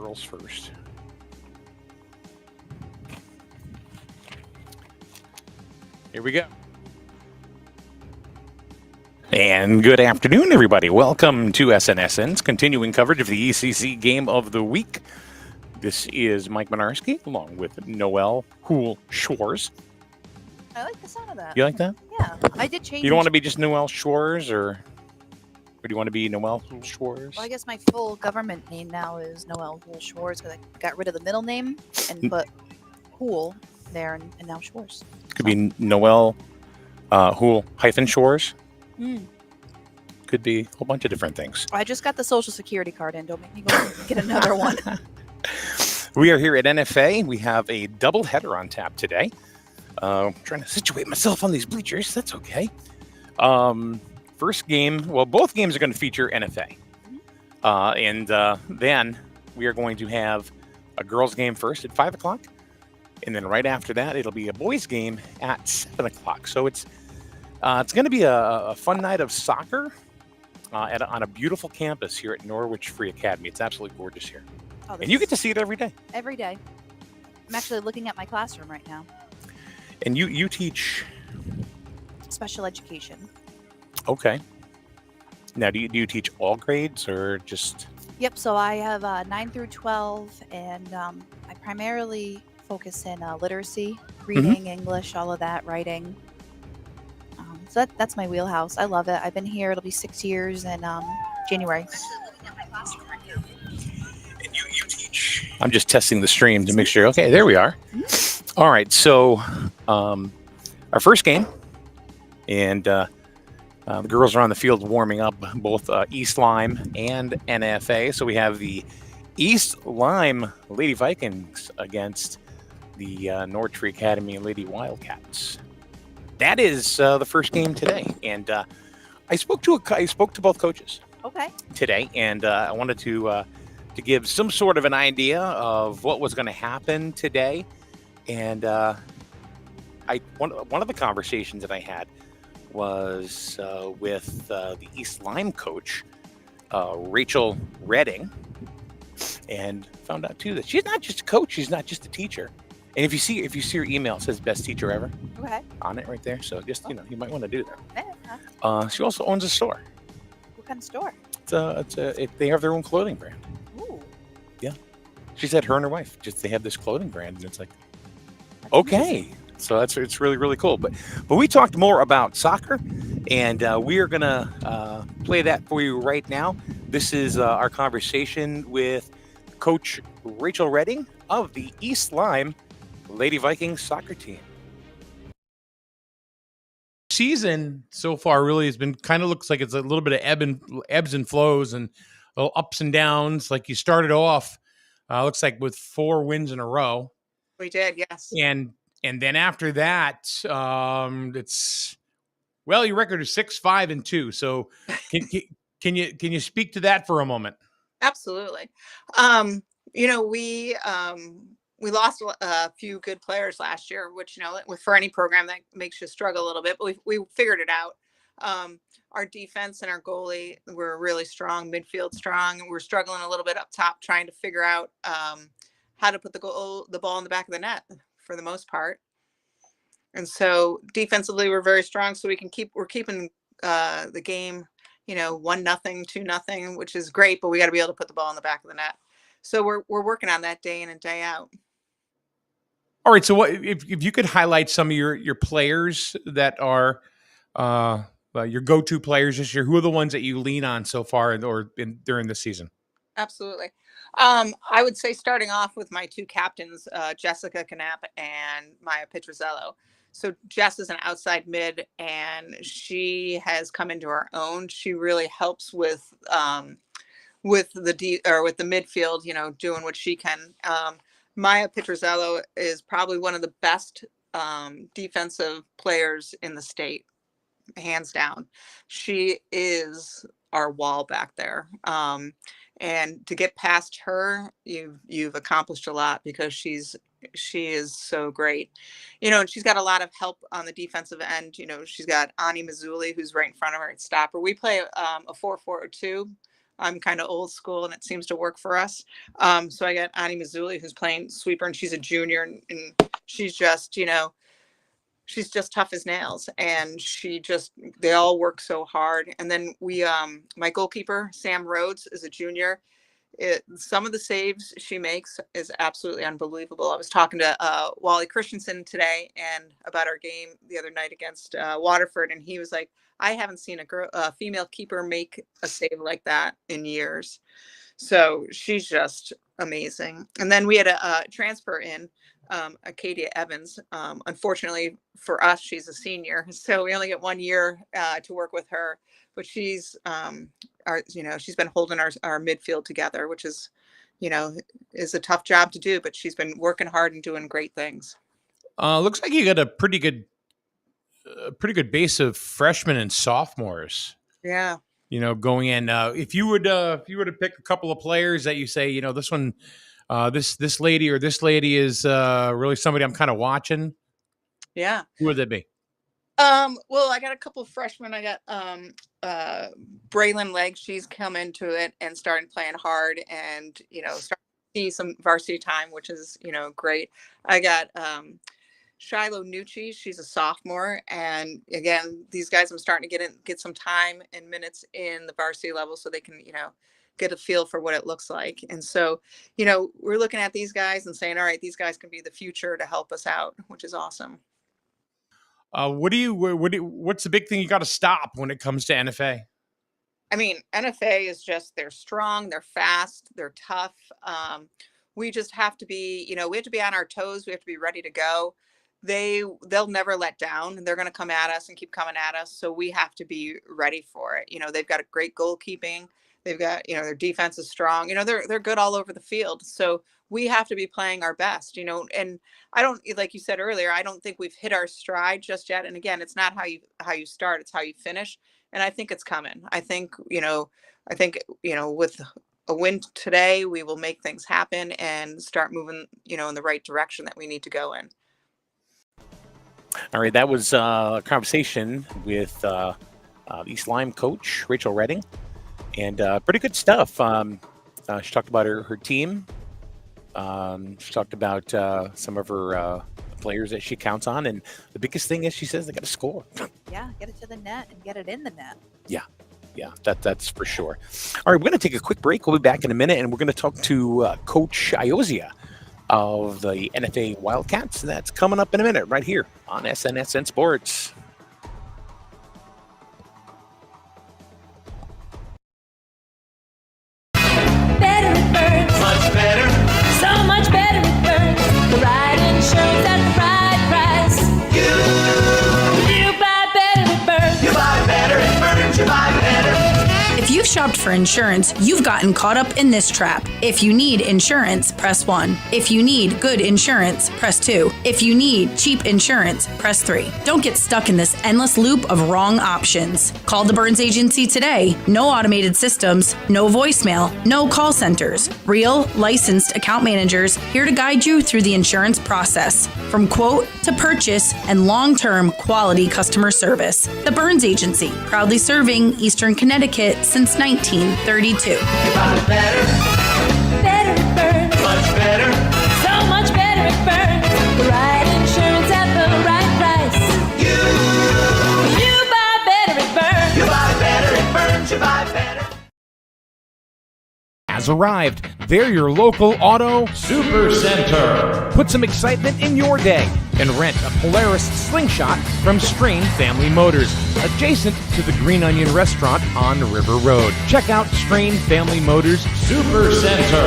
girls first. Here we go. And good afternoon, everybody. Welcome to SNSN's continuing coverage of the ECC Game of the Week. This is Mike Minarski along with Noelle Houle-Schwarz. I like the sound of that. You like that? Yeah, I did change. You don't want to be just Noelle Schwarz, or do you want to be Noelle Houle-Schwarz? Well, I guess my full government name now is Noelle Houle-Schwarz because I got rid of the middle name and put Houle there, and now Schwarz. Could be Noelle Houle-Schwarz. Could be a whole bunch of different things. I just got the Social Security card in. Don't make me go get another one. We are here at NFA. We have a double header on tap today. Trying to situate myself on these bleachers. That's okay. First game, well, both games are going to feature NFA. And then we are going to have a girls' game first at 5 o'clock. And then right after that, it'll be a boys' game at 7 o'clock. So it's going to be a fun night of soccer on a beautiful campus here at Norwich Free Academy. It's absolutely gorgeous here. Oh, And you get to see it every day. every day. I'm actually looking at my classroom right now. And you teach. Special education. Okay. Now, do you teach all grades or just? Yep. So I have 9 through 12, and I primarily focus in literacy, reading, English, all of that, writing. So that's my wheelhouse. I love it. I've been here. It'll be 6 years in January. And you teach. I'm just testing the stream to make sure. Okay, there we are. All right. So our first game, and the girls are on the field warming up, both East Lyme and NFA. So we have the East Lyme Lady Vikings against the Norwich Free Academy Lady Wildcats. That is the first game today, and I spoke to both coaches today, and I wanted to give some sort of an idea of what was going to happen today. And one of the conversations that I had was with the East Lyme coach, Rachel Redding, and found out too that she's not just a coach; she's not just a teacher. And if you see her email, it says "best teacher ever" on it right there. So just you might want to do that. She also owns a store. What kind of store? They have their own clothing brand. Ooh. Yeah, she said her and her wife they have this clothing brand, and it's like, That's okay. amazing. So it's really, really cool. But we talked more about soccer, and we are gonna play that for you right now. This is our conversation with Coach Rachel Redding of the East Lyme Lady Vikings soccer team. Season so far really has been kind of looks like it's a little bit of ebbs and flows and little ups and downs. Like you started off, looks like with 4 wins in a row. We did, yes. And then after that, it's your record is 6-5-2. So can you speak to that for a moment? Absolutely. We lost a few good players last year, which for any program that makes you struggle a little bit, but we figured it out. Our defense and our goalie were really strong, midfield strong. We're struggling a little bit up top, trying to figure out how to put the ball in the back of the net for the most part. And so defensively, we're very strong, so we're keeping the game, 1-0, 2-0, which is great, but we got to be able to put the ball in the back of the net. So we're working on that day in and day out. All right. So what if you could highlight some of your players that are your go-to players this year? Who are the ones that you lean on so far during the season? Absolutely. I would say starting off with my 2 captains, Jessica Knapp and Maya Pietrzello. So Jess is an outside mid, and she has come into her own. She really helps with the midfield, doing what she can. Maya Pietrzello is probably one of the best defensive players in the state, hands down. She is our wall back there. And to get past her, you've accomplished a lot because she is so great, and she's got a lot of help on the defensive end. She's got Ani Mazzulli, who's right in front of her at stopper. We play a 4-4-2 I'm kind of old school and it seems to work for us. So I got Ani Mazzulli, who's playing sweeper, and she's a junior, and she's just, she's just tough as nails, and they all work so hard. And then my goalkeeper, Sam Rhodes, is a junior. Some of the saves she makes is absolutely unbelievable. I was talking to Wally Christensen today and about our game the other night against Waterford, and he was like, I haven't seen a female keeper make a save like that in years. So she's just amazing. And then we had a transfer in, Acadia Evans. Unfortunately for us, she's a senior, so we only get 1 year to work with her. But she's she's been holding our midfield together, which is a tough job to do. But she's been working hard and doing great things. Looks like you got a pretty good base of freshmen and sophomores. Yeah. Going in. If you were to pick a couple of players that you say, this one, this lady or this lady is really somebody I'm kind of watching. Yeah. Who would that be? Well, I got a couple of freshmen. I got Braylon Legg. She's come into it and starting playing hard, and starting to see some varsity time, which is great. I got Shiloh Nucci. She's a sophomore, and again, these guys I'm starting to get some time and minutes in the varsity level, so they can get a feel for what it looks like. And so we're looking at these guys and saying, all right, these guys can be the future to help us out, which is awesome. What's the big thing you got to stop when it comes to NFA? I mean, NFA is just, they're strong, they're fast, they're tough. We just have to be, we have to be on our toes. We have to be ready to go. They'll never let down. They're going to come at us and keep coming at us. So we have to be ready for it. They've got a great goalkeeping. They've got, their defense is strong. They're good all over the field. So we have to be playing our best, and I don't, like you said earlier, I don't think we've hit our stride just yet. And again, it's not how you start, it's how you finish. And I think it's coming. I think, with a win today, we will make things happen and start moving, in the right direction that we need to go in. All right. That was a conversation with East Lyme coach, Rachel Redding, and pretty good stuff. She talked about her team. She talked about some of her players that she counts on, and the biggest thing is she says they got to score. Yeah, get it to the net and get it in the net. Yeah, that's for sure. All right, we're going to take a quick break. We'll be back in a minute, and we're going to talk to Coach Iozia of the NFA Wildcats. That's coming up in a minute right here on SNSN Sports. Better it burns. Much better. So much better it burns. The right insurance at the right price. You buy better it burns. You buy better it burns. You buy better. If you've shopped for insurance, you've gotten caught up in this trap. If you need insurance, press 1. If you need good insurance, press 2. If you need cheap insurance, press 3. Don't get stuck in this endless loop of wrong options. Call the Burns Agency today. No automated systems, no voicemail, no call centers. Real, licensed account managers here to guide you through the insurance process. From quote to purchase and long-term quality customer service. The Burns Agency, proudly serving Eastern Connecticut since 1932. Better it burns. Much better. So much better it burns. The right insurance at the right price. You buy better it burns. You buy better it burns. You buy better. Has arrived. They're your local auto super center. Put some excitement in your day and rent a Polaris Slingshot from Strain Family Motors, adjacent to the Green Onion Restaurant on River Road. Check out Strain Family Motors Super Center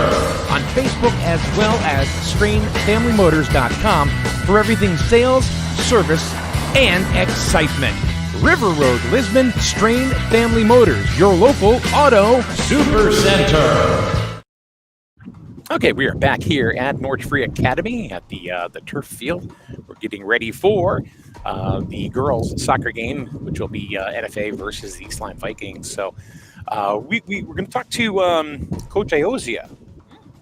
on Facebook as well as strainfamilymotors.com for everything sales, service, and excitement. River Road, Lisbon, Strain Family Motors, your local auto super center. Okay, we are back here at Norwich Free Academy at the turf field. We're getting ready for the girls' soccer game, which will be NFA versus the East Lyme Vikings. So we're going to talk to Coach Iozia.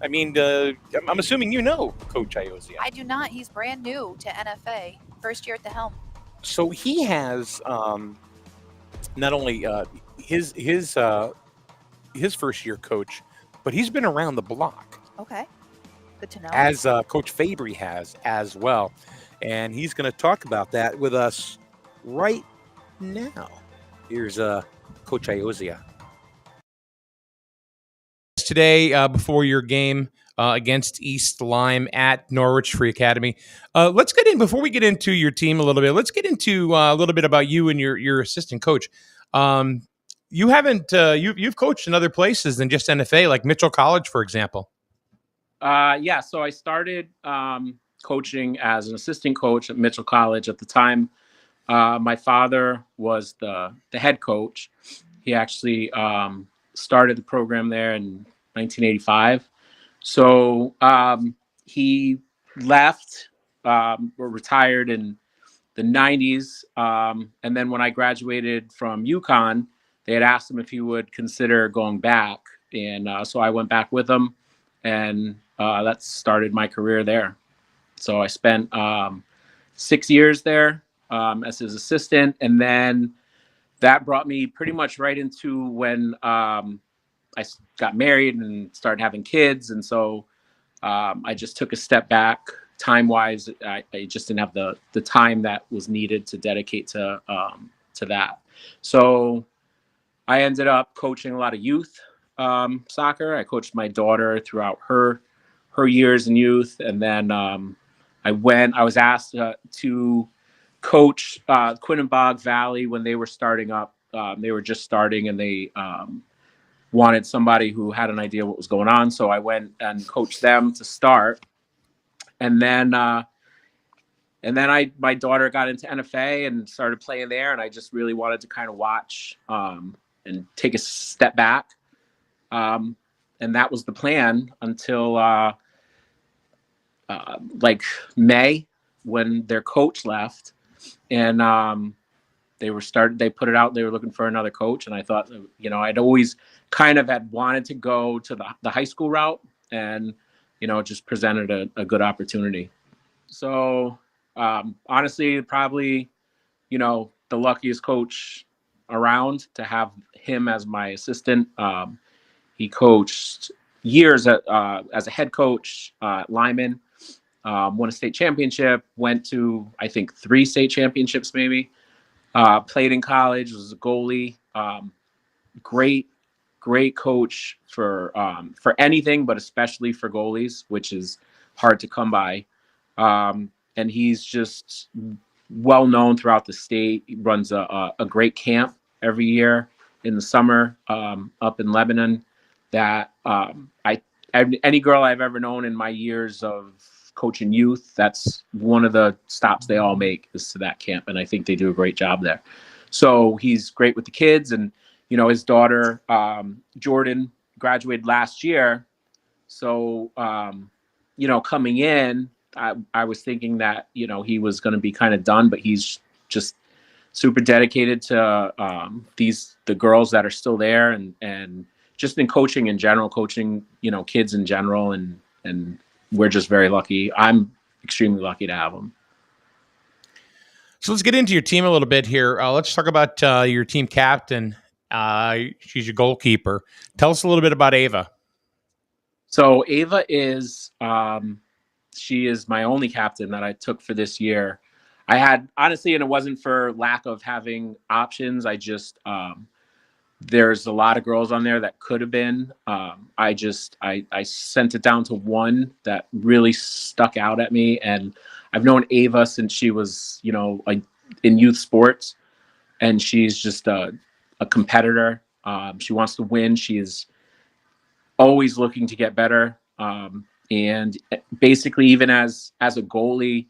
I mean, I'm assuming you know Coach Iozia. I do not. He's brand new to NFA. First year at the helm. So he has not only his his first year coach, but he's been around the block, Okay. Good to know. as Coach Fabry has as well. And he's going to talk about that with us right now. Here's Coach Iozia. Today, before your game against East Lyme at Norwich Free Academy, let's get in, before we get into your team a little bit, let's get into a little bit about you and your assistant coach. You haven't, you've coached in other places than just NFA, like Mitchell College, for example. Yeah, so I started coaching as an assistant coach at Mitchell College. At the time, my father was the head coach. He actually started the program there in 1985. So he left or retired in the 90s. And then when I graduated from UConn, they had asked him if he would consider going back. And so I went back with him, and that started my career there. So I spent 6 years there as his assistant. And then that brought me pretty much right into when I got married and started having kids. And so I just took a step back time-wise. I just didn't have the time that was needed to dedicate to that. So I ended up coaching a lot of youth soccer. I coached my daughter throughout her years in youth, and then I was asked to coach Quinnebog Valley when they were starting up. They were just starting, and they wanted somebody who had an idea what was going on. So I went and coached them to start. And then my daughter got into NFA and started playing there. And I just really wanted to kind of watch and take a step back. And that was the plan until like May, when their coach left. And they put it out, they were looking for another coach. And I thought, I'd always kind of had wanted to go to the high school route, and, it just presented a good opportunity. So honestly, probably, the luckiest coach around to have him as my assistant. He coached years as a head coach at Lyman, won a state championship, went to, I think, 3 state championships maybe. Played in college, was a goalie. Great coach for anything, but especially for goalies, which is hard to come by. And he's just well known throughout the state. He runs a great camp every year in the summer up in Lebanon. That any girl I've ever known in my years of coaching youth, that's one of the stops they all make is to that camp, and I think they do a great job there. So he's great with the kids, and his daughter Jordan graduated last year. So coming in, I was thinking that he was going to be kind of done, but he's just super dedicated to the girls that are still there, and just in coaching in general, coaching kids in general, and we're just very lucky. I'm extremely lucky to have him. So let's get into your team a little bit here. Let's talk about your team captain. She's your goalkeeper. Tell us a little bit about Ava. So Ava is, she is my only captain that I took for this year. I had, honestly, and it wasn't for lack of having options. I just, there's a lot of girls on there that could have been. I sent it down to one that really stuck out at me. And I've known Ava since she was, in youth sports, and she's just a competitor. She wants to win. She is always looking to get better. And basically, even as a goalie,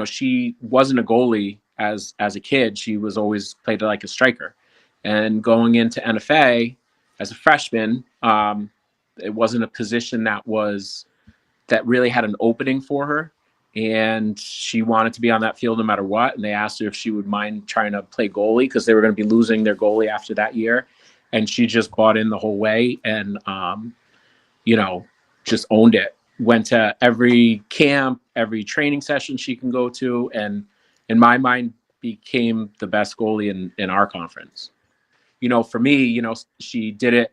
she wasn't a goalie as a kid. She was always played like a striker. And going into NFA as a freshman, it wasn't a position that really had an opening for her. And she wanted to be on that field no matter what. And they asked her if she would mind trying to play goalie, because they were going to be losing their goalie after that year. And she just bought in the whole way and, just owned it. Went to every camp, every training session she can go to. And in my mind, became the best goalie in our conference. For me, she did it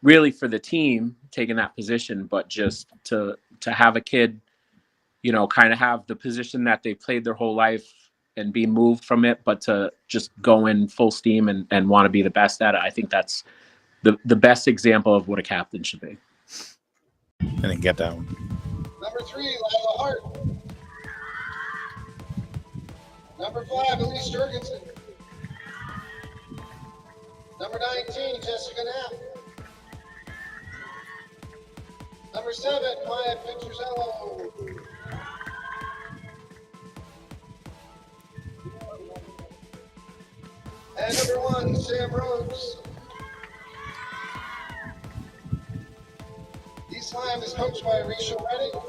really for the team taking that position, but just to have a kid, you know, kind of have the position that they played their whole life and be moved from it, but to just go in full steam and want to be the best at it. I think that's the best example of what a captain should be. And then get down. Number 3, Lila Hart. Number 5, Elise Jurgensen. Number 19, Jessica Knapp. Number 7, Maya Pincherzello. And number 1, Sam Rhodes. East Lyme is coached by Risha Redding,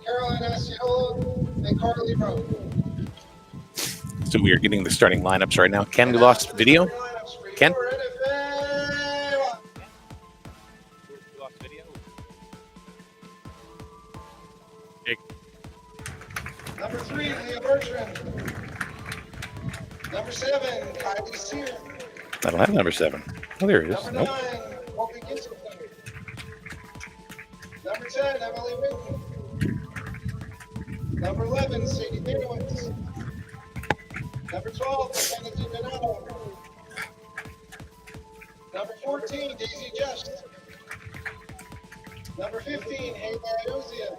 Caroline Asciola, and Carly Rowe. So we are getting the starting lineups right now. Ken, we lost video. Ken? Number 3, Leah Bertrand. Number 7, Kylie Sear. I don't have number 7. Oh, there it is. Number Nope. 9, Opie Gibson. Number 10, Emily Whitten. Number 11, Sadie Danowitz. Number 12, Mackenzie Donato. Number 14, Daisy Just. Number 15, Haley Iozia.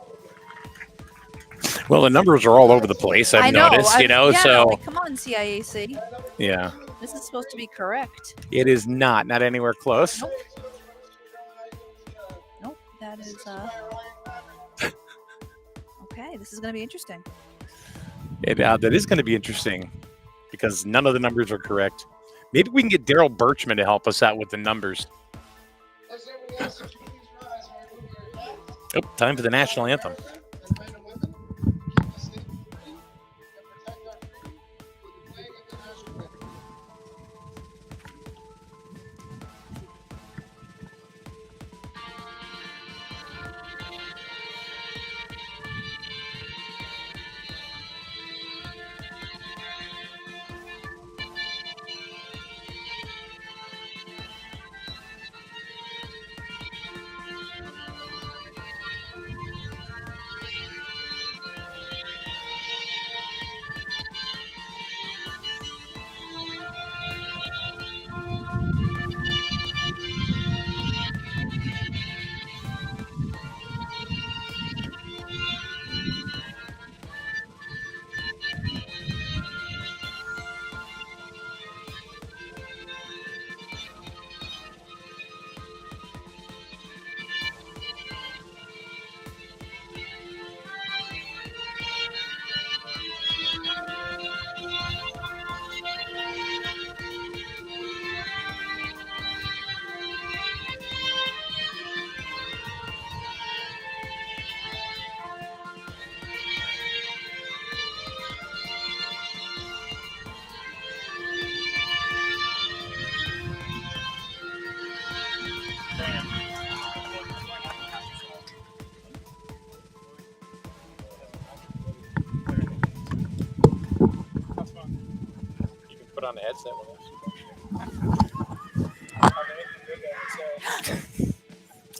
Well, the numbers are all over the place. I've noticed, you know, yeah, so like, come on, CIAC. yeah, This is supposed to be correct. it is not anywhere close. Nope. Nope. That is okay. This is going to be interesting. That is going to be interesting because none of the numbers are correct. Maybe we can get Daryl Birchman to help us out with the numbers. Oh, time for the national anthem. You can put on the headset with us.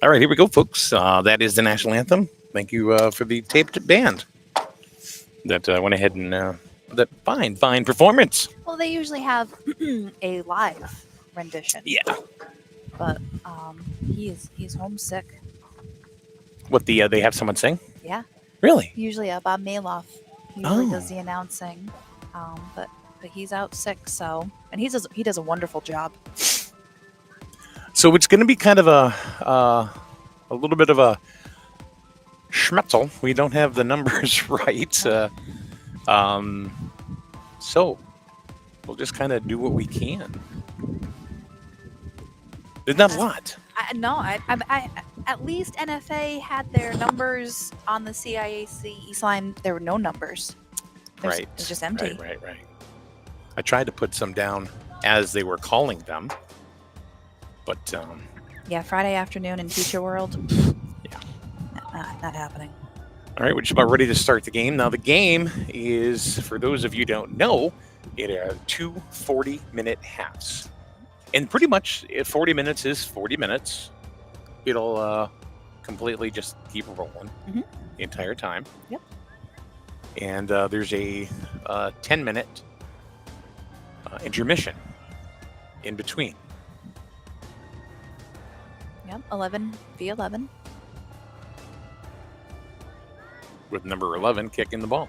All right, here we go, folks. That is the national anthem. Thank you for the taped band that went ahead and that fine performance. Well, they usually have a live rendition. Yeah. But he's homesick. What they have someone sing? Yeah. Really? Usually Bob Maloff usually does the announcing. But he's out sick, so and he does a wonderful job. So it's going to be kind of a little bit of a schmetzel. We don't have the numbers right. So we'll just kind of do what we can. There's not a lot. I at least NFA had their numbers on the CIAC East Lyme. There were no numbers. Right. It's just empty. Right. I tried to put some down as they were calling them, but yeah, Friday afternoon in Teacher World. Yeah, not happening. All right, we're just about ready to start the game. Now the game is, for those of you who don't know, it are 2 40-minute halves, and pretty much 40 minutes is 40 minutes. it'll completely just keep rolling Mhm. the entire time. Yep. And there's a 10-minute intermission in between. Yep, 11 v 11. With number 11 kicking the ball.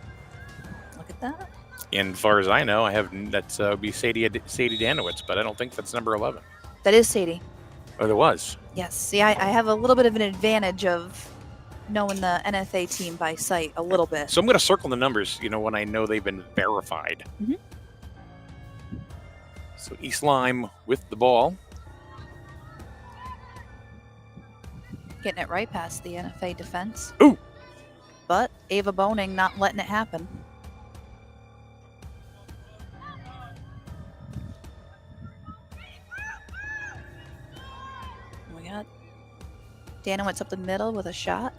Look at that. And as far as I know, that's be Sadie Danowitz, but I don't think that's number 11. That is Sadie. Oh, there was. Yes. See, I have a little bit of an advantage of knowing the NFA team by sight a little bit. So I'm going to circle the numbers, when I know they've been verified. Mhm. So East Lyme with the ball. Getting it right past the NFA defense. Ooh. But Ava Boning not letting it happen. We got Danowitz up the middle with a shot.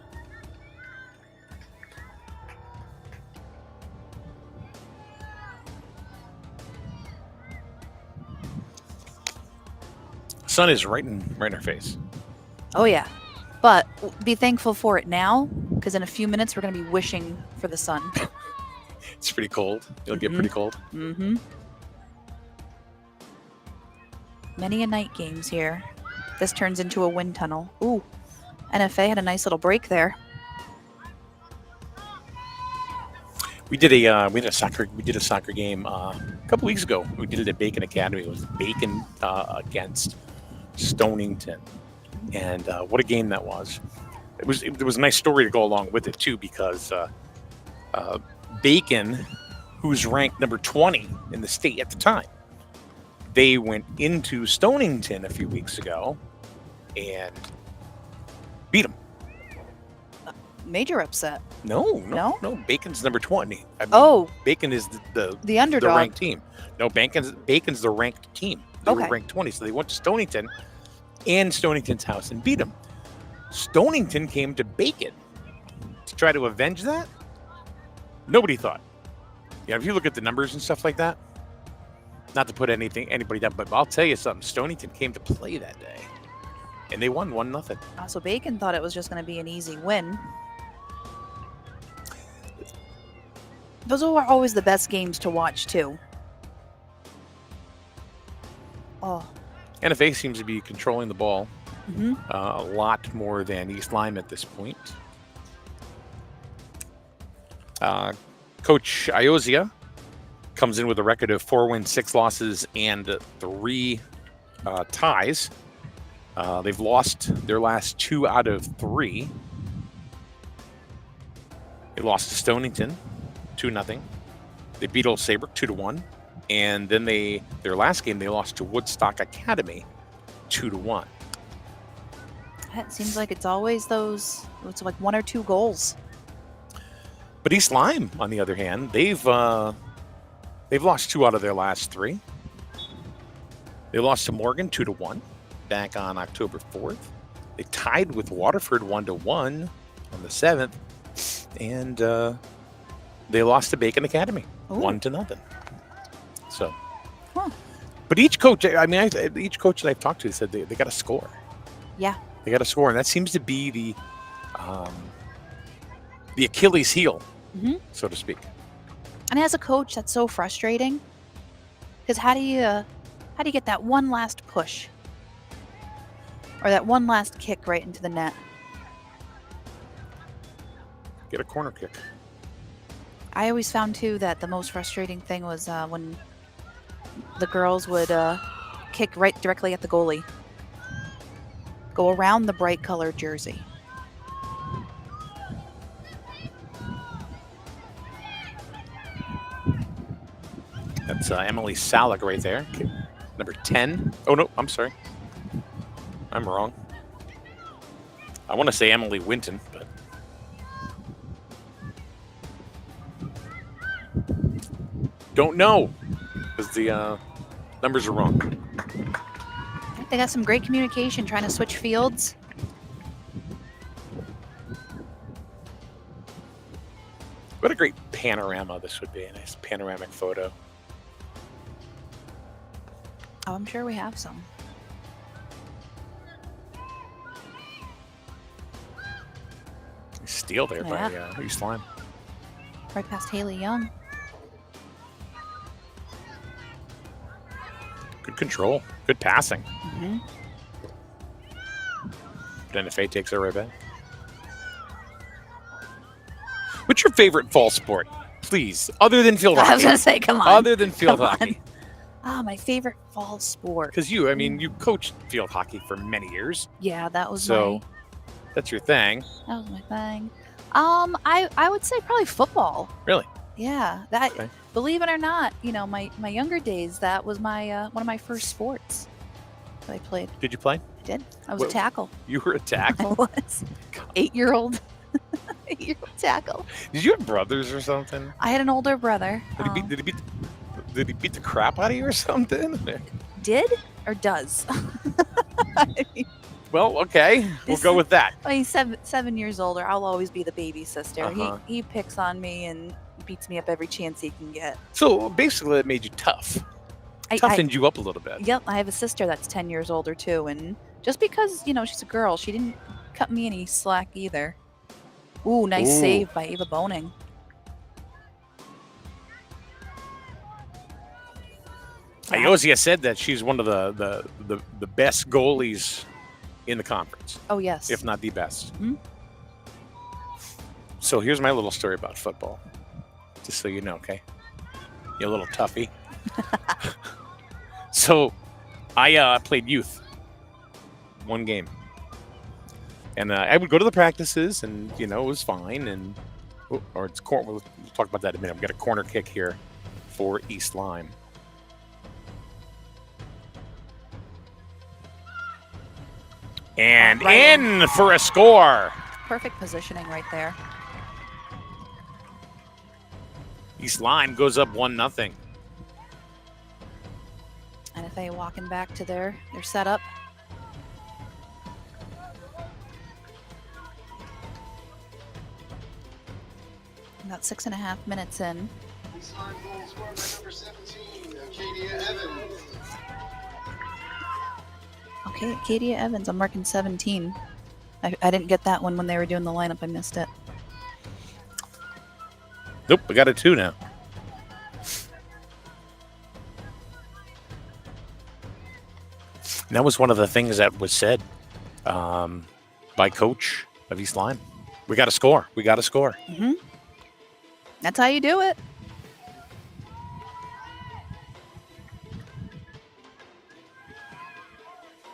Sun is right in our face. Oh yeah. But be thankful for it now, because in a few minutes we're going to be wishing for the sun. It's pretty cold. It'll get pretty cold. Mm-hmm. Many a night games here. This turns into a wind tunnel. Ooh, NFA had a nice little break there. We did a soccer game a couple weeks ago. We did it at Bacon Academy. It was Bacon against Stonington, and what a game that was! It was a nice story to go along with it too, because Bacon, who's ranked number 20 in the state at the time, they went into Stonington a few weeks ago and beat them. Major upset. No. Bacon's number 20. I mean, Oh. Bacon is The underdog. the ranked team. No, Bacon's the ranked team. They were Okay. ranked 20, so they went to Stonington and Stonington's house and beat them. Stonington came to Bacon to try to avenge that. Nobody thought. If you look at the numbers and stuff like that, not to put anybody down, but I'll tell you something. Stonington came to play that day, and they won 1-0. So Bacon thought it was just going to be an easy win. Those are always the best games to watch too. Oh. NFA seems to be controlling the ball Mm-hmm. a lot more than East Lyme at this point. Coach Iozia comes in with a record of 4 wins, 6 losses, and 3 ties. They've lost their last 2 out of 3. They lost to Stonington 2-0. They beat Old Saybrook 2-1. And then their last game they lost to Woodstock Academy 2-1. It seems like it's always it's like 1 or 2 goals. But East Lyme, on the other hand, they've lost 2 out of their last 3. They lost to Morgan 2-1 back on October 4th. They tied with Waterford 1-1 on the 7th, and they lost to Bacon Academy 1-0. So, but each coach that I've talked to said they got to score. Yeah. They got to score, and that seems to be the Achilles heel, so to speak. And as a coach, that's so frustrating. Because how do you get that one last push, or that one last kick right into the net? Get a corner kick. I always found too that the most frustrating thing was when the girls would kick right directly at the goalie, go around the bright colored jersey. That's Emily Salick right there. Number 10. Oh, no, I'm sorry. I'm wrong. I want to say Emily Winton, but... don't know, because the numbers are wrong. They got some great communication trying to switch fields. What a great panorama this would be. A nice panoramic photo. Oh, I'm sure we have some. Steal there by East Lyme. Right past Haley Young. Good control. Good passing. Mm-hmm. But NFA takes it right back. What's your favorite fall sport? Please, other than field hockey. I was going to say, come on. Other than field Come on. hockey. My favorite fall sport. Because you coached field hockey for many years. Yeah, that was So that's your thing. that was my thing. I would say probably football. Really? Yeah, that. Okay. Believe it or not, my younger days, that was my one of my first sports that I played. Did you play? I did. I was What- a tackle. You were a I tackle? was 8-year-old. 8-year-old tackle. Did you have brothers or something? I had an older brother. Did he beat the crap out of you or something? Did or does? I mean, Well, okay. We'll This go is- with that. he's 7 years older. I'll always be the baby sister. Uh-huh. He picks on me and beats me up every chance he can get. So basically, it made you tough. Toughened you up a little bit. Yep, I have a sister that's 10 years older too, and just because she's a girl, she didn't cut me any slack either. Ooh, nice Ooh. save by Ava Boning. I know Ozia said that she's one of the best goalies in the conference, Oh yes. if not the best. Mhm. So here's my little story about football, just so you know, okay? You little toughie. So I played youth, one game. And I would go to the practices, and it was fine. And we'll talk about that in a minute. We've got a corner kick here for East Lyme. And Right. in for a score. Perfect positioning right there. East Lyme goes up 1-0. NFA walking back to their setup. About 6.5 minutes in. East Lyme goal scored by number 17, Acadia Evans. Okay, Acadia Evans. I'm marking 17. I didn't get that one when they were doing the lineup. I missed it. Nope, we got a 2 now. And that was one of the things that was said by coach of East Lyme. We got to score. We got to score. Mm-hmm. That's how you do it.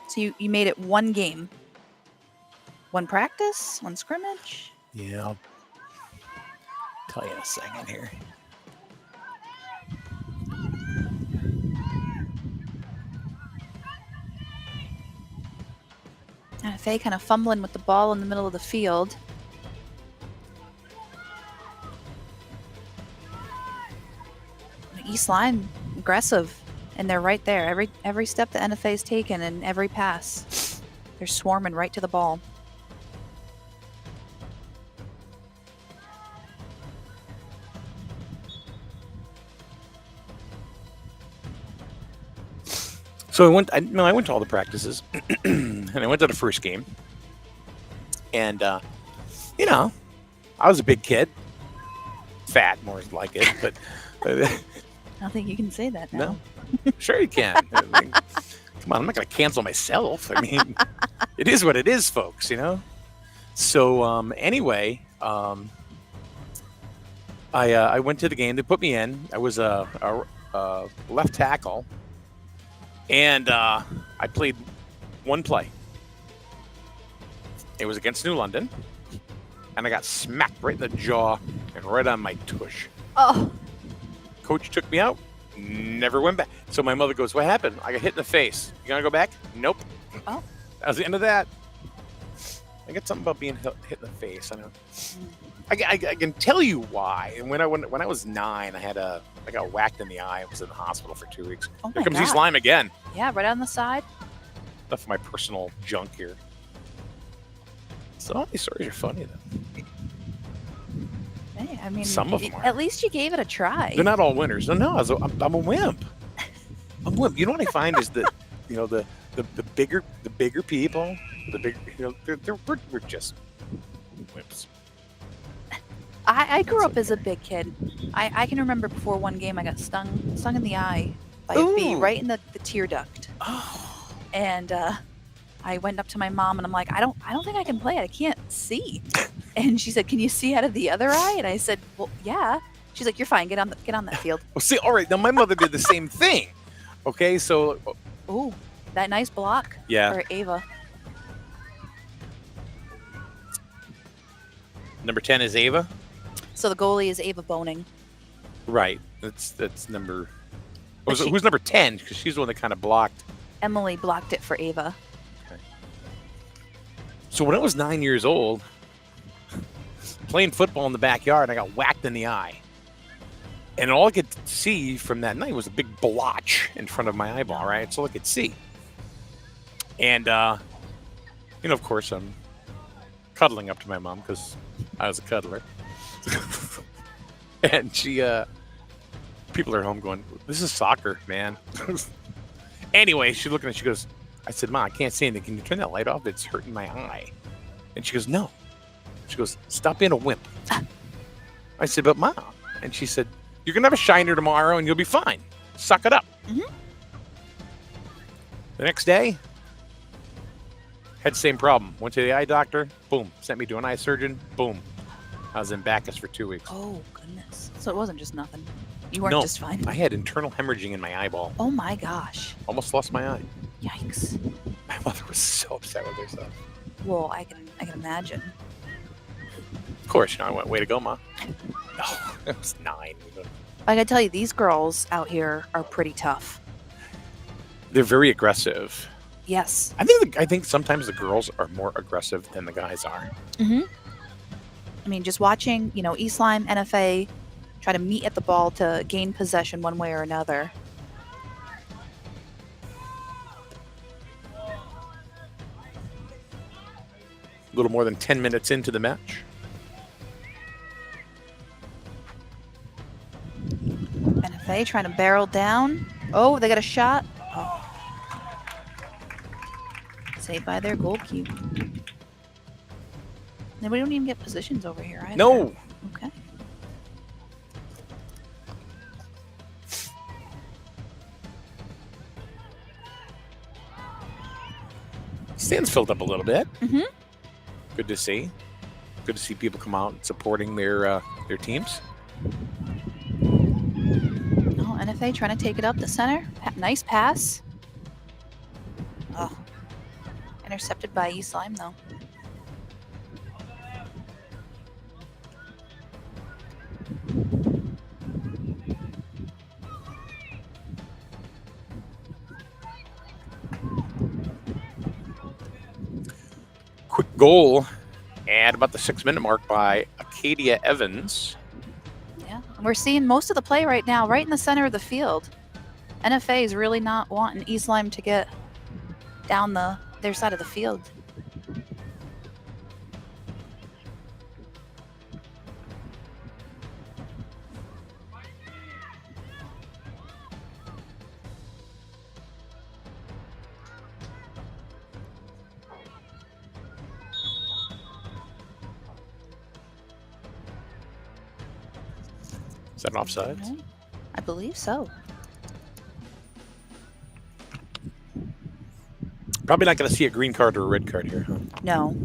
So you made it one game. One practice, one scrimmage. Yeah, I'll tell you in a second here. NFA kind of fumbling with the ball in the middle of the field. East Lyme aggressive, and they're right there. Every step that NFA's taken and every pass, they're swarming right to the ball. So I went to all the practices, and I went to the first game, and I was a big kid, fat more like it, but I don't think you can say that now. no, sure you can. I mean, come on, I'm not going to cancel myself. I mean, it is what it is, folks. So anyway, I went to the game. They put me in. I was a left tackle. And I played one play. It was against New London. And I got smacked right in the jaw and right on my tush. Oh, Coach took me out, never went back. So my mother goes, "What happened?" I got hit in the face. You gonna go back? Nope. Oh. That was the end of that. I got something about being hit in the face. I know. I can tell you why. And when I was 9, I got whacked in the eye. I was in the hospital for 2 weeks. oh Here my comes East God. Lyme again. Yeah, right on the side. Enough of my personal junk here. So all these stories are funny, though. Hey, I mean, Some of them are. at least you gave it a try. They're not all winners. No, I'm a wimp. I'm a wimp. You know what I find is that, the bigger people, we're just wimps. I grew up as a big kid. I can remember before one game I got stung in the eye by a bee, Ooh. right in the tear duct. Oh. And I went up to my mom and I'm like, I don't think I can play it. I can't see. And she said, "Can you see out of the other eye?" And I said, "Well, yeah." She's like, "You're fine. Get on that field." Well, see, all right. Now my mother did the same thing. Okay, so Ooh, that nice block yeah, for Ava. number 10 is Ava. So the goalie is Ava Boning. Right. That's number. But she- Who's number 10? Because she's the one that kind of blocked. Emily blocked it for Ava. So when I was 9 years old, playing football in the backyard, I got whacked in the eye. And all I could see from that night was a big blotch in front of my eyeball, right? That's all I could see. And, of course, I'm cuddling up to my mom because I was a cuddler. And people are home going, "This is soccer, man." Anyway, she's looking at it, she goes, I said, "Mom, I can't see anything. Can you turn that light off? It's hurting my eye." And she goes, "No." She goes, "Stop being a wimp." I said, "But Mom," and she said, "You're going to have a shiner tomorrow and you'll be fine. Suck it up." Mhm. The next day, had the same problem. Went to the eye doctor. Boom. Sent me to an eye surgeon. Boom. I was in Bacchus for 2 weeks. Oh goodness. So it wasn't just nothing. You weren't No, just fine. I had internal hemorrhaging in my eyeball. Oh my gosh. Almost lost my eye. Yikes. My mother was so upset with herself. Well, I can imagine. Of course, I went, "Way to go, Ma." No, it was 9. I gotta tell you, these girls out here are pretty tough. They're very aggressive. Yes. I think sometimes the girls are more aggressive than the guys are. Mm-hmm. I mean, just watching, East Lyme, NFA try to meet at the ball to gain possession one way or another. A little more than 10 minutes into the match. NFA trying to barrel down. Oh, they got a shot. Oh. Saved by their goalkeeper. And we don't even get positions over here either. No. Okay. Stands filled up a little bit. Mm-hmm. Good to see. Good to see people come out and supporting their teams. Oh, NFA trying to take it up the center. Nice pass. Oh. Intercepted by East Lyme, though. Quick goal at about the 6-minute mark by Acadia Evans. Yeah, and we're seeing most of the play right now, right in the center of the field. NFA is really not wanting East Lyme to get down their side of the field. Is that an offside? Okay. I believe so. Probably not going to see a green card or a red card here, huh? No.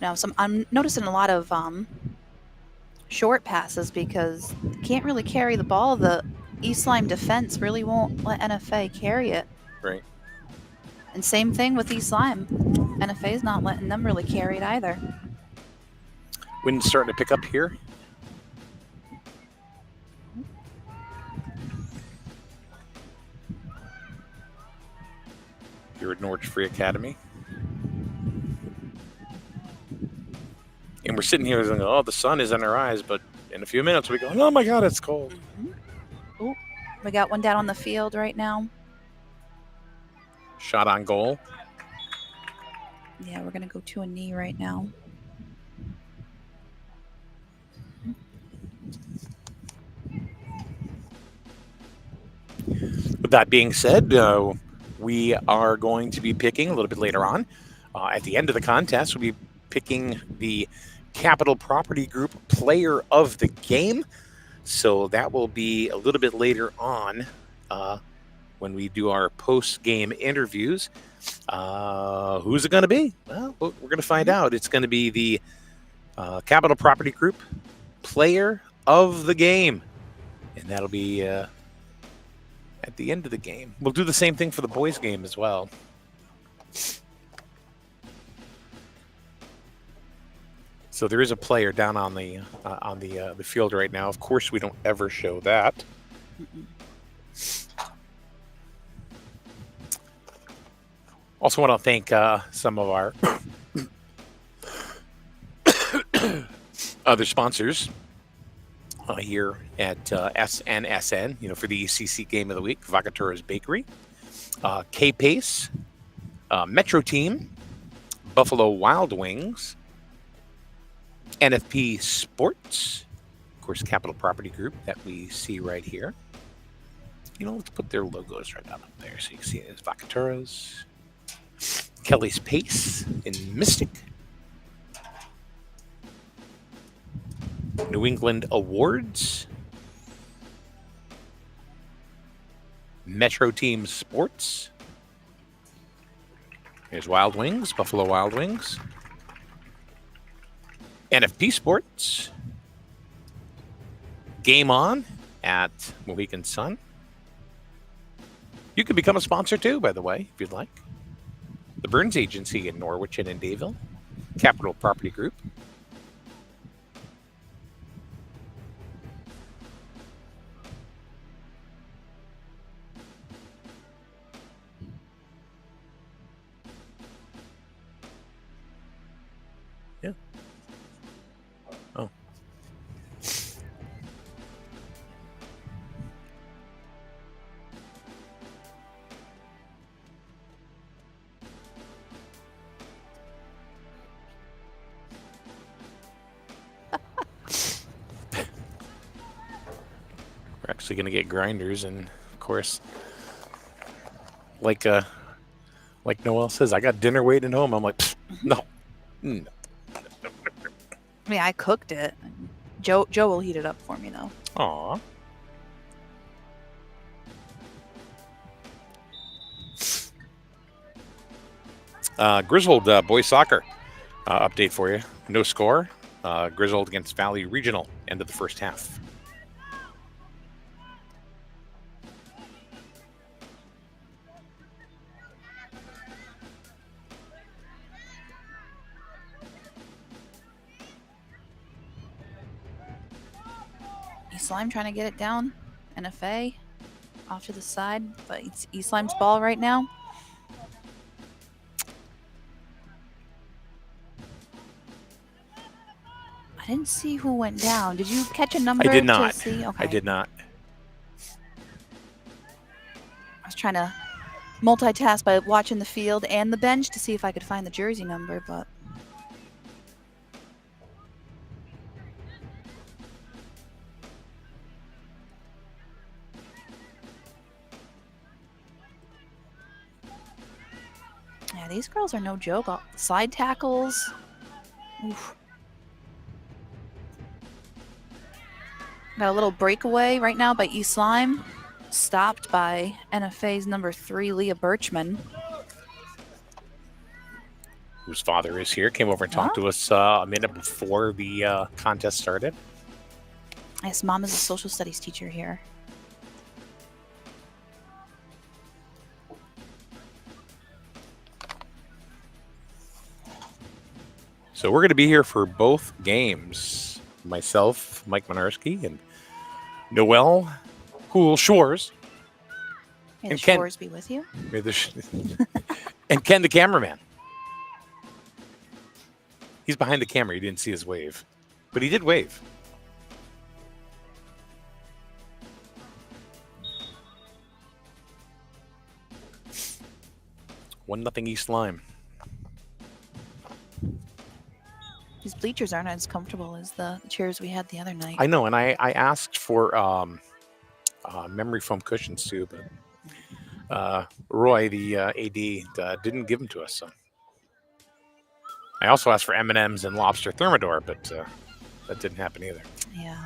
No, I'm noticing a lot of short passes because you can't really carry the ball. The East Lyme defense really won't let NFA carry it. Right. And same thing with East Lyme. NFA's not letting them really carry it either. Wind's starting to pick up here. You're at Norwich Free Academy. And we're sitting here going, "Oh, the sun is in our eyes," but in a few minutes we go, "Oh my God, it's cold." Oh, we got one down on the field right now. Shot on goal. Yeah, we're gonna go to a knee right now. With that being said, we are going to be picking a little bit later on. At the end of the contest, we'll be picking the Capital Property Group Player of the Game. So that will be a little bit later on when we do our post-game interviews. Who's it going to be? Well, we're going to find out. It's going to be the Capital Property Group Player of the Game. And that'll be at the end of the game. We'll do the same thing for the boys' game as well. So there is a player down on the field right now. Of course, we don't ever show that. Also want to thank some of our other sponsors here at SNSN, for the ECC Game of the Week, Vacatura's Bakery, K-Pace, Metro Team, Buffalo Wild Wings, NFP Sports, of course, Capital Property Group that we see right here. Let's put their logos right up there so you can see it as Vacatura's, Kelly's Pace in Mystic, New England Awards, Metro Team Sports. There's Wild Wings, Buffalo Wild Wings, NFP Sports, Game On at Mohegan Sun. You can become a sponsor too, by the way, if you'd like. The Burns Agency in Norwich and in Dayville, Capital Property Group. Yeah. Oh. We're actually going to get grinders, and of course, like Noelle says, I got dinner waiting home. I'm like, no. I mean, I cooked it. Joe will heat it up for me, though. Aw. Griswold boys soccer update for you. No score. Griswold against Valley Regional, end of the first half. East Lyme trying to get it down. NFA off to the side, but it's East Lyme's ball right now. I didn't see who went down. Did you catch a number? I did not. To see? Okay. I did not. I was trying to multitask by watching the field and the bench to see if I could find the jersey number, but yeah, these girls are no joke. All the side tackles. Oof. Got a little breakaway right now by East Lyme. Stopped by NFA's number 3, Leah Birchman. Whose father is here. Came over and talked to us a minute before the contest started. Yes, Mom is a social studies teacher here. So we're going to be here for both games. Myself, Mike Minarski, and Noelle Hool Shores. May And the Ken. shores be with you. And Ken, the cameraman. He's behind the camera. You didn't see his wave. But he did wave. One nothing East Lyme. These bleachers aren't as comfortable as the chairs we had the other night. I know, and I asked for memory foam cushions too, but Roy, the AD, didn't give them to us. So I also asked for M&Ms and lobster thermidor, but that didn't happen either. Yeah.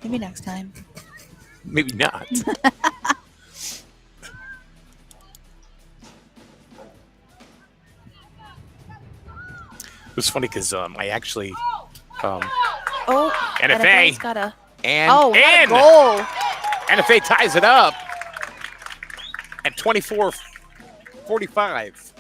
Maybe next time. Maybe not. It was funny because I actually Oh, NFA. NFA's got a and what a in. goal. NFA ties it up at 24-45.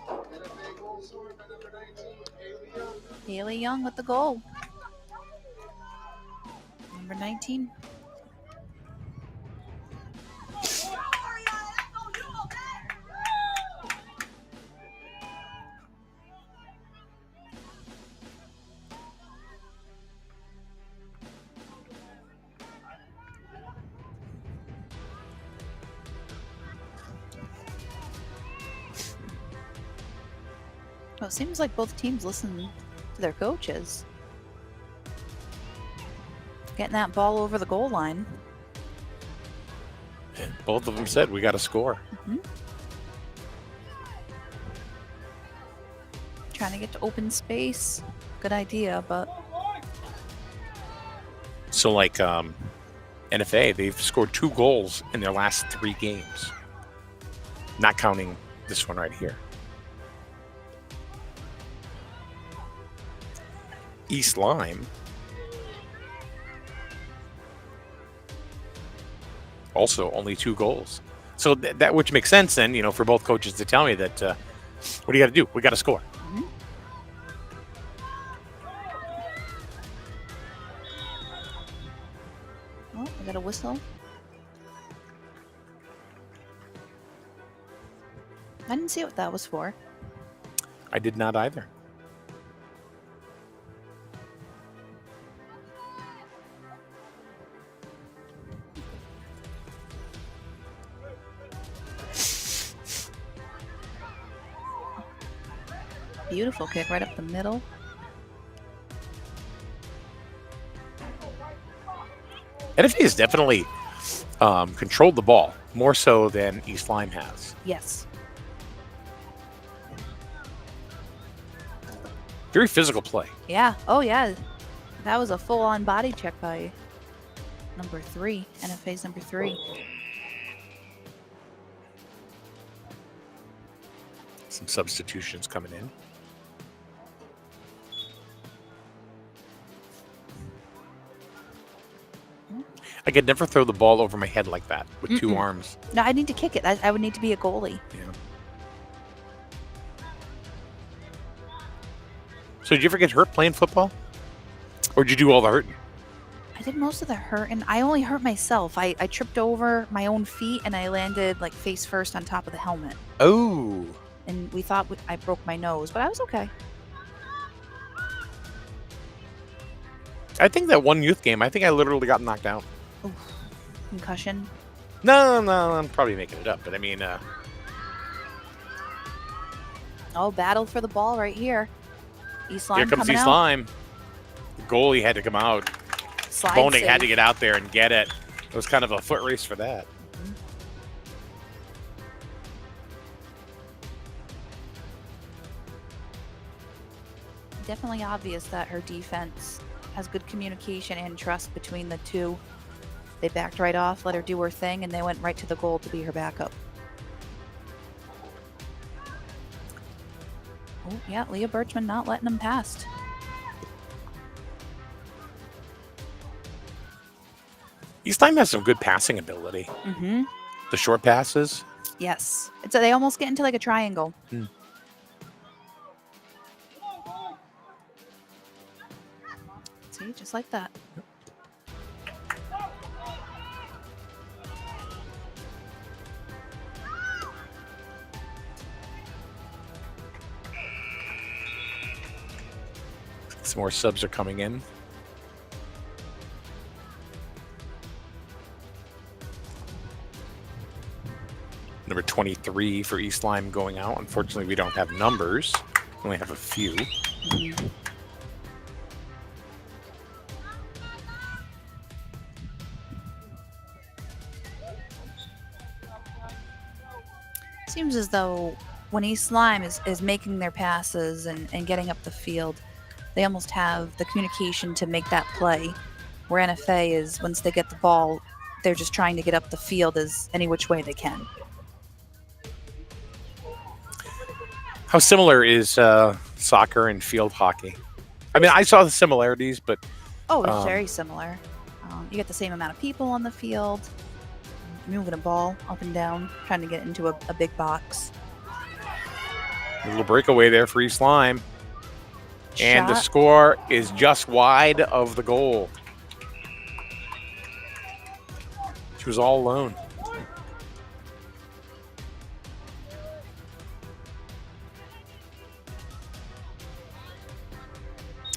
NFA goal scorer by number 19, Haley Young. Haley Young with the goal. Number 19. Well, it seems like both teams listen to their coaches. Getting that ball over the goal line. Both of them said we got to score. Trying to get to open space. Good idea, but So like NFA, they've scored 2 goals in their last 3 games. Not counting this one right here. East Lyme also only 2 goals. So that which makes sense then, for both coaches to tell me that what do you got to do? We got to score. oh, I got a whistle. I didn't see what that was for. I did not either. Beautiful kick right up the middle. NFA has definitely controlled the ball more so than East Lyme has. Yes. Very physical play. Yeah. Oh, yeah. That was a full-on body check by number 3. NFA's number 3. Some substitutions coming in. I could never throw the ball over my head like that with 2 arms. No, I need to kick it. I would need to be a goalie. Yeah. So did you ever get hurt playing football? Or did you do all the hurting? I did most of the hurt, and I only hurt myself. I tripped over my own feet, and I landed like face first on top of the helmet. Oh. And we thought I broke my nose, but I was okay. I think that one youth game, I think I literally got knocked out. Oof. Concussion. No, I'm probably making it up. But I mean, Oh, battle for the ball right here. East Lyme here comes coming East out. Lyme. The goalie had to come out. Slide Bonig save. had to get out there and get it. It was kind of a foot race for that. Definitely obvious that her defense has good communication and trust between the two. They backed right off, let her do her thing, and they went right to the goal to be her backup. Oh, yeah, Leah Birchman not letting them past. East Lyme has some good passing ability. Mm-hmm. The short passes. Yes. They almost get into like a triangle. See, just like that. Some more subs are coming in. Number 23 for East Lyme going out. Unfortunately, we don't have numbers. We only have a few. Seems as though when East Lyme is making their passes and getting up the field, they almost have the communication to make that play. Where NFA is, once they get the ball, they're just trying to get up the field as any which way they can. How similar is soccer and field hockey? I mean, I saw the similarities, but Oh, it's very similar. You get the same amount of people on the field, moving a ball up and down, trying to get into a big box. a little breakaway there for East Lyme. And the Shot. score is just wide of the goal. She was all alone.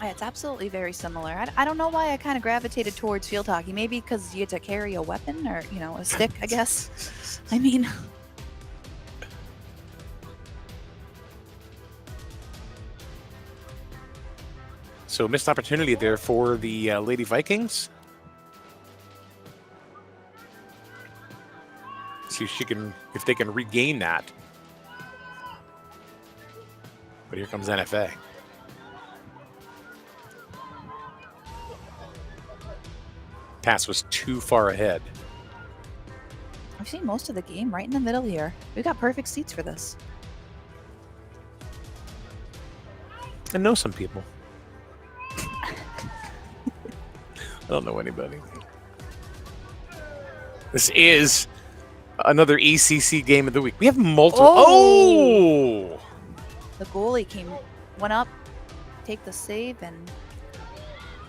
Yeah, it's absolutely very similar. I don't know why I kind of gravitated towards field hockey. Maybe because you had to carry a weapon or, a stick, I guess. I mean, So missed opportunity there for the Lady Vikings. See if they can regain that. But here comes NFA. Pass was too far ahead. I've seen most of the game right in the middle here. We've got perfect seats for this. I know some people. I don't know anybody. This is another ECC game of the week. We have multiple. Oh! The goalie went up, take the save, and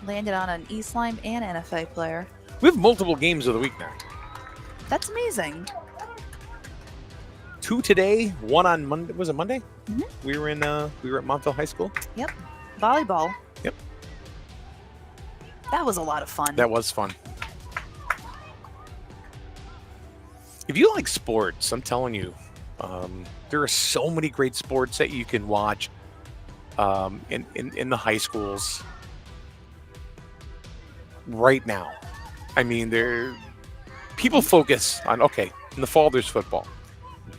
landed on an East Lyme and NFA player. We have multiple games of the week now. That's amazing. 2 today, 1 on Monday. Was it Monday? Mhm. We were at Montville High School. Yep. Volleyball. Yep. That was a lot of fun. That was fun. If you like sports, I'm telling you, there are so many great sports that you can watch in the high schools right now. I mean, people focus on, okay, in the fall there's football,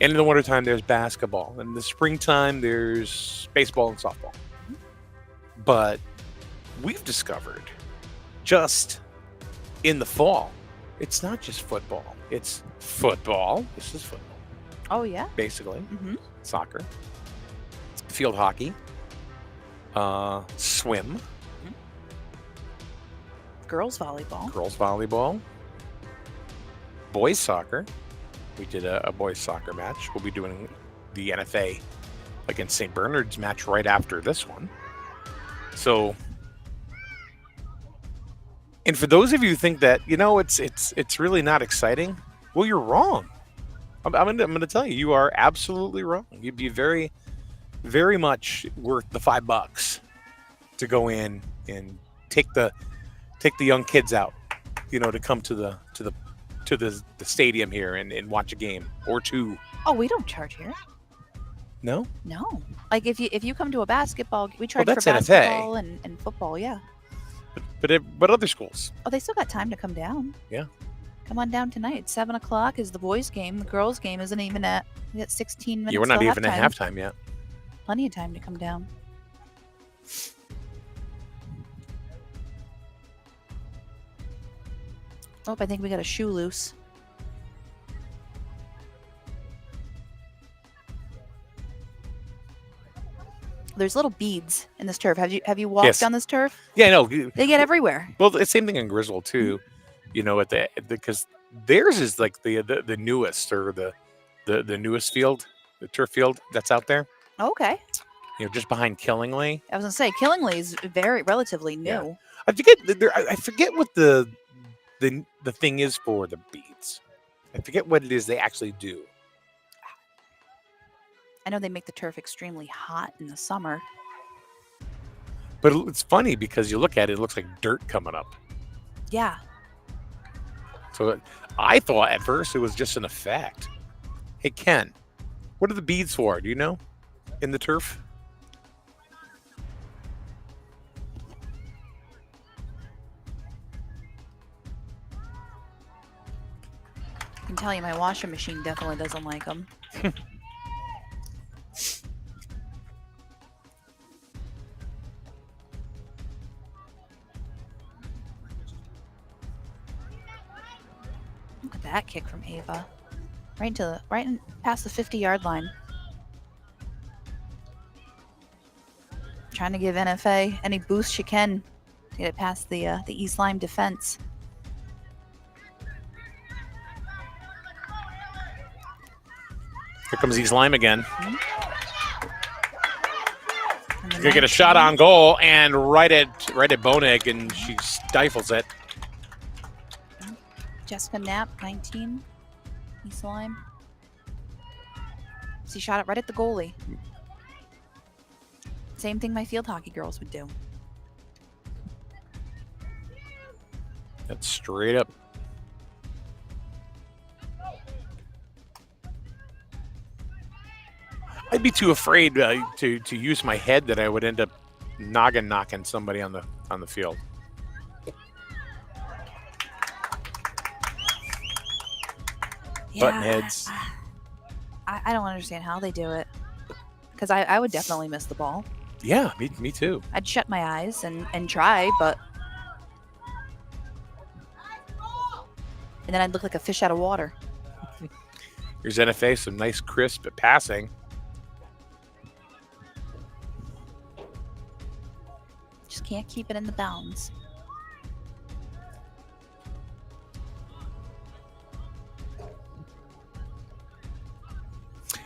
and in the wintertime there's basketball, and in the springtime there's baseball and softball. But we've discovered just in the fall, it's not just football. It's football. This is football, Oh, yeah? basically. Mm-hmm. Soccer, field hockey, swim, Girls volleyball. girls volleyball, boys soccer. We did a boys soccer match. We'll be doing the NFA against St. Bernard's match right after this one. So, and for those of you who think that it's really not exciting, well, you're wrong. I'm gonna tell you, you are absolutely wrong. You'd be very, very much worth the $5 to go in and take the young kids out, to come to the stadium here and watch a game or two. Oh, we don't charge here. No, No. Like if you come to a basketball, we charge that's for NFA. basketball and football, yeah. but other schools. Oh, they still got time to come down. Yeah. Come on down tonight. 7:00 is the boys' game. The girls' game isn't even at. We got 16 minutes. Yeah, we're not till even at halftime yet. Plenty of time to come down. Oh, I think we got a shoe loose. There's little beads in this turf. Have you walked Yes. down this turf? Yeah, no. They get everywhere. Well, the same thing in Griswold too. Because theirs is like the newest or the newest field, the turf field that's out there. Okay. Just behind Killingly. I was gonna say Killingly is very relatively new. Yeah. I forget what the thing is for the beads. I forget what it is they actually do. I know they make the turf extremely hot in the summer. But it's funny because you look at it, it looks like dirt coming up. Yeah. So I thought at first it was just an effect. Hey, Ken, what are the beads for? Do you know? In the turf? I can tell you my washing machine definitely doesn't like them. Look at that kick from Ava. Right past the 50-yard line. Trying to give NFA any boost she can to get it past the East Lyme defense. Here comes East Lyme again. And the Gonna get a 19. shot on goal and right at Bonig, and she stifles it. Jessica Knapp, 19. East Lyme. She shot it right at the goalie. Same thing my field hockey girls would do. That's straight up. I'd be too afraid to use my head that I would end up knocking somebody on the field. Button heads. I don't understand how they do it. Because I would definitely miss the ball. Yeah, me too. I'd shut my eyes and try, but... And then I'd look like a fish out of water. Here's NFA, some nice crisp passing. Just can't keep it in the bounds.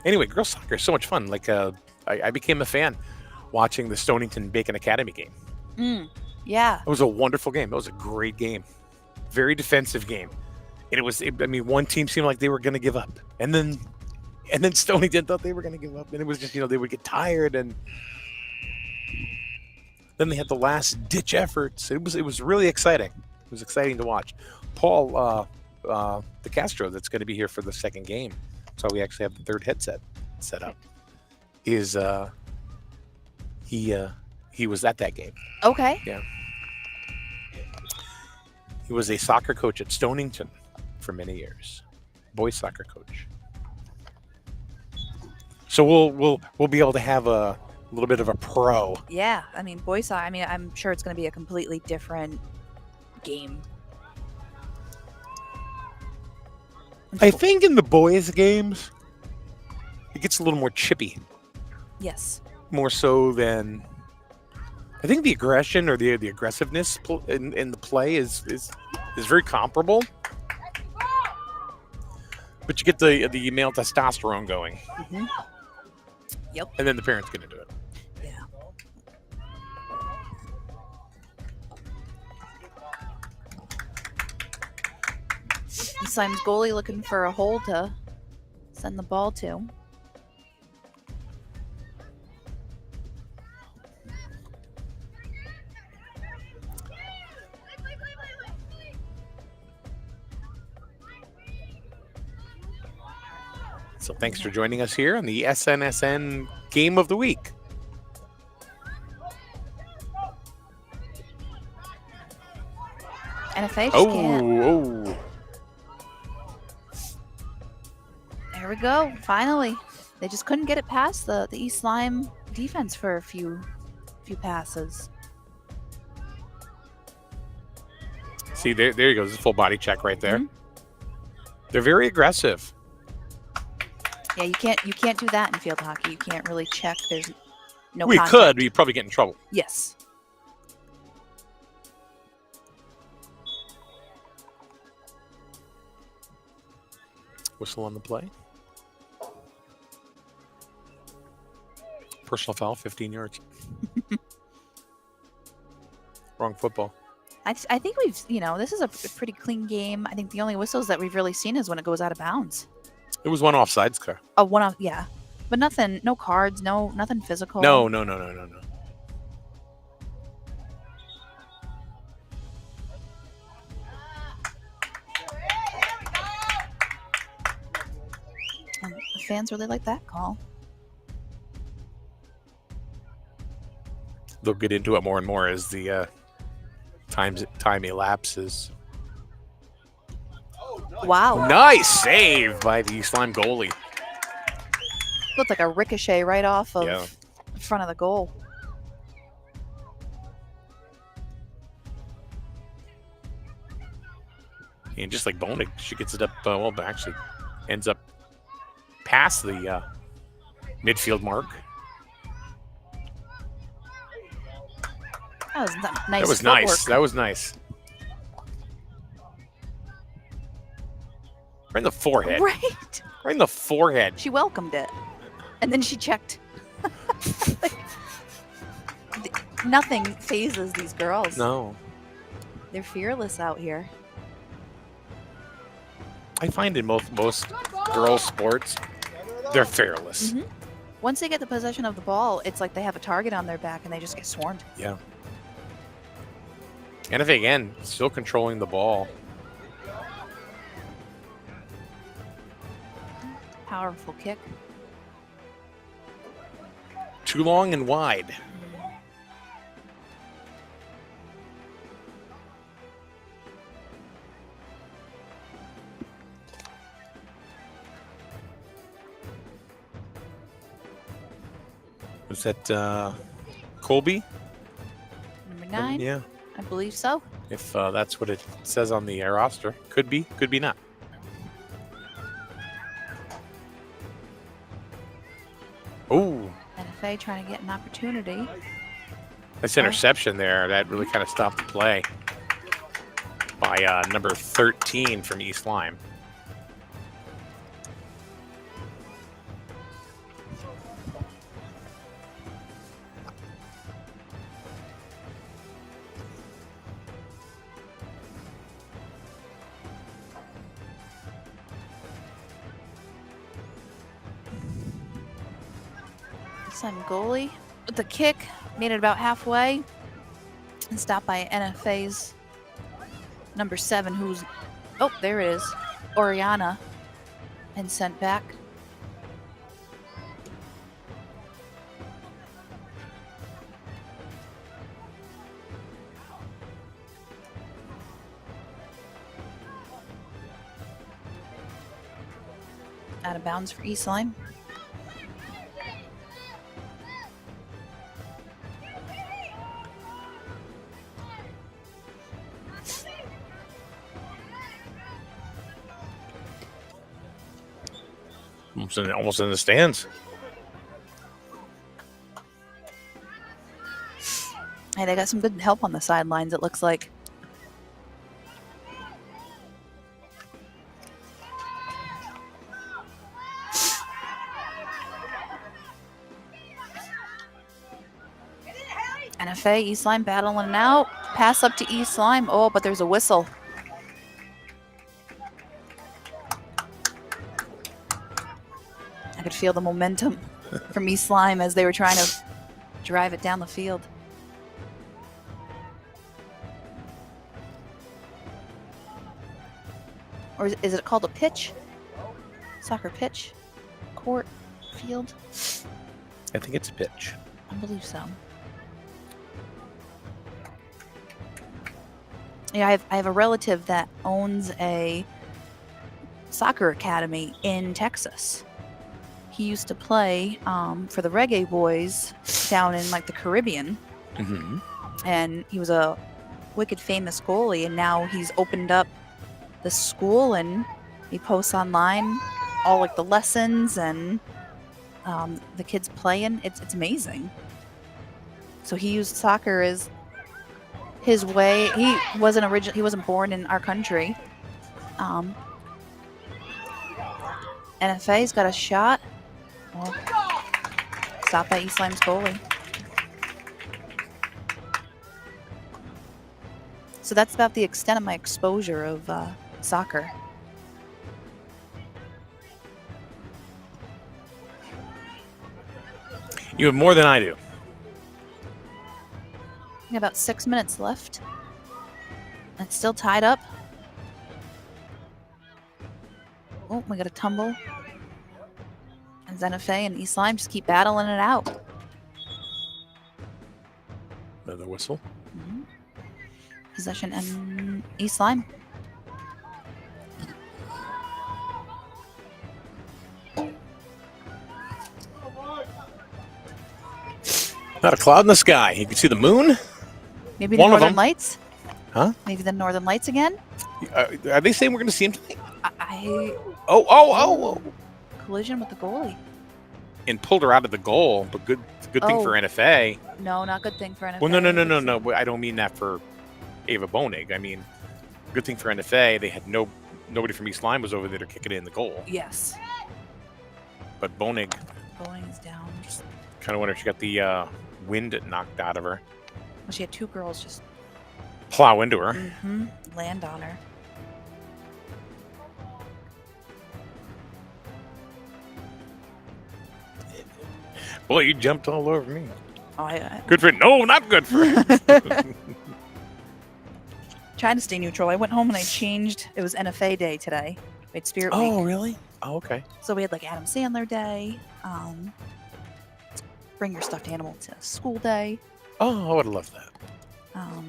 Anyway, girls soccer is so much fun. Like, I became a fan watching the Stonington Bacon Academy game. Yeah. It was a wonderful game. It was a great game. Very defensive game. And one team seemed like they were going to give up. And then Stonington thought they were going to give up. And it was just, they would get tired. And then they had the last ditch efforts. It was really exciting. It was exciting to watch. Paul De Castro, that's going to be here for the second game. So we actually have the third headset set up. He was at that game. Okay. Yeah. He was a soccer coach at Stonington for many years. Boys soccer coach. So we'll be able to have a little bit of a pro. Yeah. I mean, boys soccer, I'm sure it's going to be a completely different game. I think in the boys' games, it gets a little more chippy. Yes. More so than... I think the aggression or the aggressiveness in the play is very comparable. But you get the male testosterone going. Mm-hmm. Yep. And then the parents get into it. Yeah. East Lyme's goalie looking for a hole to send the ball to. So thanks for joining us here on the SNSN Game of the Week. NFA just can't. Oh. There we go. Finally. They just couldn't get it past the East Lyme defense for a few passes. See, there you go. There's a full body check right there. Mhm. They're very aggressive. Yeah, you can't do that in field hockey. You can't really check. There's no We contact. could, but you'd probably get in trouble. Yes. Whistle on the play. Personal foul, 15 yards. Wrong football. I think we've, this is a pretty clean game. I think the only whistles that we've really seen is when it goes out of bounds. It was one offsides car. Oh, one off, yeah. But nothing, no cards, nothing physical. No. The fans really like that call. They'll get into it more and more as the time elapses. Wow. Nice save by the East Lyme goalie. Looked like a ricochet right off of Yeah. the front of the goal. And just like Bonig, she gets it up, well, but actually ends up past the midfield mark. That was nice. That was footwork. nice. That was nice. Right in the forehead. Right. Right in the forehead. She welcomed it. And then she checked. Like, nothing phases these girls. No. They're fearless out here. I find in most girls' sports, they're fearless. Mhm. Once they get the possession of the ball, it's like they have a target on their back and they just get swarmed. Yeah. NFA again, still controlling the ball. Powerful kick. Too long and wide. Was that Colby? Number 9. Yeah. I believe so. If that's what it says on the roster. Could be not. Oh, NFA trying to get an opportunity. nice interception there. That really kind of stopped the play by number 13 from East Lyme. Some goalie with the kick, made it about halfway, and stopped by NFA's number 7, who's, oh, there it is, Oriana, and sent back. Out of bounds for East Lyme. Almost in the stands. Hey, they got some good help on the sidelines, it looks like. NFA, East Lyme battling it out. Pass up to East Lyme. Oh, but there's a whistle. I could feel the momentum from East Lyme as they were trying to drive it down the field. Or is it called a pitch? Soccer pitch? Court? Field? I think it's a pitch. I believe so. Yeah, I have a relative that owns a soccer academy in Texas. He used to play for the Reggae Boys down in like the Caribbean, Mm-hmm. and he was a wicked famous goalie. And now he's opened up the school, and he posts online all like the lessons and the kids playing. It's amazing. So he used soccer as his way. He wasn't born in our country. NFA's got a shot. Well, stopped by East Lyme's goalie. So that's about the extent of my exposure of soccer. You have more than I do. We got about 6 minutes left. It's still tied up. Oh, we got a tumble. And NFA and East Lyme just keep battling it out. Another whistle. Possession and East Lyme. Not a cloud in the sky. You can see the moon. Maybe the One of Northern them. Lights. Huh? Maybe the Northern Lights again? Are they saying we're going to see him tonight? I Oh. collision with the goalie. And pulled her out of the goal, but good thing for Oh. NFA. No, not good thing for NFA. Well, no. I don't mean that for Ava Bonig. I mean, good thing for NFA. They had nobody from East Lyme was over there to kick it in the goal. Yes. But Bonig Is down. kind of wonder if she got the wind knocked out of her. Well, she had two girls just Plow into her. land on her. Boy, you jumped all over me. Oh, Good for no, not good for it. trying to stay neutral. I went home and I changed. It was NFA day today. We had Spirit Week. Really? Oh, okay. So we had like Adam Sandler Day. Bring your stuffed animal to school day. Oh, I would have loved that.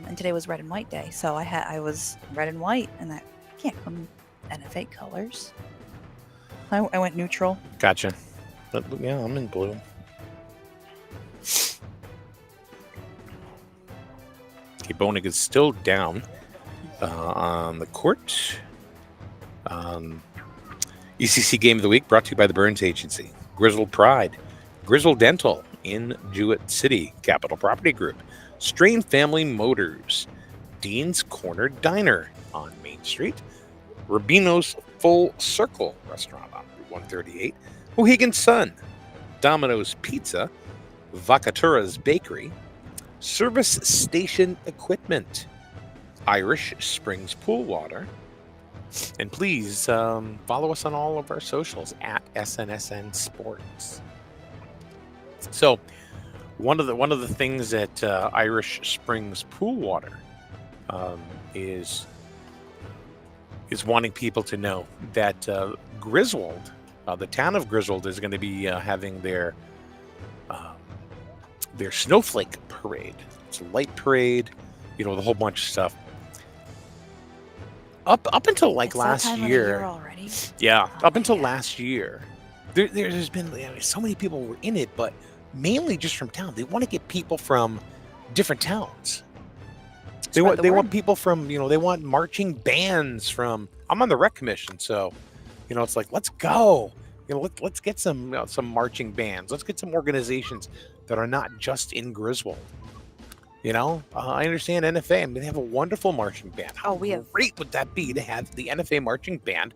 And today was red and white day. So I was red and white, and I can't come NFA colors. I went neutral. Gotcha. But yeah, I'm in blue. Okay, Bonig is still down on the court. ECC Game of the Week brought to you by the Burns Agency, Grizzled Pride, Grizzled Dental in Jewett City, Capital Property Group, Strain Family Motors, Dean's Corner Diner on Main Street, Rubino's Full Circle Restaurant on Route 138, Mohegan Sun, Domino's Pizza, Vacatura's Bakery, Service Station Equipment, Irish Springs Pool Water, and please follow us on all of our socials at SNSN Sports. So, one of the things that Irish Springs Pool Water is wanting people to know that Griswold, the town of Griswold, is going to be having their snowflake parade. It's a light parade, with a whole bunch of stuff. Up until like It's last that time of the year already. yeah, Oh, up until yeah. last year, there's been so many people were in it, but mainly just from town. They want to get people from different towns. They Spread the want word. people from they want marching bands from. I'm on the rec commission, so it's like let's go. Let's get some marching bands. Let's get some organizations that are not just in Griswold. I understand NFA. I mean, they have a wonderful marching band. How we have- great would that be to have the NFA marching band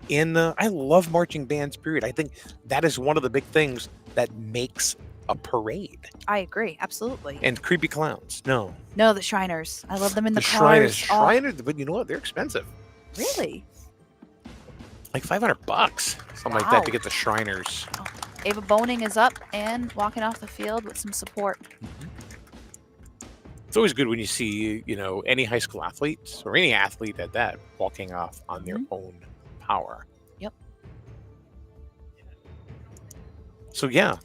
in I love marching bands, period. I think that is one of the big things that makes a parade. I agree, absolutely. And creepy clowns. No. No, the Shriners. I love them in the Shriners. cars. Oh, Shriners, but you know what? They're expensive. really? Like $500. Something like that to Wow. get the Shriners. Ava Boning is up and walking off the field with some support. It's always good when you see, any high school athletes or any athlete at that walking off on their own power. Yep. So yeah,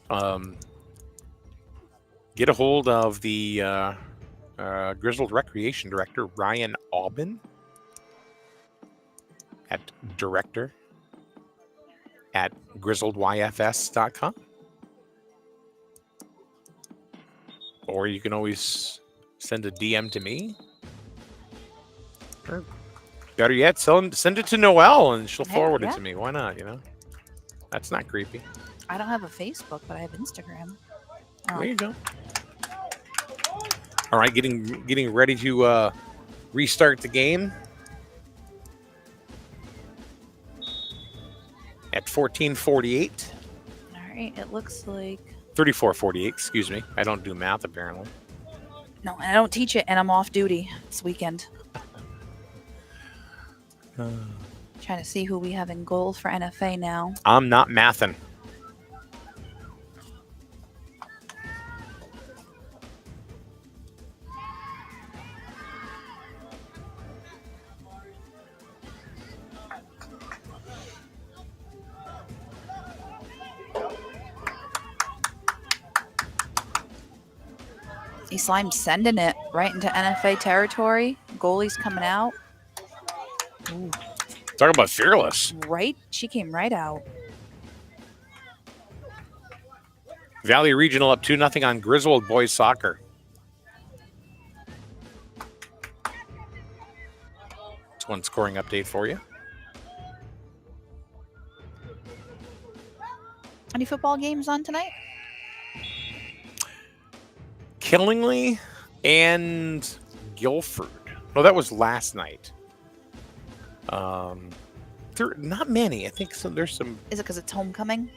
get a hold of the Grizzled Recreation Director Ryan Aubin at director@grizzledyfs.com, or you can always send a DM to me. Or better yet, send it to Noelle and she'll Heck, forward it yeah. to me. Why not? That's not creepy. I don't have a Facebook, but I have Instagram. There you go. All right, getting ready to restart the game at 14:48. All right, it looks like 34:48. Excuse me. I don't do math apparently. no, and I don't teach it, and I'm off duty this weekend. Trying to see who we have in goal for NFA now. I'm not mathing. East Lyme sending it right into NFA territory. Goalie's coming out. Ooh, Talk about fearless. right? She came right out. Valley Regional up 2-0 on Griswold boys soccer. one scoring update for you. Any football games on tonight? Killingly and Guilford. No, that was last night. There not many. I think there's some. Is it because it's homecoming?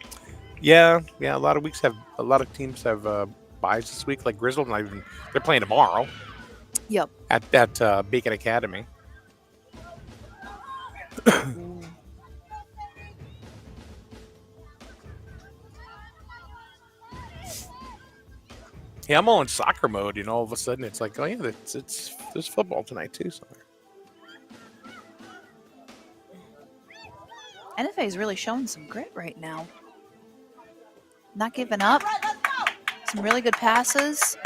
Yeah. A lot of teams have buys this week. Like Grizzle, they're playing tomorrow Yep. at that Bacon Academy. Yeah, I'm all in soccer mode. All of a sudden it's like, oh yeah, there's football tonight too. So. NFA is really showing some grit right now. Not giving up. Some really good passes.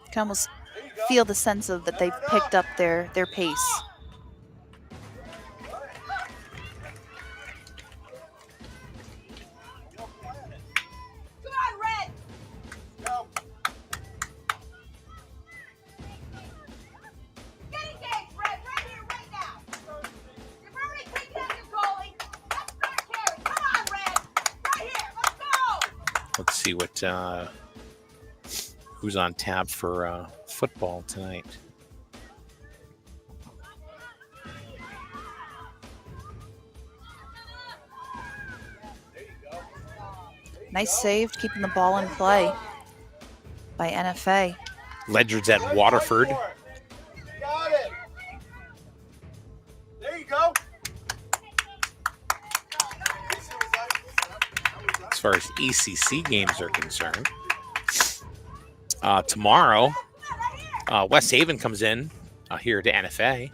You can almost feel the sense of that they've picked up their pace. Let's see what who's on tap for football tonight. Nice save, keeping the ball in play by NFA. Ledger's at Waterford. Got it. There you go. As far as ECC games are concerned, tomorrow, West Haven comes in here to NFA.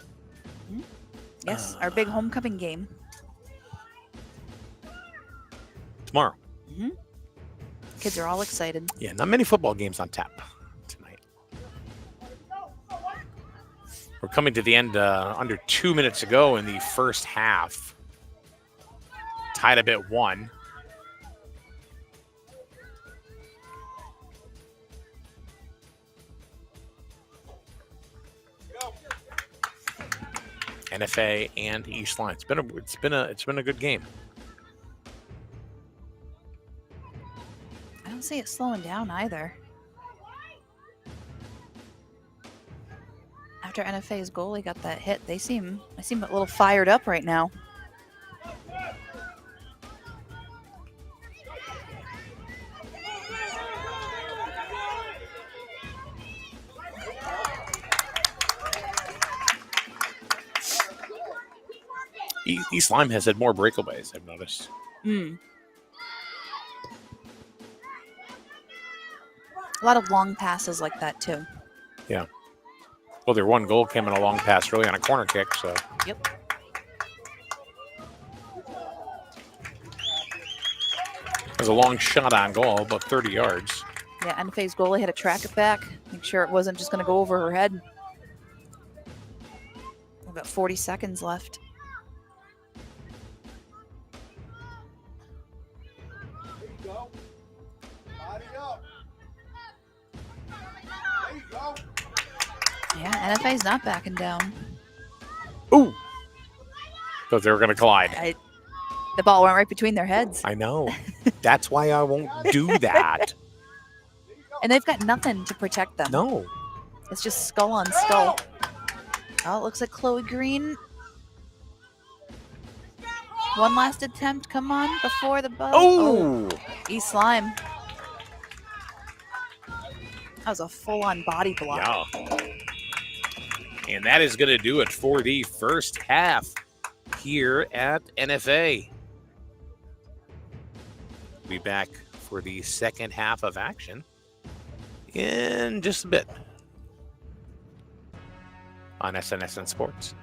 Yes, our big homecoming game. Tomorrow. Kids are all excited. Yeah, not many football games on tap tonight. We're coming to the end under 2 minutes ago in the first half. Tied up at 1. NFA and East Lyme. It's been a good game. I don't see it slowing down either. After NFA's goalie got that hit, they seem a little fired up right now. East Lyme has had more breakaways, I've noticed. A lot of long passes like that too. Yeah. Well, their one goal came in a long pass really on a corner kick, so. Yep. It was a long shot on goal, about 30 yards. Yeah, NFA's goalie had to track it back, make sure it wasn't just going to go over her head. We've got 40 seconds left. There you go. Body up. There you go. Yeah, NFA's not backing down. Ooh! Thought they were going to collide. The ball went right between their heads. I know. That's why I won't do that. And they've got nothing to protect them. No. It's just skull on skull. Oh, it looks like Chloe Green. One last attempt. Come on, before the buzz. Oh! East Lyme. That was a full-on body block. Yeah. And that is going to do it for the first half here at NFA. We'll be back for the second half of action in just a bit on SNSN Sports.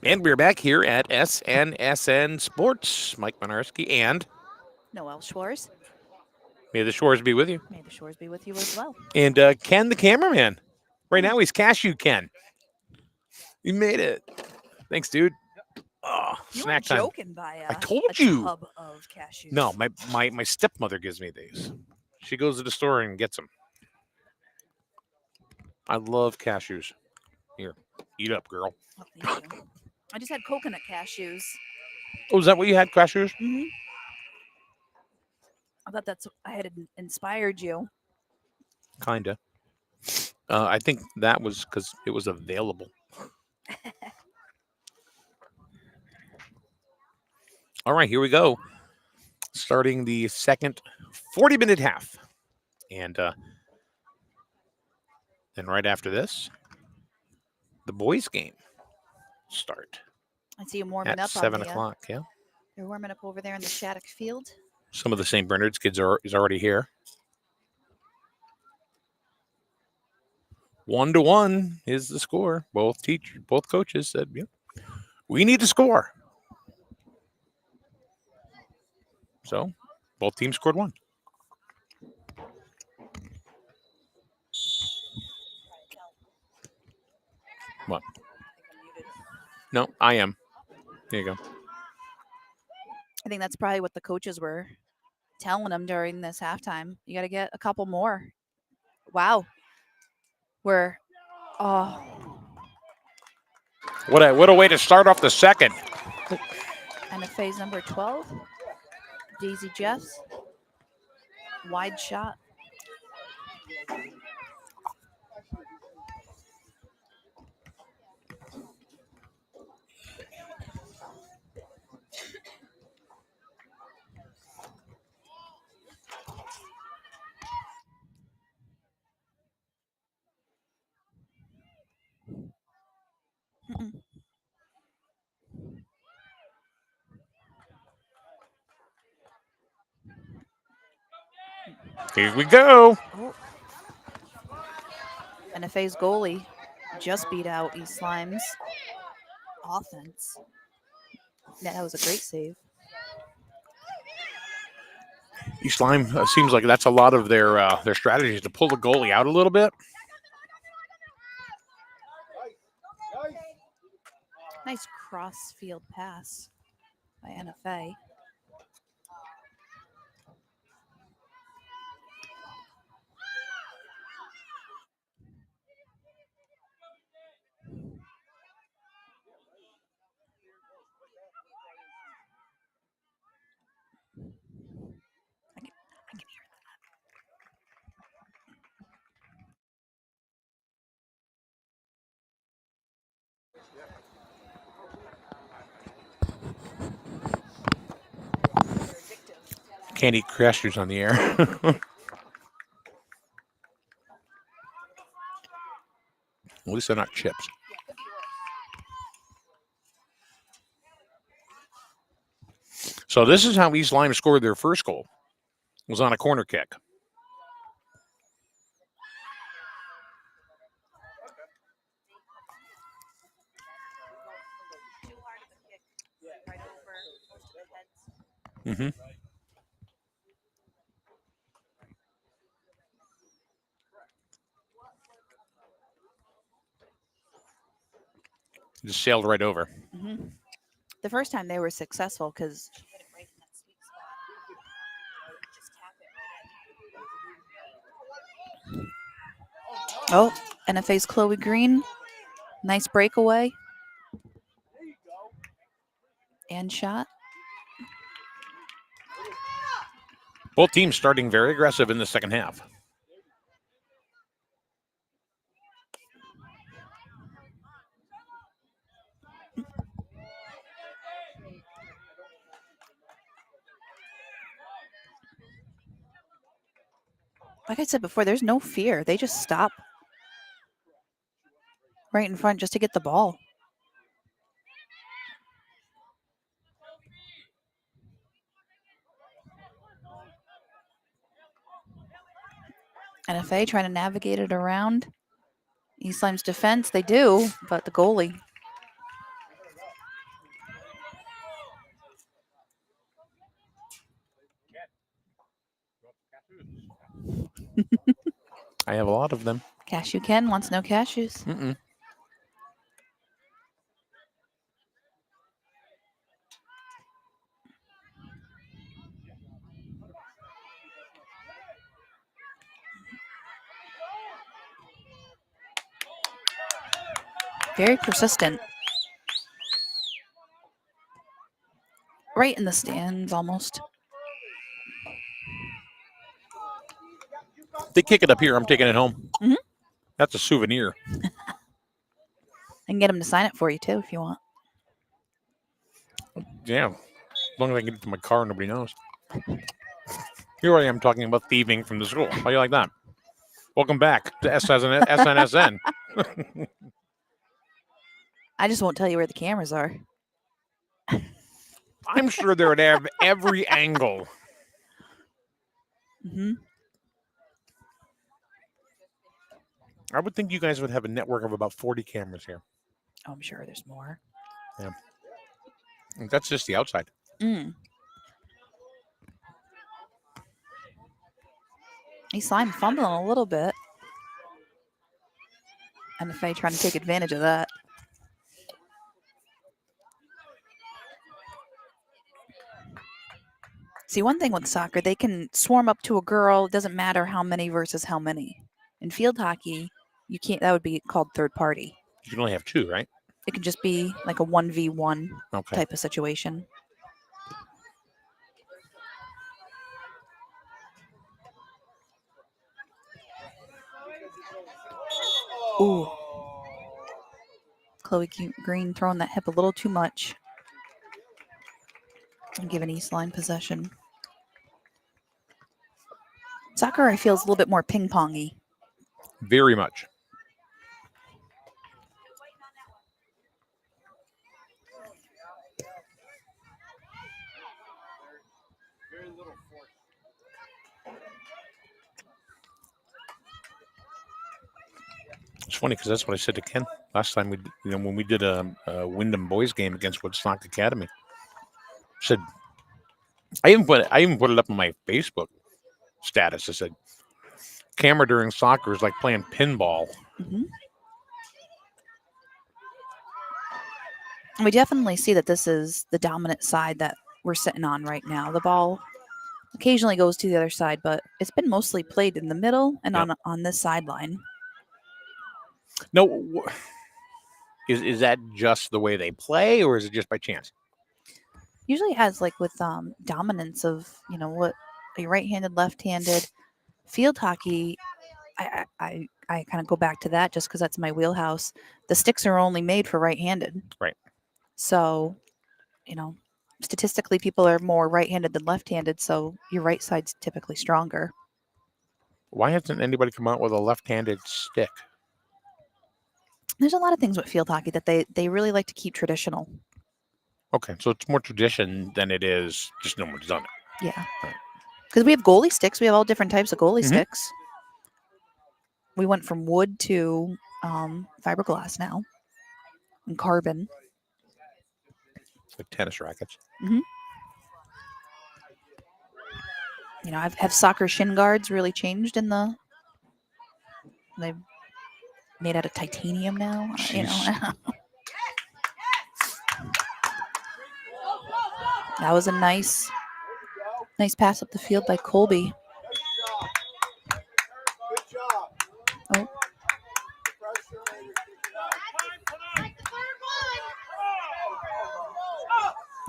And we're back here at SNSN Sports. Mike Monarski and Noel Schwartz. may the shores be with you. May the shores be with you as well. And Ken, the cameraman. Right now he's Cashew Ken. You made it. Thanks, dude. Oh, You snack were time. joking by I a told you. tub of cashews. No, my stepmother gives me these. She goes to the store and gets them. I love cashews. Here, eat up, girl. Oh, thank you. I just had coconut cashews. Oh, is that what you had, cashews? Mm-hmm. I thought I had inspired you. Kinda. I think that was because it was available. All right, here we go. Starting the second 40-minute half. And then right after this, the boys' game start I see them warming at up 7 on the, o'clock. Yeah. they're warming up over there in the Shattuck Field. Some of the St. Bernard's kids is already here. 1-1 is the score. Both coaches said, yeah, we need to score. So both teams scored one. What? No, I am. There you go. I think that's probably what the coaches were telling them during this halftime. You got to get a couple more. Wow. Oh, What a way to start off the second. NFA's number 12, Daisy Jeffs. Wide shot. Mm-mm. Here we go. Oh. NFA's goalie just beat out East Lyme's offense. Yeah, that was a great save. East Lyme seems like that's a lot of their strategies to pull the goalie out a little bit. Nice cross field pass by NFA. I can hear Can't eat crashers on the air. At least they're not chips. So this is how East Lyme scored their first goal. It was on a corner kick. Mm-hmm. Just sailed right over. Mm-hmm. The first time they were successful because oh, NFA's Chloe Green. Nice breakaway. And shot. Both teams starting very aggressive in the second half. Like I said before, there's no fear. They just stop right in front just to get the ball. NFA trying to navigate it around East Lyme's defense. They do, but the goalie I have a lot of them. Cashew Ken wants no cashews. Mm-mm. Very persistent. Right in the stands, almost. They kick it up here. I'm taking it home. Mhm. That's a souvenir. I can get him to sign it for you too, if you want. Yeah. As long as I can get it to my car, nobody knows. Here I am talking about thieving from the school. How do you like that? Welcome back to SNSN. I just won't tell you where the cameras are. I'm sure they would have every angle. Hmm. I would think you guys would have a network of about 40 cameras here. Oh, I'm sure there's more. And that's just the outside. Mm. He's Lyme fumbling a little bit. NFA trying to take advantage of that. See, one thing with soccer, they can swarm up to a girl. It doesn't matter how many versus how many. In field hockey, you can't. That would be called third party. You can only have 2, right? It can just be like a 1v1 Okay. type of situation. Ooh. Chloe Green throwing that hip a little too much. And giving East Line possession. Soccer, I feel, is a little bit more ping-pongy. Very much. It's funny because that's what I said to Ken last time when we did a Wyndham boys game against Woodstock Academy. I said, I even put it up on my Facebook status. I said, camera during soccer is like playing pinball. Mm-hmm. We definitely see that this is the dominant side that we're sitting on right now. The ball occasionally goes to the other side, but it's been mostly played in the middle and Yep. on this sideline. No, is that just the way they play, or is it just by chance? Usually has like with dominance of, what, are you right-handed, left-handed? Field hockey, I kind of go back to that just because that's my wheelhouse. The sticks are only made for right-handed. Right. So, statistically people are more right-handed than left-handed, so your right side's typically stronger. Why hasn't anybody come out with a left-handed stick? There's a lot of things with field hockey that they really like to keep traditional. Okay, so it's more tradition than it is just no one's done it. Yeah. Because we have goalie sticks. We have all different types of goalie Mhm. sticks. We went from wood to fiberglass now. And carbon. Like tennis rackets. Have soccer shin guards really changed they've made out of titanium now? Jeez. That was a nice pass up the field by Colby. Good job. Oh.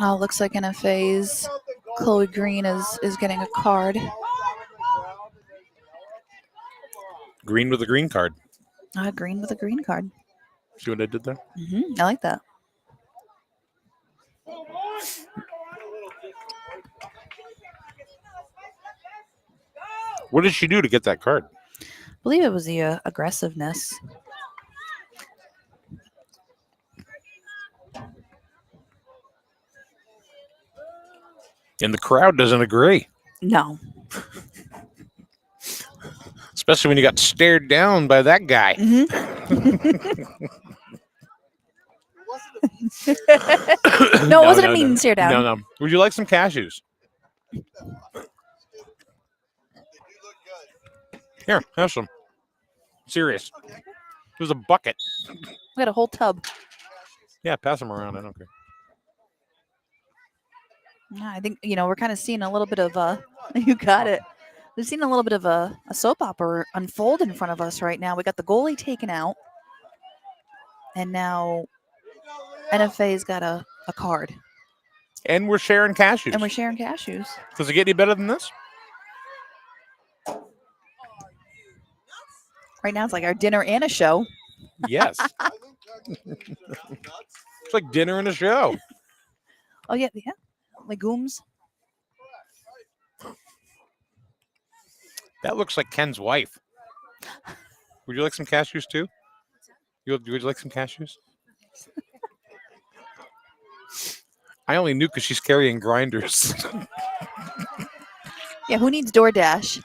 Oh, looks like NFA's Chloe Green is getting a card. Green with a green card. Green with a green card. See what I did there? I like that. What did she do to get that card? I believe it was the aggressiveness. And the crowd doesn't agree. No. Especially when you got stared down by that guy. No, it wasn't a mean stare down. No. Would you like some cashews? Here, have some. Serious. There's a bucket. We got a whole tub. Yeah, pass them around. I don't care. Yeah, I think, we're kind of seeing a little bit of you got it. We've seen a little bit of a soap opera unfold in front of us right now. We got the goalie taken out, and now NFA's got a card. And we're sharing cashews. And we're sharing cashews. Does it get any better than this? Right now it's like our dinner and a show. Yes. It's like dinner and a show. Oh, yeah. Legumes. That looks like Ken's wife. Would you like some cashews too? Would you like some cashews? I only knew because she's carrying grinders. Yeah, who needs DoorDash?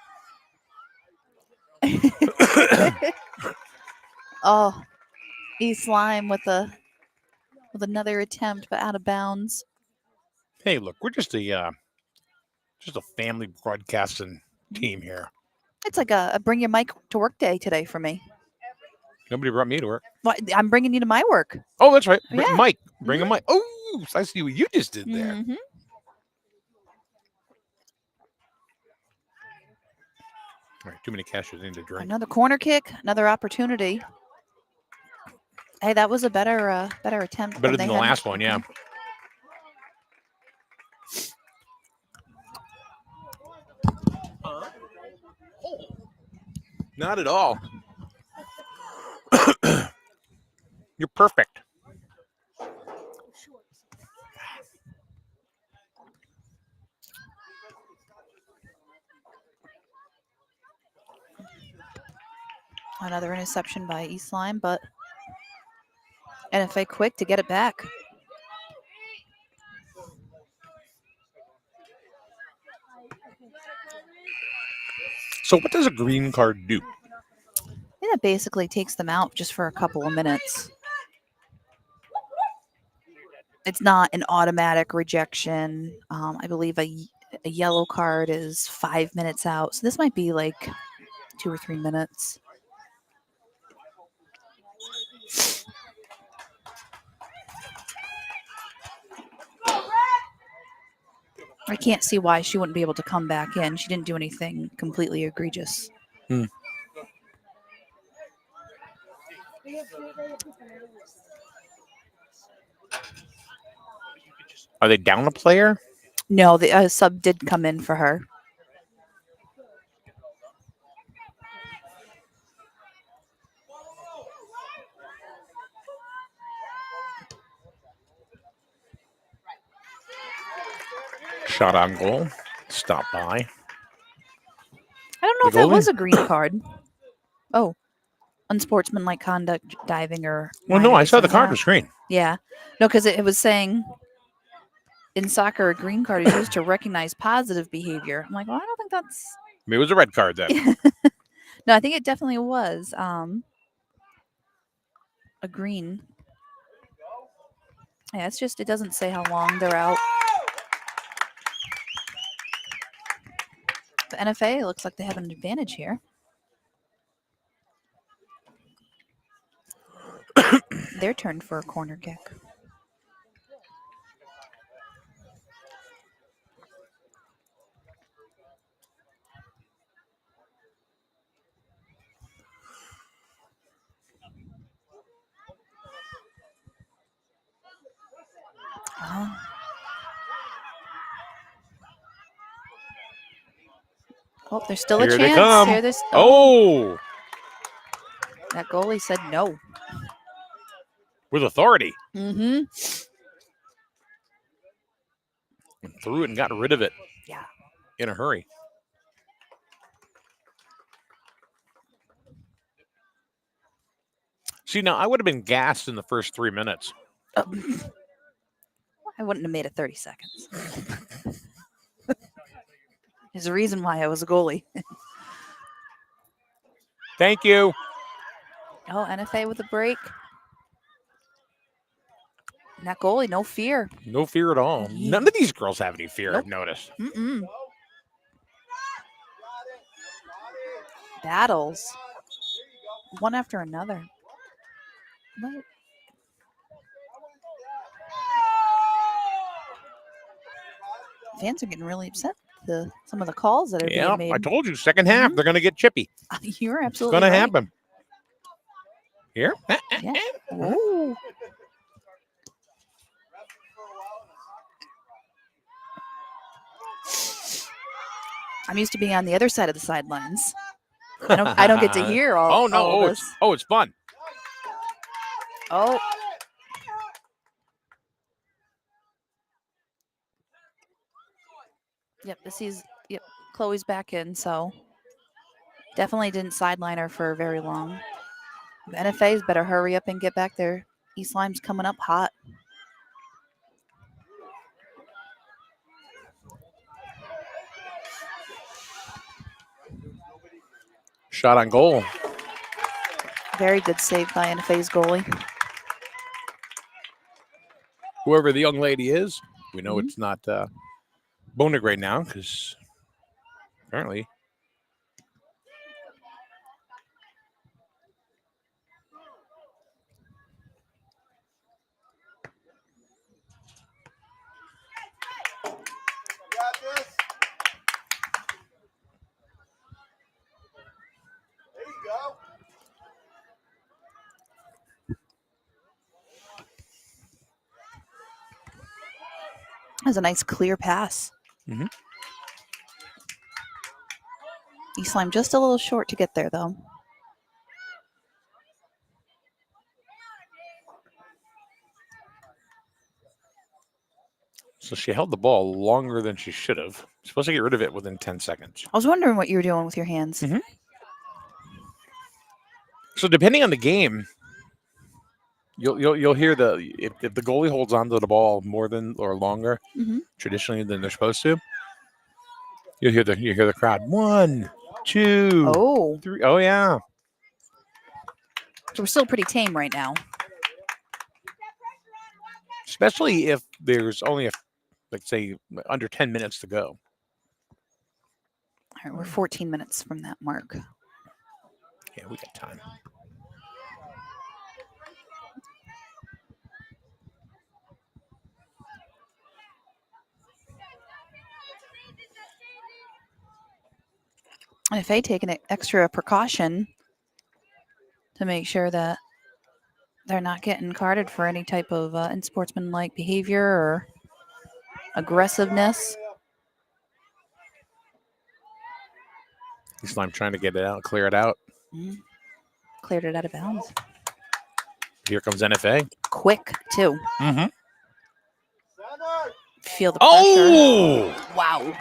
Oh, East Lyme with another attempt, but out of bounds. Hey, look, we're just a family broadcasting team here. It's like a bring your mic to work day today for me. Nobody brought me to work. Well, I'm bringing you to my work. Oh, that's right. Yeah. Mike, bring a mic. Oh, I see what you just did there. Mhm. All right, too many cashews. I need to drink. Another corner kick, another opportunity. Hey, that was a better attempt. Better they than the had. last one, yeah. Not at all. You're perfect. Another interception by East Lyme, but NFA quick to get it back. So what does a green card do? I think that basically takes them out just for a couple of minutes. It's not an automatic rejection. I believe a yellow card is 5 minutes out. So this might be like 2 or 3 minutes. I can't see why she wouldn't be able to come back in. She didn't do anything completely egregious. Are they down a player? No, the sub did come in for her. Shot on goal. Stop by. I don't know if The that was goalie? a green card. Oh, unsportsmanlike conduct, diving, or Well, no, I saw the violation, card yeah. was green. Yeah. No, because it was saying in soccer, a green card is used to recognize positive behavior. I'm like, well, I don't think that's. Maybe it was a red card then. No, I think it definitely was a green. Yeah, it's just, it doesn't say how long they're out. The NFA looks like they have an advantage here. Their turn for a corner kick. Oh, there's still a Here chance. they come. Here there's Oh, that goalie said no. with authority. Mm-hmm. And threw it and got rid of it. Yeah. In a hurry. See, now I would have been gassed in the first 3 minutes. I wouldn't have made it 30 seconds. There's a reason why I was a goalie. Thank you. Oh, NFA with a break. And that goalie, no fear. No fear at all. None of these girls have any fear, Nope. I've noticed. Mm-mm. battles, one after another. What? Fans are getting really upset with some of the calls that are Yeah, being I made. told you, second half, they're going to get chippy. You're It's absolutely going to right. happen. Here. Yeah. Ooh. I'm used to being on the other side of the sidelines. I don't get to hear all, Oh, no. all of this. It's fun. Oh. Yep, Chloe's back in, so definitely didn't sideline her for very long. The NFAs better hurry up and get back there. East Lyme's coming up hot. Shot on goal. Very good save by NFA's goalie. Whoever the young lady is, we know Mhm. it's not Bonig right now because apparently. Got this. There you go. That was a nice clear pass. Mhm. East Lyme just a little short to get there, though. So she held the ball longer than she should have. Supposed to get rid of it within 10 seconds. I was wondering what you were doing with your hands. Mhm. So depending on the game, you'll hear if the goalie holds onto the ball more than or longer Mhm. traditionally than they're supposed to, you hear the crowd 1, 2, Oh, 3. Oh yeah. so we're still pretty tame right now. Especially if there's only like say under 10 minutes to go. All right, we're 14 minutes from that mark. Yeah, we got time. NFA taking an extra precaution to make sure that they're not getting carded for any type of unsportsmanlike behavior or aggressiveness. East Lyme trying to get it out, clear it out. Cleared it out of bounds. Here comes NFA. Quick, too. Mm-hmm. Center. Feel the pressure. Oh! Wow.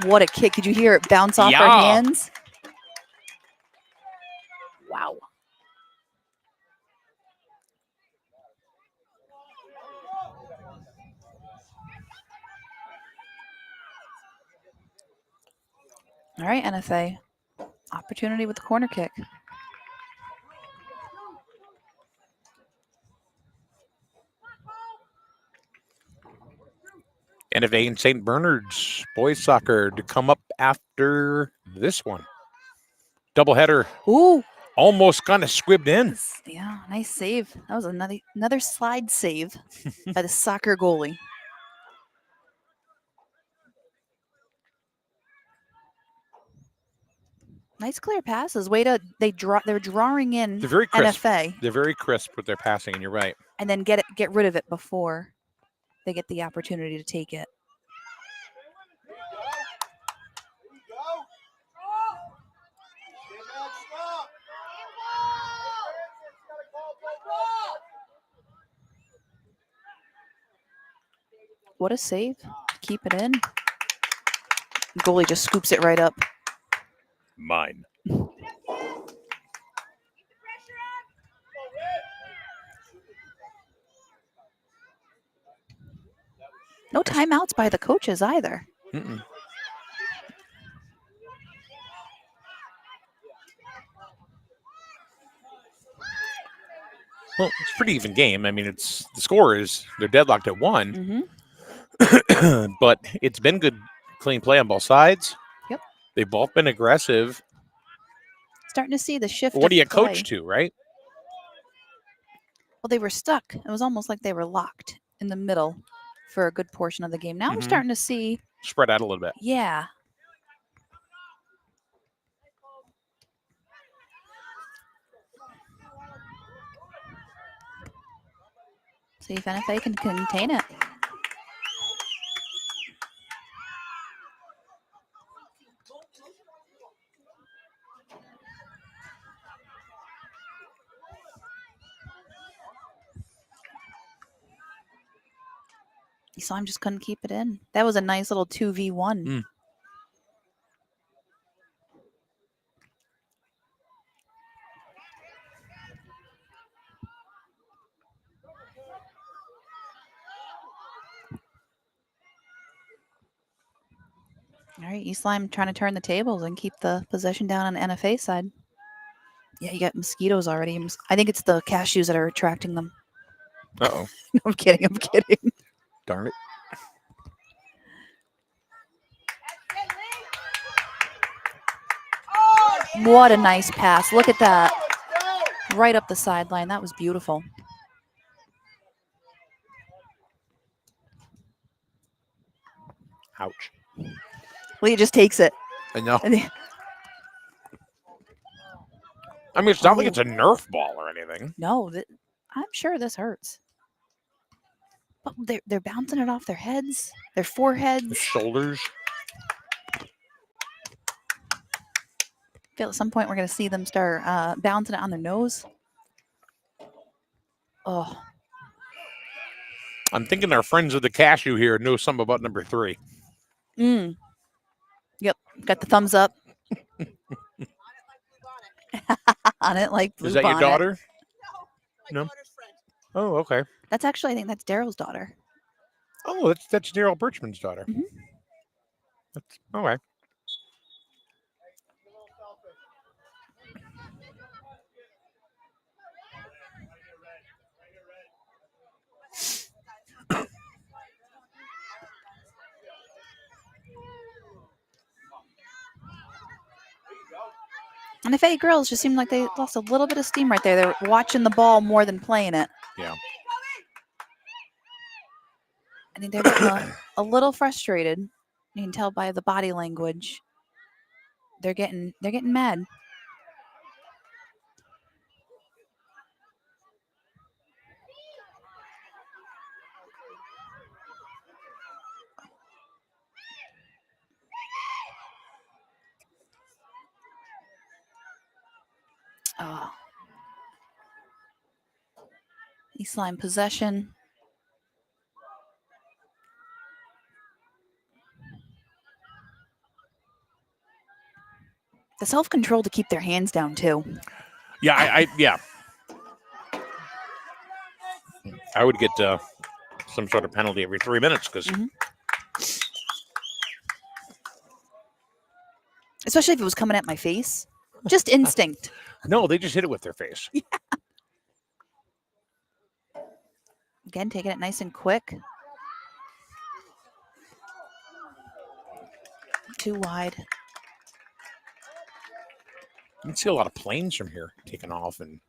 What a kick. Did you hear it bounce off her Yeah. hands? Wow. All right, NFA. Opportunity with the corner kick. NFA and St. Bernard's boys soccer to come up after this one. Doubleheader. Ooh. Almost kind of squibbed in. Yeah, nice save. That was another slide save by the soccer goalie. Nice clear passes. They're drawing in They're very crisp. NFA They're very crisp with their passing, and you're right. and then get rid of it before they get the opportunity to take it. There you go. Stay back, stop. What a save. Keep it in. Goalie just scoops it right up. Mine. No timeouts by the coaches either. Mm-mm. Well, it's a pretty even game. I mean, the score is they're deadlocked at 1, Mm-hmm. but it's been good, clean play on both sides. Yep. They've both been aggressive. Starting to see the shift. What of do you play. coach to, right? Well, they were stuck. It was almost like they were locked in the middle for a good portion of the game. Now I'm Mhm. starting to see, Spread out a little bit. yeah. See if NFA can contain it. Slime just couldn't keep it in. That was a nice little 2v1. Mm. All right, East Lyme trying to turn the tables and keep the possession down on the NFA side. Yeah, you got mosquitoes already. I think it's the cashews that are attracting them. Uh-oh. No, I'm kidding. I'm kidding. Darn it. What a nice pass. Look at that. Right up the sideline. That was beautiful. Ouch. Leah just takes it. I know. And they- I mean, it's not like Oh. it's a Nerf ball or anything. No, I'm sure this hurts. But they're bouncing it off their heads, their The foreheads. shoulders. I feel at some point we're going to see them start bouncing it on their nose. Oh, I'm thinking our friends of the cashew here know something about number 3. Yep, got the thumbs up. On it like blue Is that your bonnet. daughter? No. Oh, okay. That's actually, I think that's Daryl's daughter. Oh, that's Daryl Birchman's daughter. Mhm. That's okay. And the Faye girls just seemed like they lost a little bit of steam right there. They were watching the ball more than playing it. Yeah. I think they're getting a little frustrated. You can tell by the body language. They're getting mad. Oh. East Lyme possession. The self-control to keep their hands down too. Yeah, yeah. I would get some sort of penalty every 3 minutes because Especially if it was coming at my face. Just instinct. no, they just hit it with their face. Again, taking it nice and quick. Too wide. You can see a lot of planes from here taking off, and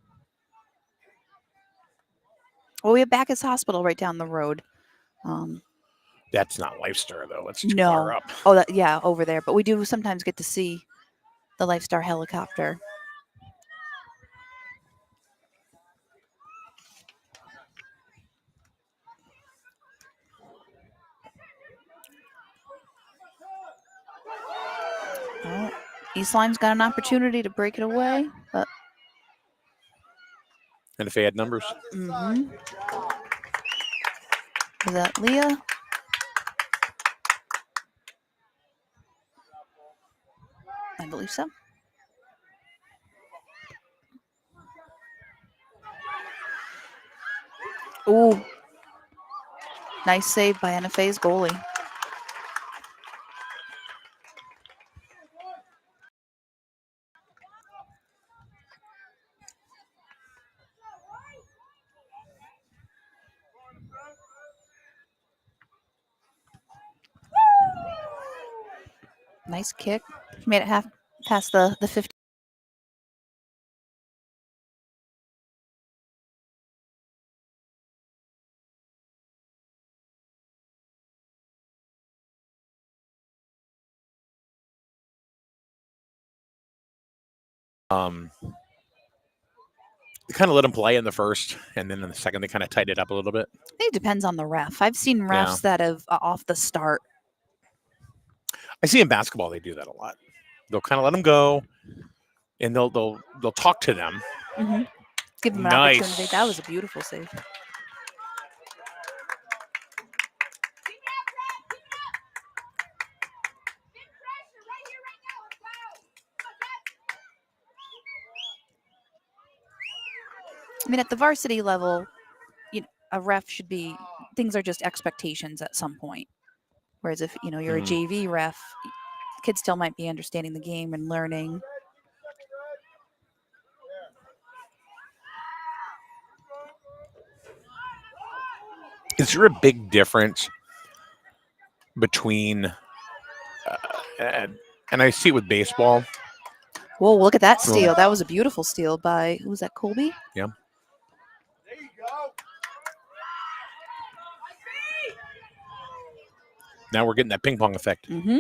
Well, we have Bacchus Hospital right down the road. that's not Lifestar though. It's too No. far up. Oh, yeah, over there. But we do sometimes get to see the Lifestar helicopter. Oh, East Lyme's got an opportunity to break it away, but And if they had numbers, is that Leah? I believe so. Ooh. Nice save by NFA's goalie. Nice kick. Made it half past the 50. They kind of let them play in the first, and then in the second they kind of tightened it up a little bit. It depends on the ref. I've seen refs that have off the start. I see in basketball they do that a lot. They'll kind of let them go, and they'll talk to them. Mm-hmm. Give them an Nice. opportunity. That was a beautiful save. I mean, at the varsity level, a ref should be, things are just expectations at some point. Whereas if, you're a JV ref, kids still might be understanding the game and learning. Is there a big difference between, and I see it with baseball. Whoa, look at that steal. That was a beautiful steal by, who was that, Colby? Yeah. There you go. Now we're getting that ping pong effect. Mm-hmm.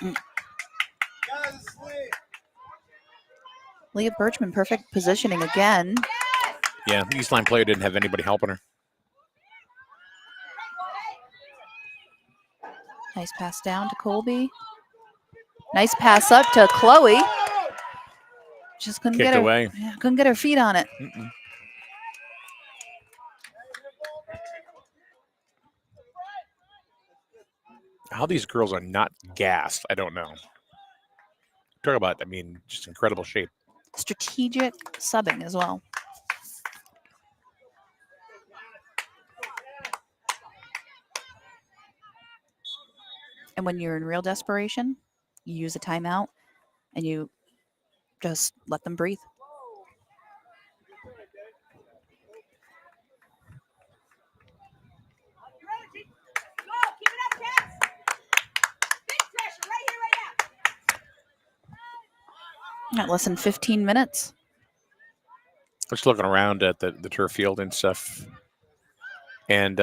Guys, sleep. Leah Birchman, perfect positioning again. Yeah, the East Line player didn't have anybody helping her. Nice pass down to Colby. Nice pass up to Chloe. Just couldn't Kicked get her away. Yeah, couldn't get her feet on it. Mm-mm. How these girls are not gassed, I don't know. Talk about, just incredible shape. Strategic subbing as well. And when you're in real desperation, you use a timeout and you just let them breathe. Not less than 15 minutes. Just looking around at the turf field and stuff. And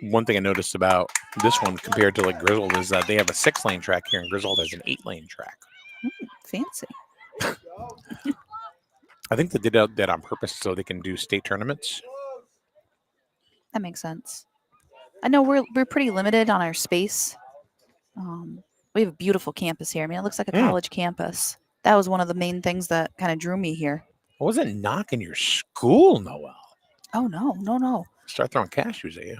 one thing I noticed about this one compared to like Griswold is that they have a 6-lane track here, and Griswold has an 8-lane track. Fancy. I think they did that on purpose so they can do state tournaments. That makes sense. I know we're pretty limited on our space. We have a beautiful campus here. I mean, it looks like a college campus. That was one of the main things that kind of drew me here. I wasn't knocking your school, Noel. Oh, no. Start throwing cashews at you.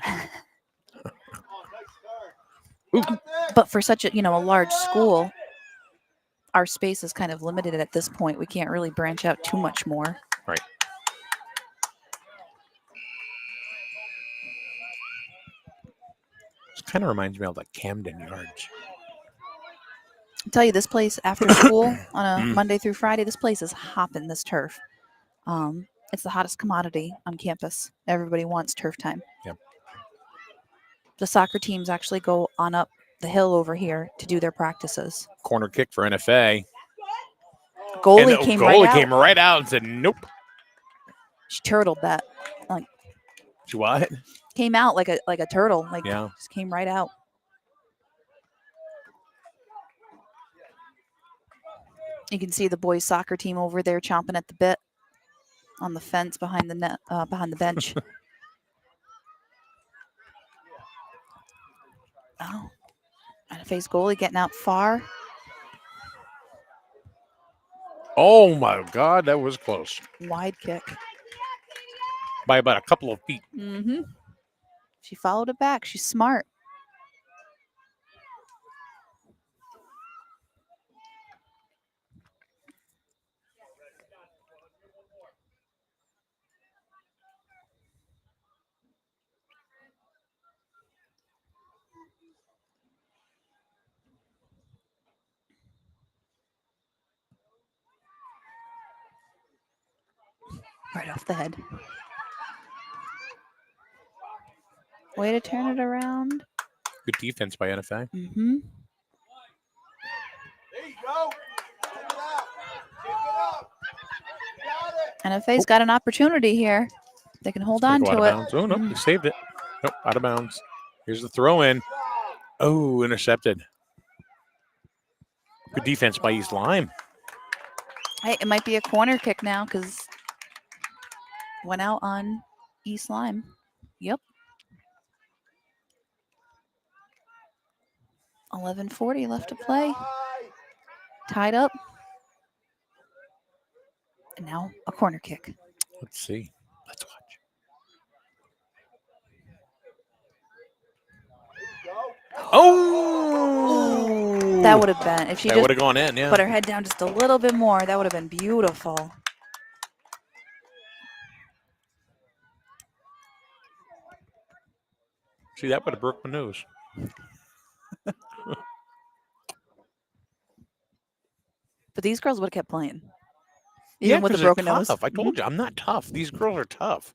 But for such a large school, our space is kind of limited at this point. We can't really branch out too much more. Right. This kind of reminds me of like Camden Yards. I'll tell you, this place after school on a Monday through Friday, this place is hopping, this turf. It's the hottest commodity on campus. Everybody wants turf time. Yep. The soccer teams actually go on up the hill over here to do their practices. Corner kick for NFA. Goalie came right out and said, nope. She turtled that. Like, She what? came out like a turtle. Like, Yeah. just came right out. You can see the boys soccer team over there chomping at the bit on the fence behind the net, behind the bench. Oh, NFA's goalie getting out far. Oh my God, that was close. Wide kick. By about a couple of feet. Mm-hmm. She followed it back. She's smart. Right off the head. Way to turn it around. Good defense by NFA. Mm-hmm. There you go. Kick it out. Kick it up. Got it. NFA's got an opportunity here. They can hold on Go out to of it. bounds. Oh, no, they saved it. Nope, out of bounds. Here's the throw in. Oh, intercepted. Good defense by East Lyme. Hey, it might be a corner kick now because went out on East Lyme. Yep. 11:40 left to play. Tied up. And now a corner kick. Let's see. Let's watch. Oh! That would have been, if she That just would have gone in, yeah. put her head down just a little bit more, that would have been beautiful. See, that would have broke my nose. But these girls would have kept playing. Yeah, Even with a 'cause they're broken nose. tough. I told you, I'm not tough. These girls are tough.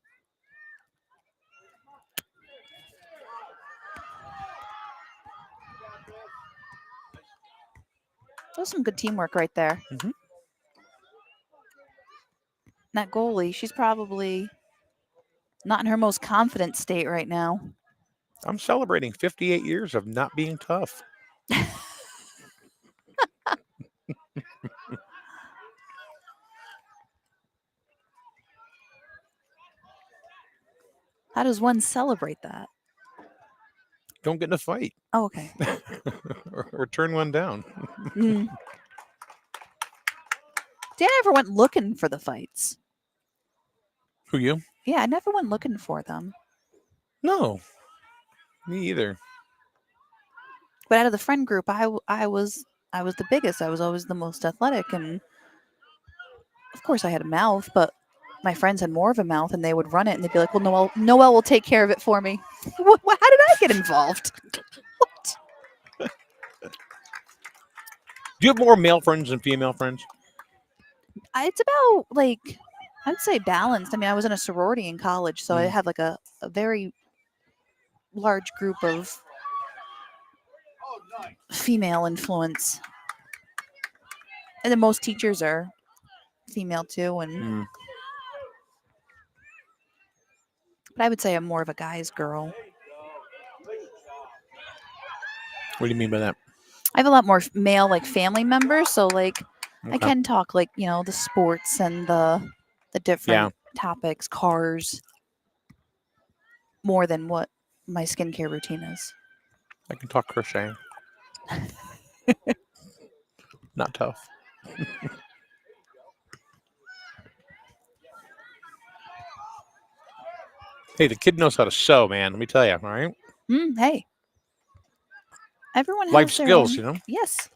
That was some good teamwork right there. Mhm. That goalie, she's probably not in her most confident state right now. I'm celebrating 58 years of not being tough. How does one celebrate that? Don't get in a fight Oh, okay. or turn one down. Mm. Dan never went looking for the fights. Who, you? Yeah, I never went looking for them. No, me either. But out of the friend group, I was the biggest. I was always the most athletic, and of course I had a mouth, but my friends had more of a mouth, and they would run it, and they'd be like, "Well, Noelle will take care of it for me." How did I get involved? What? Do you have more male friends than female friends? It's about like I'd say balanced. I mean, I was in a sorority in college, so I Mm. had like a very large group of female influence, and then most teachers are female too. And Mm. but I would say I'm more of a guy's girl. What do you mean by that? I have a lot more male like family members, so like I Okay. can talk like the sports and the different topics, cars, more than what my skincare routine is. I can talk crocheting. Not tough. Hey, the kid knows how to sew, man. Let me tell you, all right? Hey, everyone has Life their skills, own- you know? Yes.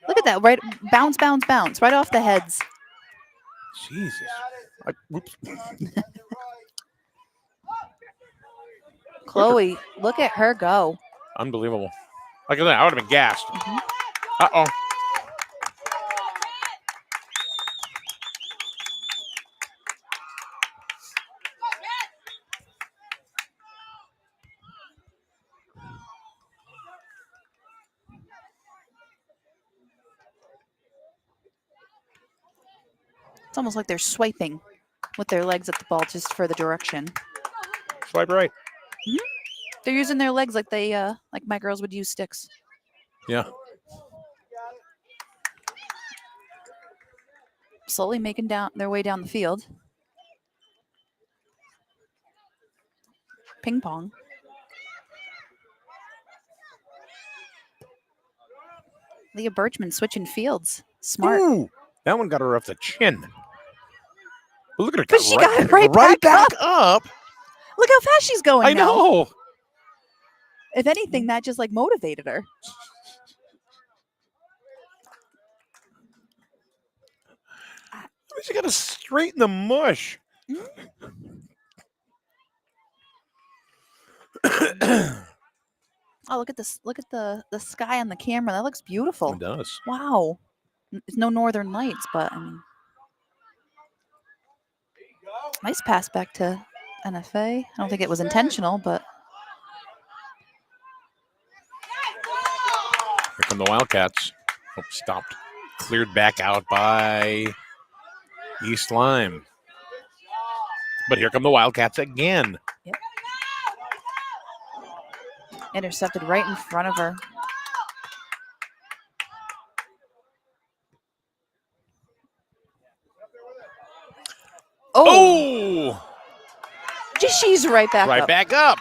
Look at that! Right, bounce, bounce, bounce, right off the heads. Jesus. Whoops. Chloe, look at her go. Unbelievable. Look at that. I would have been gassed. Mhm. Uh-oh. It's almost like they're swiping with their legs at the ball just for the direction. Swipe right. They're using their legs like they like my girls would use sticks. Yeah. Slowly making their way down the field. Ping pong. Leah Birchman switching fields. Smart. Ooh, that one got her off the chin. But look at her. But she got it right back up. Look how fast she's going I now. know. If anything, that just like motivated her. She got to straighten the mush. Oh, look at this! Look at the sky on the camera. That looks beautiful. It does. Wow. It's no northern lights, but I mean, nice pass back to NFA. I don't think it was intentional, but Here come the Wildcats. Oh, stopped. Cleared back out by East Lyme. But here come the Wildcats again. Yep. Intercepted right in front of her. Oh, Oh, just she's right back right up. back up.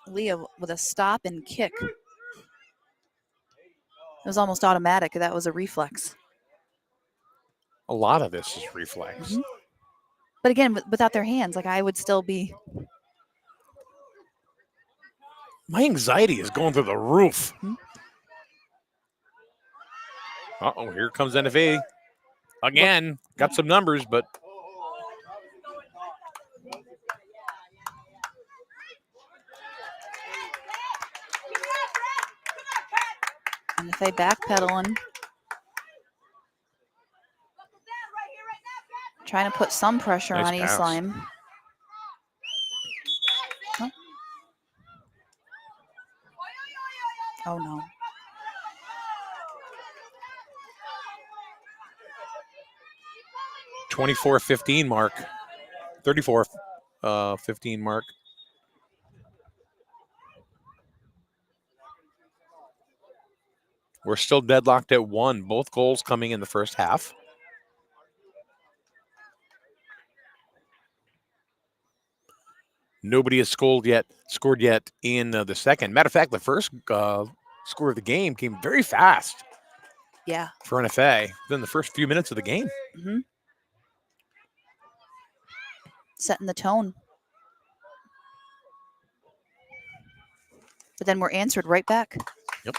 Leah with a stop and kick. It was almost automatic. That was a reflex. A lot of this is reflex. Mhm. But again, without their hands, like I would still be. My anxiety is going through the roof. Mhm. Uh-oh, here comes NFA. Again, got some numbers, but And if they backpedaling, trying to put some pressure Nice on pass. East Lyme. Oh. Oh no. $24-15 mark. 34-15 mark. We're still deadlocked at 1. Both goals coming in the first half. Nobody has scored yet in the second. Matter of fact, the first score of the game came very fast Yeah. for NFA. Then the first few minutes of the game. Mm-hmm. Setting the tone. But then we're answered right back. Yep.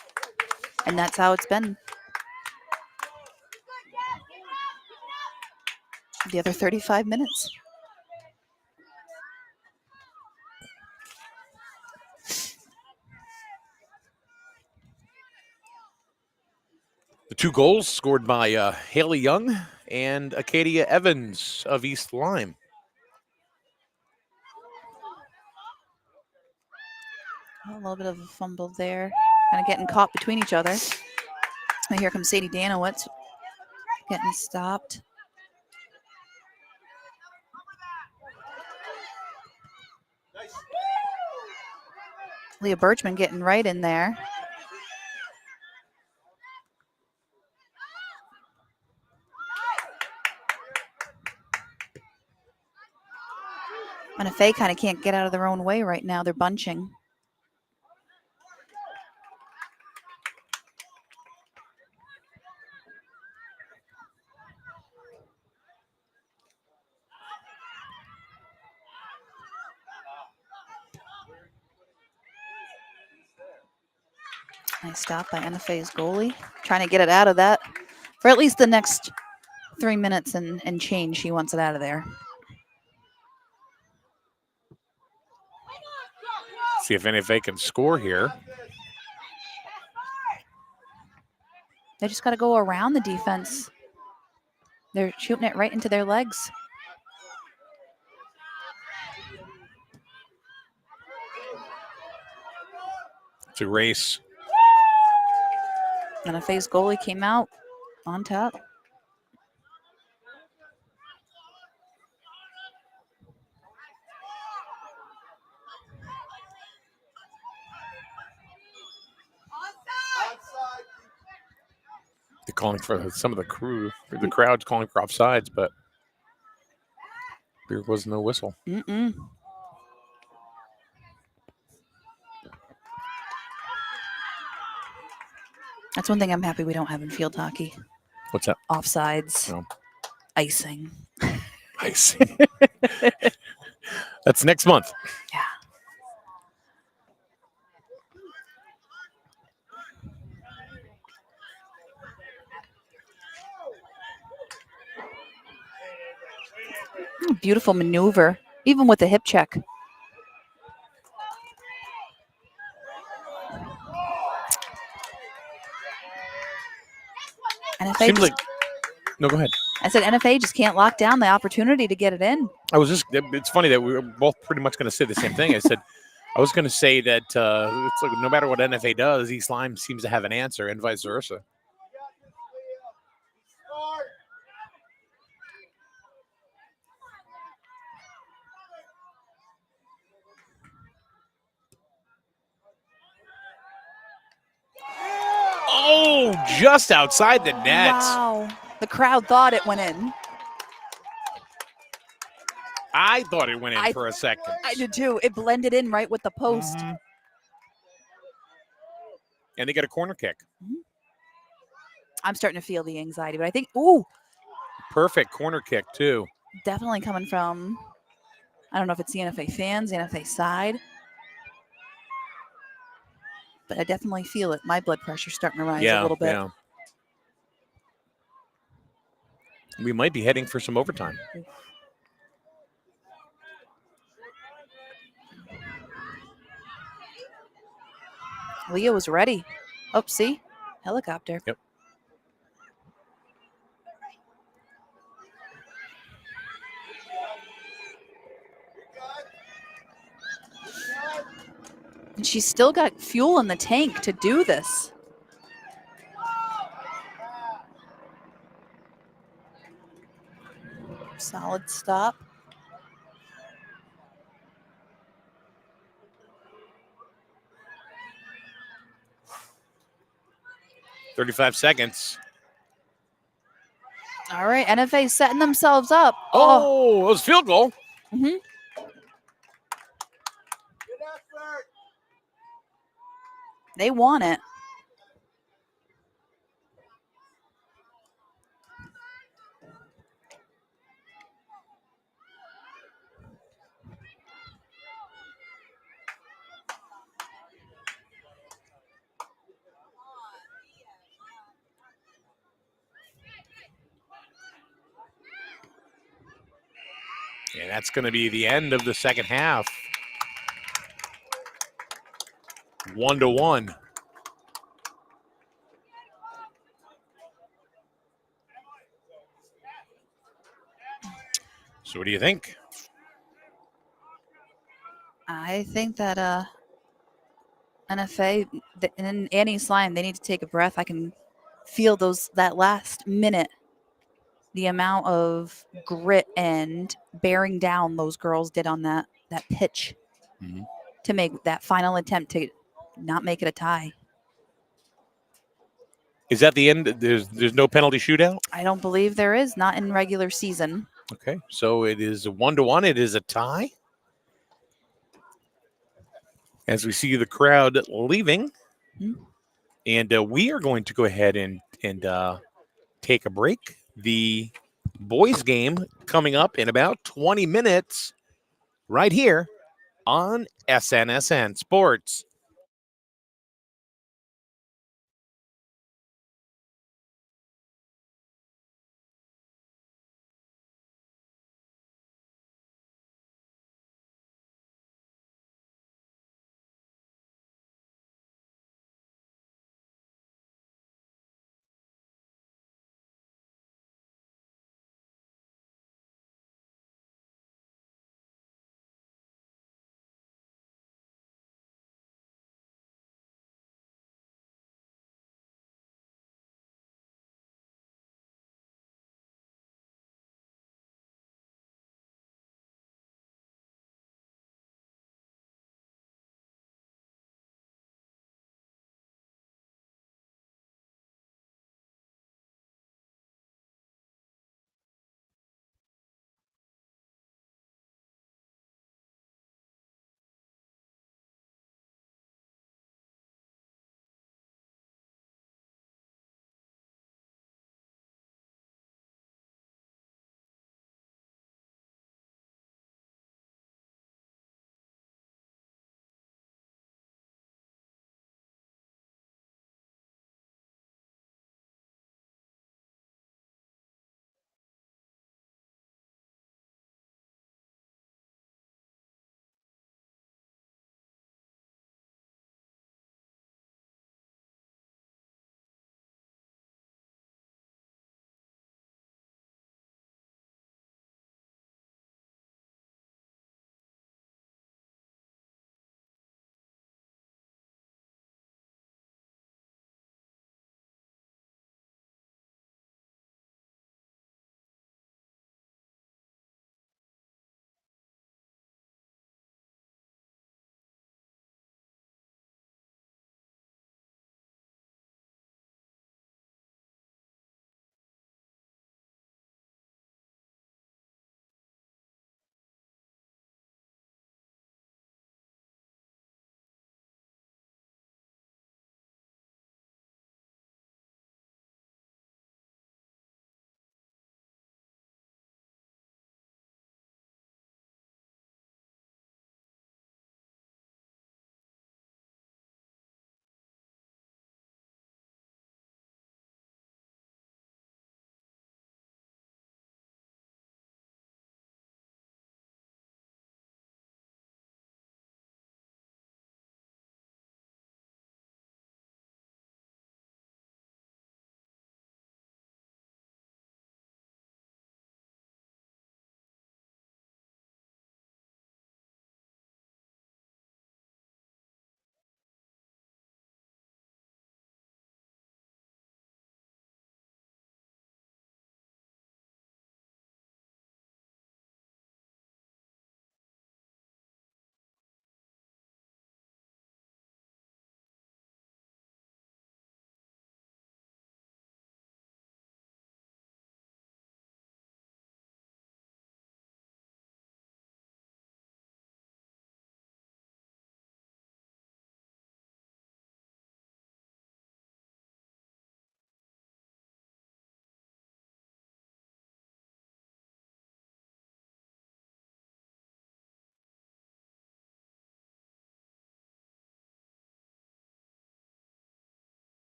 And that's how it's been. The other 35 minutes. The 2 goals scored by Haley Young and Acadia Evans of East Lyme. A little bit of a fumble there. Kind of getting caught between each other. And here comes Sadie Danowitz getting stopped. Leah Birchman getting right in there. And if they kind of can't get out of their own way right now, they're bunching. Nice stop by NFA's goalie. Trying to get it out of that for at least the next 3 minutes and change. She wants it out of there. See if NFA can score here. They just got to go around the defense. They're shooting it right into their legs. It's a race. NFA's goalie came out on top. They're calling for some of the crew, the crowd's calling for offsides, but there was no whistle. Mm-mm. That's one thing I'm happy we don't have in field hockey. What's that? Offsides, No. icing. I see. That's next month. Yeah. Beautiful maneuver, even with the hip check. NFA Seems just, like. No, go ahead. I said NFA just can't lock down the opportunity to get it in. It's funny that we were both pretty much going to say the same thing. I was going to say that it's like no matter what NFA does, East Lyme seems to have an answer and vice versa. just outside the net. Wow. The crowd thought it went in. I thought it went in I- for a second. I did too. It blended in right with the post. Mhm. And they get a corner kick. I'm starting to feel the anxiety, but I think, ooh, Perfect corner kick, too. definitely coming from, I don't know if it's the NFA fans, the NFA side, but I definitely feel it. My blood pressure's starting to rise a little bit. Yeah. We might be heading for some overtime. Leah was ready. Oh, see? Helicopter. Yep. And she's still got fuel in the tank to do this. Solid stop. $35 seconds. All right, NFA setting themselves up. Oh, it was a field goal. Mhm. They want it. And that's going to be the end of the second half. 1-1. So what do you think? I think that NFA and Annie Slime, they need to take a breath. I can feel that last minute, the amount of grit and bearing down those girls did on that pitch Mhm. to make that final attempt to not make it a tie. Is that the end? There's no penalty shootout? I don't believe there is, not in regular season. Okay, so it is a 1-1. It is a tie. As we see the crowd leaving. And we are going to go ahead and take a break. The boys' game coming up in about 20 minutes right here on SNSN Sports.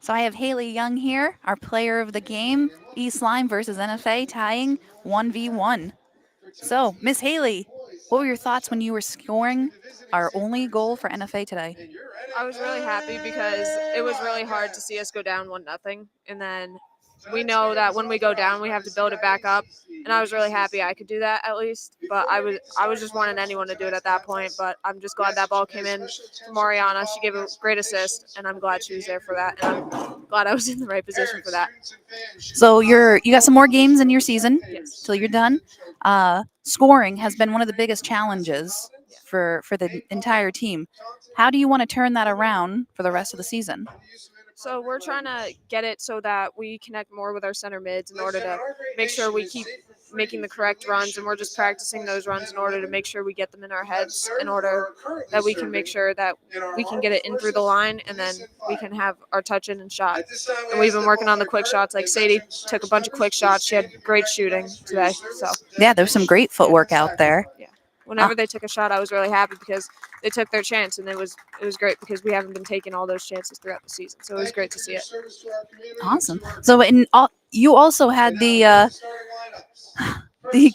So I have Haley Young here, our player of the game. East Lyme versus NFA tying 1v1. So, Miss Haley, what were your thoughts when you were scoring our only goal for NFA today? I was really happy because it was really hard to see us go down 1-0, and then we know that when we go down, we have to build it back up. And I was really happy I could do that at least. But I was just wanting anyone to do it at that point. But I'm just glad that ball came in from Oriana. She gave a great assist, and I'm glad she was there for that. And I'm glad I was in the right position for that. So you got some more games in your season Yes. till you're done. Scoring has been one of the biggest challenges for the entire team. How do you want to turn that around for the rest of the season? So we're trying to get it so that we connect more with our center mids in order to make sure we keep making the correct runs, and we're just practicing those runs in order to make sure we get them in our heads in order that we can make sure that we can get it in through the line, and then we can have our touch in and shot. And we've been working on the quick shots. Like Sadie took a bunch of quick shots. She had great shooting today. So Yeah, there's some great footwork out there. whenever they took a shot, I was really happy because they took their chance, and it was great because we haven't been taking all those chances throughout the season. So it was great to see it. Awesome. So you also had the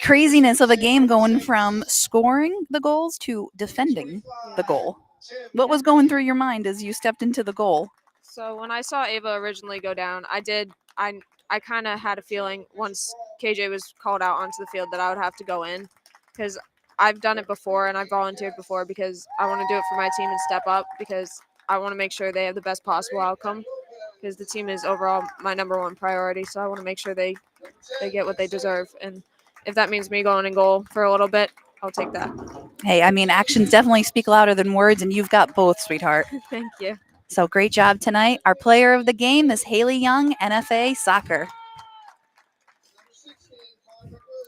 craziness of a game going from scoring the goals to defending the goal. What was going through your mind as you stepped into the goal? So when I saw Ava originally go down, I kind of had a feeling once KJ was called out onto the field that I would have to go in, because I've done it before and I've volunteered before because I want to do it for my team and step up because I want to make sure they have the best possible outcome, because the team is overall my number one priority. So I want to make sure they get what they deserve. And if that means me going in goal for a little bit, I'll take that. Hey, I mean, actions definitely speak louder than words, and you've got both, sweetheart. Thank you. So great job tonight. Our player of the game is Haley Young, NFA Soccer.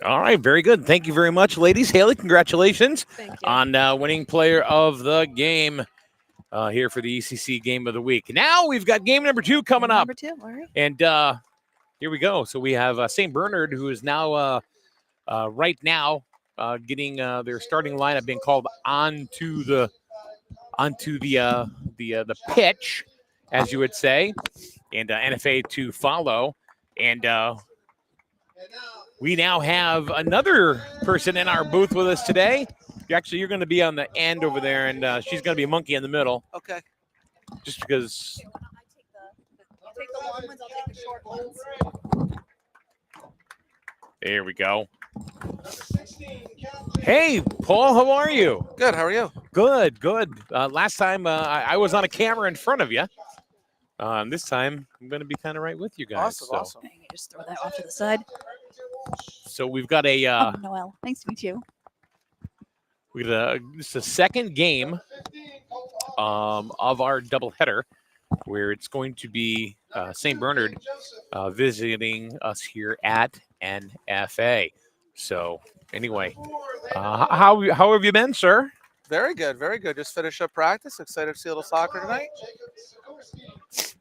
All right, very good. Thank you very much, ladies. Haley, congratulations Thank you. on winning player of the game here for the ECC Game of the Week. Now we've got game number 2 coming up. Number 2, all right. And here we go. So we have St. Bernard, who is now right now getting their starting lineup being called onto the pitch, as you would say, and NFA to follow. And we now have another person in our booth with us today. You're going to be on the end over there, and she's going to be a monkey in the middle. Okay. Just because. I'll take the long ones, I'll take the short ones. There we go. Hey, Paul, how are you? Good. How are you? Good, good. Last time I was on a camera in front of you. This time I'm going to be kind of right with you guys. Awesome. Dang, you just throw that off to the side. So we've got a Noelle, nice to meet you. this is the second game of our doubleheader, where it's going to be St. Bernard visiting us here at NFA. So anyway, how have you been, sir? Very good. Very good. Just finished up practice. Excited to see a little soccer tonight.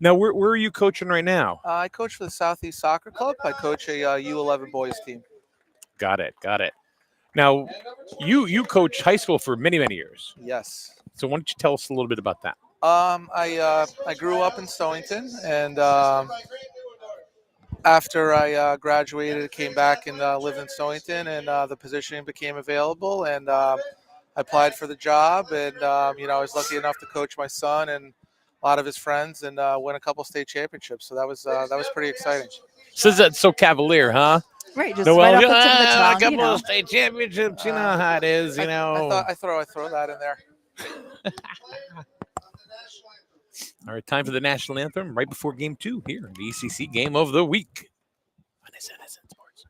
Now, where are you coaching right now? I coach for the Southeast Soccer Club. I coach a U11 boys team. Got it. Now, you coach high school for many, many years. Yes. So why don't you tell us a little bit about that? I grew up in Stonington, and after I graduated, came back and lived in Stonington, and the position became available, and I applied for the job, and I was lucky enough to coach my son and a lot of his friends, and win a couple state championships. So that was pretty exciting. Says that so cavalier, huh? Right, just No, right well, off the tip of the tongue, a couple of state championships, you know how it is, you know. I throw that in there. All right, time for the national anthem right before game 2 here, the ECC Game of the Week. On SNSN Sports.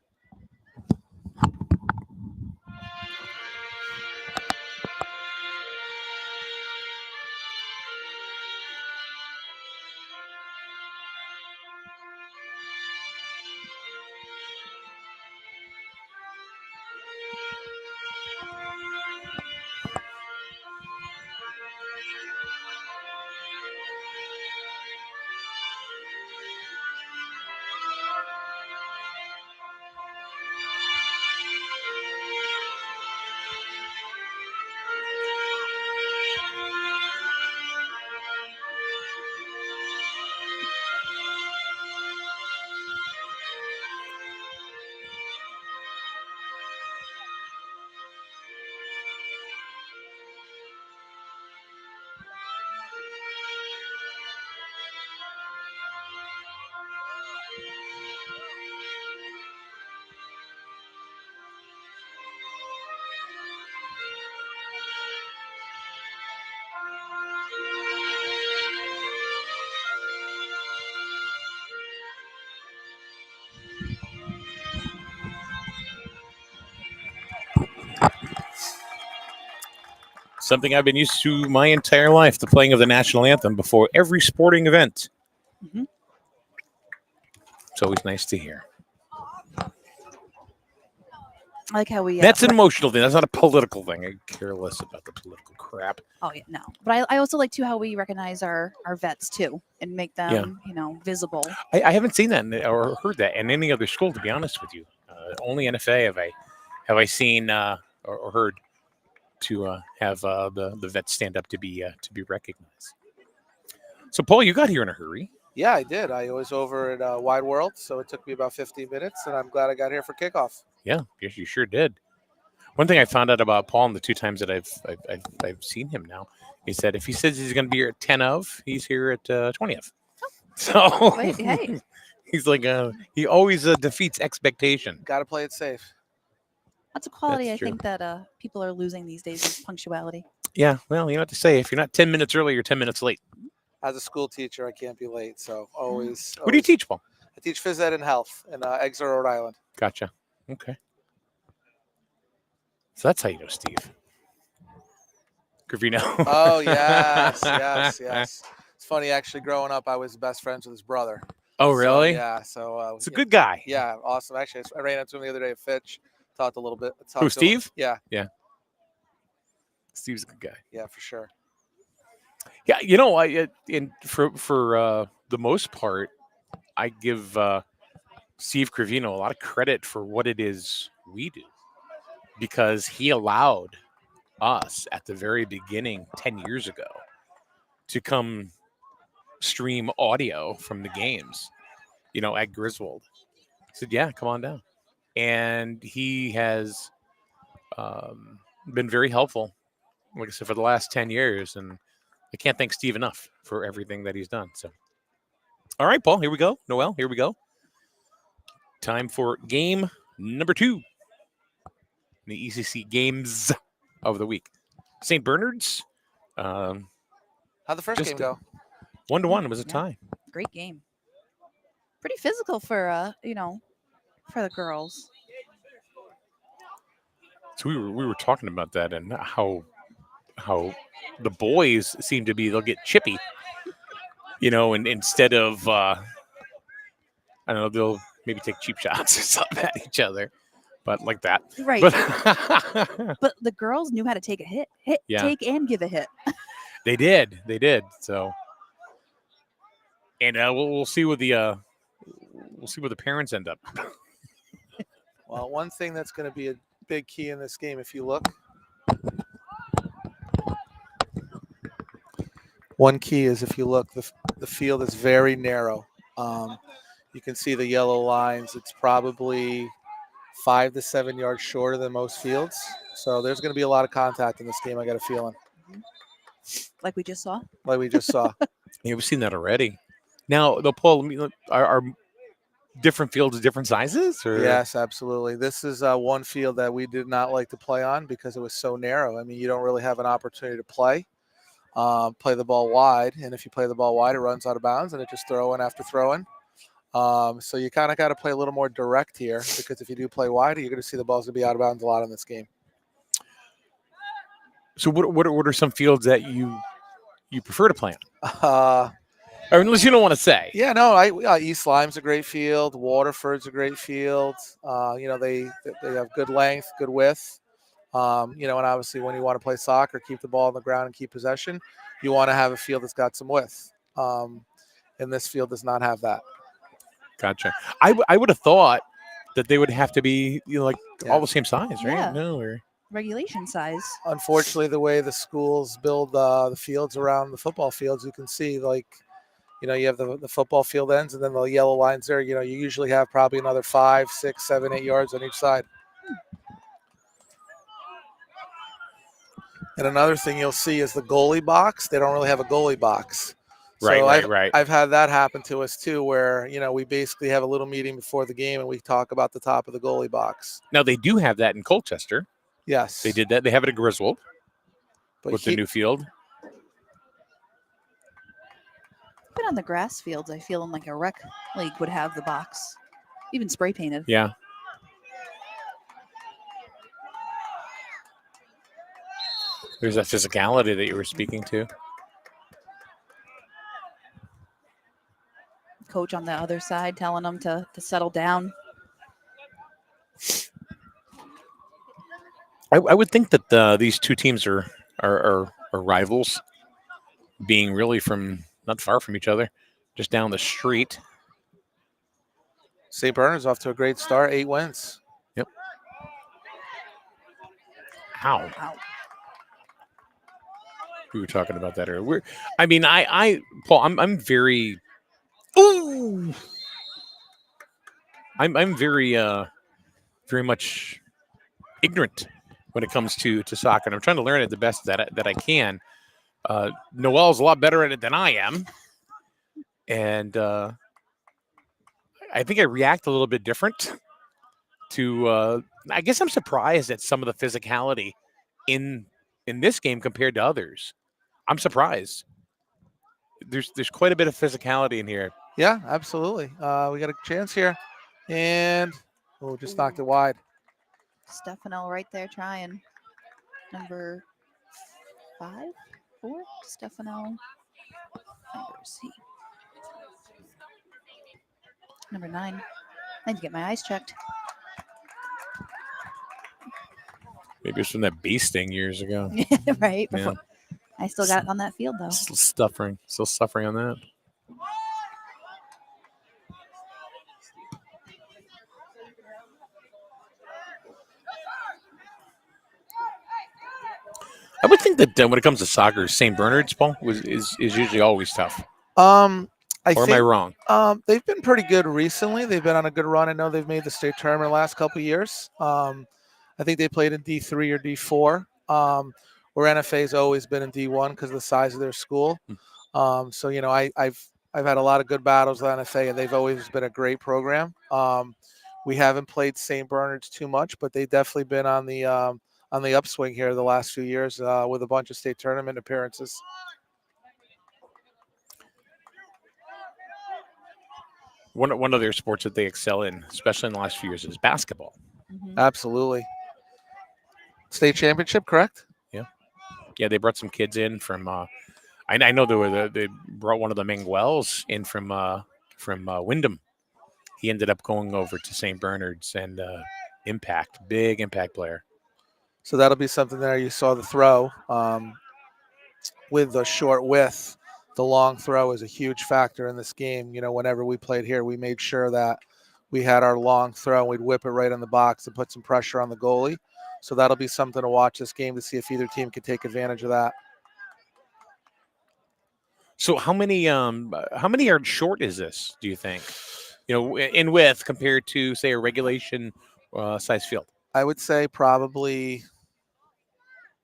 Something I've been used to my entire life, the playing of the national anthem before every sporting event. Mhm. It's always nice to hear. I like how we. That's an emotional thing. That's not a political thing. I care less about the political crap. Oh yeah, no. But I also like too how we recognize our vets too and make them visible. I haven't seen that or heard that in any other school, to be honest with you. Only NFA have I seen or heard to have the vets stand up to be recognized. So, Paul, you got here in a hurry. Yeah, I did. I was over at Wide World, so it took me about 15 minutes, and I'm glad I got here for kickoff. Yeah, yes, you sure did. One thing I found out about Paul in the 2 times that I've seen him now is that if he says he's going to be here at 10 of, he's here at 20 of. So Wait, hey. he's like he always defeats expectation. Got to play it safe. That's a quality That's I true. think that people are losing these days is punctuality. Yeah, well, you know what to say. If you're not 10 minutes early, you're 10 minutes late. As a school teacher, I can't be late, so always. What do you teach, Paul? I teach phys ed and health in Exeter, Rhode Island. Gotcha. Okay. So that's how you know Steve. Gravino. Oh, yes. It's funny, actually, growing up, I was best friends with his brother. Oh, really? So, yeah, so. It's a good guy. Yeah, awesome. Actually, I ran into him the other day at Fitch. Talked a little bit. Who, Steve? Yeah. Steve's a good guy. Yeah, for sure. Yeah, you know, for the most part, I give Steve Cravino a lot of credit for what it is we do, because he allowed us at the very beginning 10 years ago to come stream audio from the games, at Griswold. I said, yeah, come on down. And he has been very helpful, like I said, for the last 10 years. And I can't thank Steve enough for everything that he's done. So, all right, Paul, here we go. Noel, here we go. Time for game number 2. The ECC games of the week. St. Bernard's. How'd the first game go? 1-1. It was a tie. Great game. Pretty physical for for the girls. So we were talking about that and how the boys seem to be, they'll get chippy, and instead of I don't know, they'll maybe take cheap shots or something at each other, but like that. Right. But the girls knew how to take a hit, Yeah. take and give a hit. They did. So, and we'll see what the parents end up. Well, one thing that's going to be a big key in this game, if you look. One key is, if you look, the field is very narrow. You can see the yellow lines. It's probably 5 to 7 yards shorter than most fields. So there's going to be a lot of contact in this game, I got a feeling. Like we just saw? Like we just saw. Yeah, we've seen that already. Now, the Paul, are different fields different sizes? Or? Yes, absolutely. This is one field that we did not like to play on because it was so narrow. I mean, you don't really have an opportunity to play the ball wide. And if you play the ball wide, it runs out of bounds and it just throw in after throwing. So you kind of got to play a little more direct here, because if you do play wide, you're going to see the ball's going to be out of bounds a lot in this game. So what are some fields that you prefer to play on? Or unless you don't want to say. Yeah, no, East Lyme's a great field. Waterford's a great field. They have good length, good width. And obviously when you want to play soccer, keep the ball on the ground and keep possession, you want to have a field that's got some width. And this field does not have that. Gotcha. I would have thought that they would have to be all the same size, right? Yeah. No, or Regulation size. Unfortunately, the way the schools build the fields around the football fields, you can see you have the football field ends and then the yellow lines there. You usually have probably another 5, 6, 7, 8 yards on each side. And another thing you'll see is the goalie box. They don't really have a goalie box. Right. I've had that happen to us too, where we basically have a little meeting before the game and we talk about the top of the goalie box. Now they do have that in Colchester. Yes, They did that. They have it at Griswold with the new field. But on the grass fields, I feel in like a rec league would have the box, even spray painted. Yeah. There's that physicality that you were speaking to. Coach on the other side telling them to settle down. I would think that these two teams are rivals, being really from not far from each other, just down the street. St. Bernard's off to a great start, 8 wins. Yep. Ow. Wow. We were talking about that earlier. I Paul, I'm very. Ooh. I'm very very much ignorant when it comes to soccer, and I'm trying to learn it the best that I can. Noel's a lot better at it than I am, and I think I react a little bit different to. I guess I'm surprised at some of the physicality in this game compared to others. I'm surprised. There's quite a bit of physicality in here. Yeah, absolutely. We got a chance here, and just knocked it wide. Stefano right there trying. Number 4. Stefano. Where is he? Number 9. I need to get my eyes checked. Maybe it's from that bee sting years ago. Right. Yeah. Before. I still got it on that field though. Still suffering on that. I would think that when it comes to soccer, St. Bernard's, Paul, is usually always tough. Am I wrong? They've been pretty good recently. They've been on a good run. I know they've made the state tournament the last couple of years. I think they played in D3 or D4, where NFA's always been in D1 because of the size of their school. So I've had a lot of good battles with NFA, and they've always been a great program. We haven't played St. Bernard's too much, but they've definitely been on the upswing here the last few years with a bunch of state tournament appearances. One of their sports that they excel in, especially in the last few years, is basketball. Mm-hmm. Absolutely. State championship, correct? Yeah, they brought some kids in from. I know they brought one of the Manguels in from Wyndham. He ended up going over to St. Bernard's and big impact player. So that'll be something there. You saw the throw with the short width. The long throw is a huge factor in this game. Whenever we played here, we made sure that we had our long throw and we'd whip it right in the box and put some pressure on the goalie. So that'll be something to watch this game to see if either team can take advantage of that. So how many yards short is this, do you think? In width compared to, say, a regulation size field? I would say probably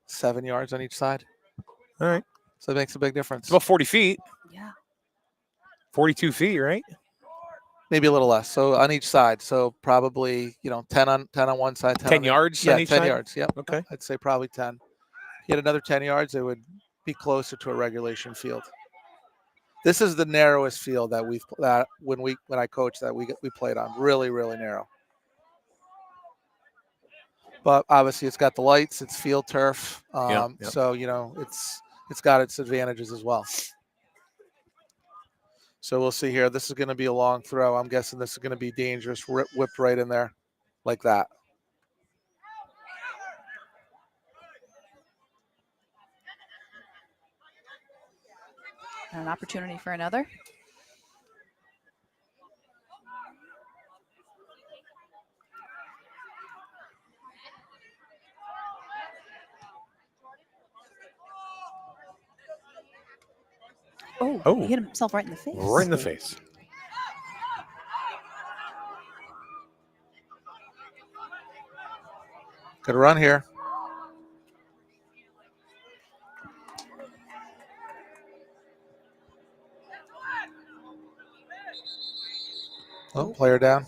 7 yards on each side. All right. So it makes a big difference. It's about 40 feet. Yeah. 42 feet, right? Maybe a little less. So on each side. So probably, 10 on one side. 10 yards yeah, on each 10 side? yards. Yep. Okay. I'd say probably 10. If you had another 10 yards, it would be closer to a regulation field. This is the narrowest field that when I coached that we played on. Really, really narrow. But obviously it's got the lights, it's field turf. Yep. So, it's got its advantages as well. So we'll see here. This is going to be a long throw. I'm guessing this is going to be dangerous. Whipped right in there like that. And an opportunity for another. Oh. He hit himself right in the face. Right in the face. Good run here. Oh, player down.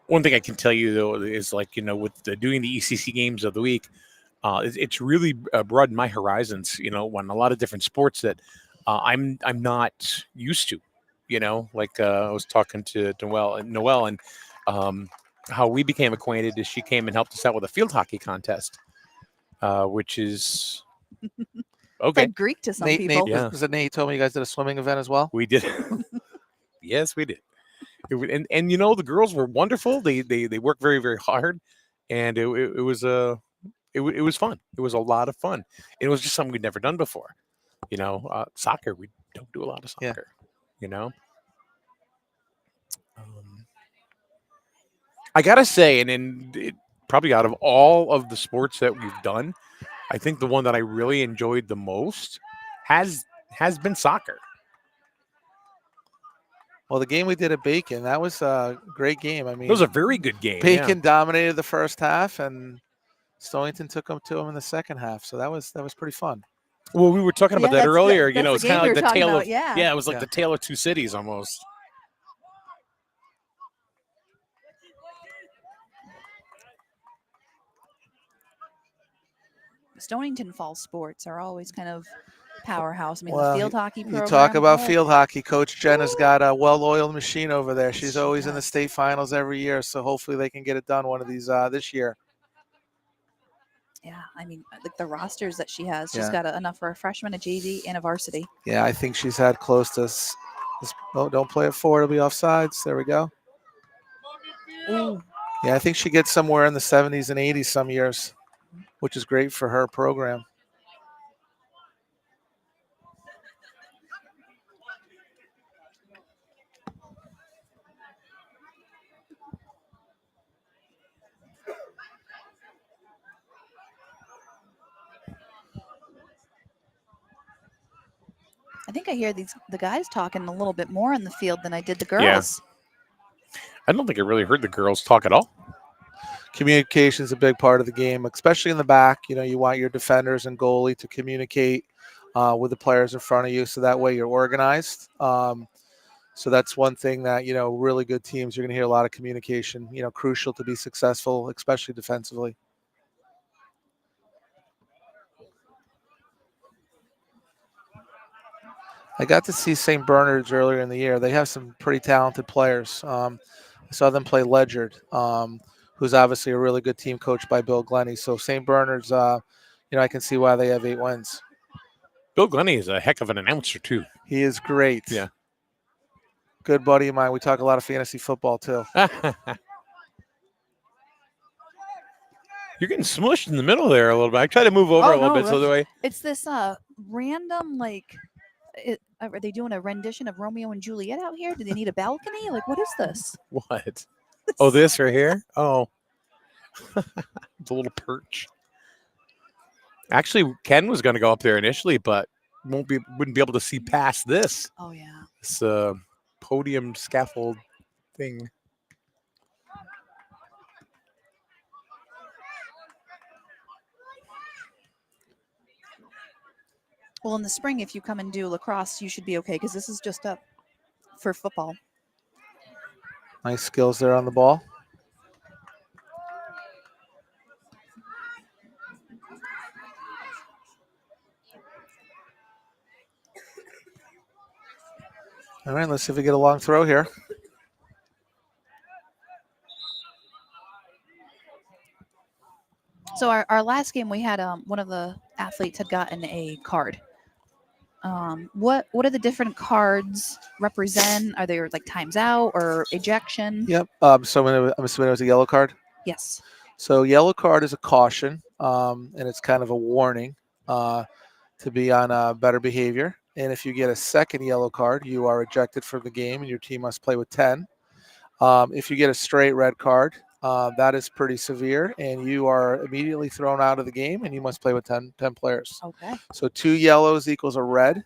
One thing I can tell you, though, is with doing the ECC games of the week, it's really broadened my horizons, on a lot of different sports that I'm not used to, I was talking to Noelle and how we became acquainted is she came and helped us out with a field hockey contest which is It's okay. like Greek to some Nate, people. Nate, Yeah. was it Nate told me you guys did a swimming event as well? We did. Yes, we did. And you know, the girls were wonderful. They worked very, very hard, and it was it was fun. It was a lot of fun. It was just something we'd never done before. You know, soccer. We don't do a lot of Yeah. soccer. You know. I gotta say, and probably out of all of the sports that we've done, I think the one that I really enjoyed the most has been soccer. Well, the game we did at Bacon, that was a great game. I It mean, was a very good game. Bacon dominated the first half, and Stonington took them to him in the second half. So that was pretty fun. Yeah. Well, we were talking about Yeah, that that's earlier. You that's know, the it's kind game of we like were the talking tale about, of yeah. it was like Yeah. the tale of two cities almost. Stonington Fall sports are always kind of powerhouse. I mean, Well, the field hockey you program. talk about oh, field hockey. Coach Jen has got a well-oiled machine over there. She's She always in the does. state finals every year. So hopefully they can get it done one of these this year. Yeah, I mean, like the rosters that she has, she's Yeah. got enough for a freshman, a JV, and a varsity. Yeah, I think she's had close to. Oh, don't play it forward. It'll be offsides. There we go. Ooh. Yeah, I think she gets somewhere in the 70s and 80s some years, which is great for her program. I think I hear the guys talking a little bit more in the field than I did the Yeah. girls. I don't think I really heard the girls talk at all. Communication is a big part of the game, especially in the back. You know, you want your defenders and goalie to communicate with the players in front of you, so that way you're organized. So that's one thing that, you know, really good teams, you're going to hear a lot of communication, you know, crucial to be successful, especially defensively. I got to see St. Bernard's earlier in the year. They have some pretty talented players. I saw them play Ledgerd, who's obviously a really good team coached by Bill Glennie. So St. Bernard's, you know, I can see why they have 8 wins. Bill Glennie is a heck of an announcer too. He is great. Yeah. Good buddy of mine. We talk a lot of fantasy football too. You're getting smushed in the middle there a little bit. I try to move over a little bit so that way. It's this random like. Are they doing a rendition of Romeo and Juliet out here? Do they need a balcony? Like, what is this? What? Oh, this right here? Oh. It's a little perch. Actually, Ken was going to go up there initially, but wouldn't be able to see past this. Oh, yeah. This podium scaffold thing. Well, in the spring, if you come and do lacrosse, you should be okay because this is just up for football. Nice skills there on the ball. All right, let's see if we get a long throw here. So our last game, we had one of the athletes had gotten a card. What do the different cards represent? Are they like times out or ejection? Yep. So I'm assuming it was a yellow card. Yes. So yellow card is a caution, and it's kind of a warning to be on better behavior. And if you get a second yellow card, you are ejected from the game, and your team must play with 10. If you get a straight red card, that is pretty severe, and you are immediately thrown out of the game, and you must play with 10 players. Okay. So 2 yellows equals a red,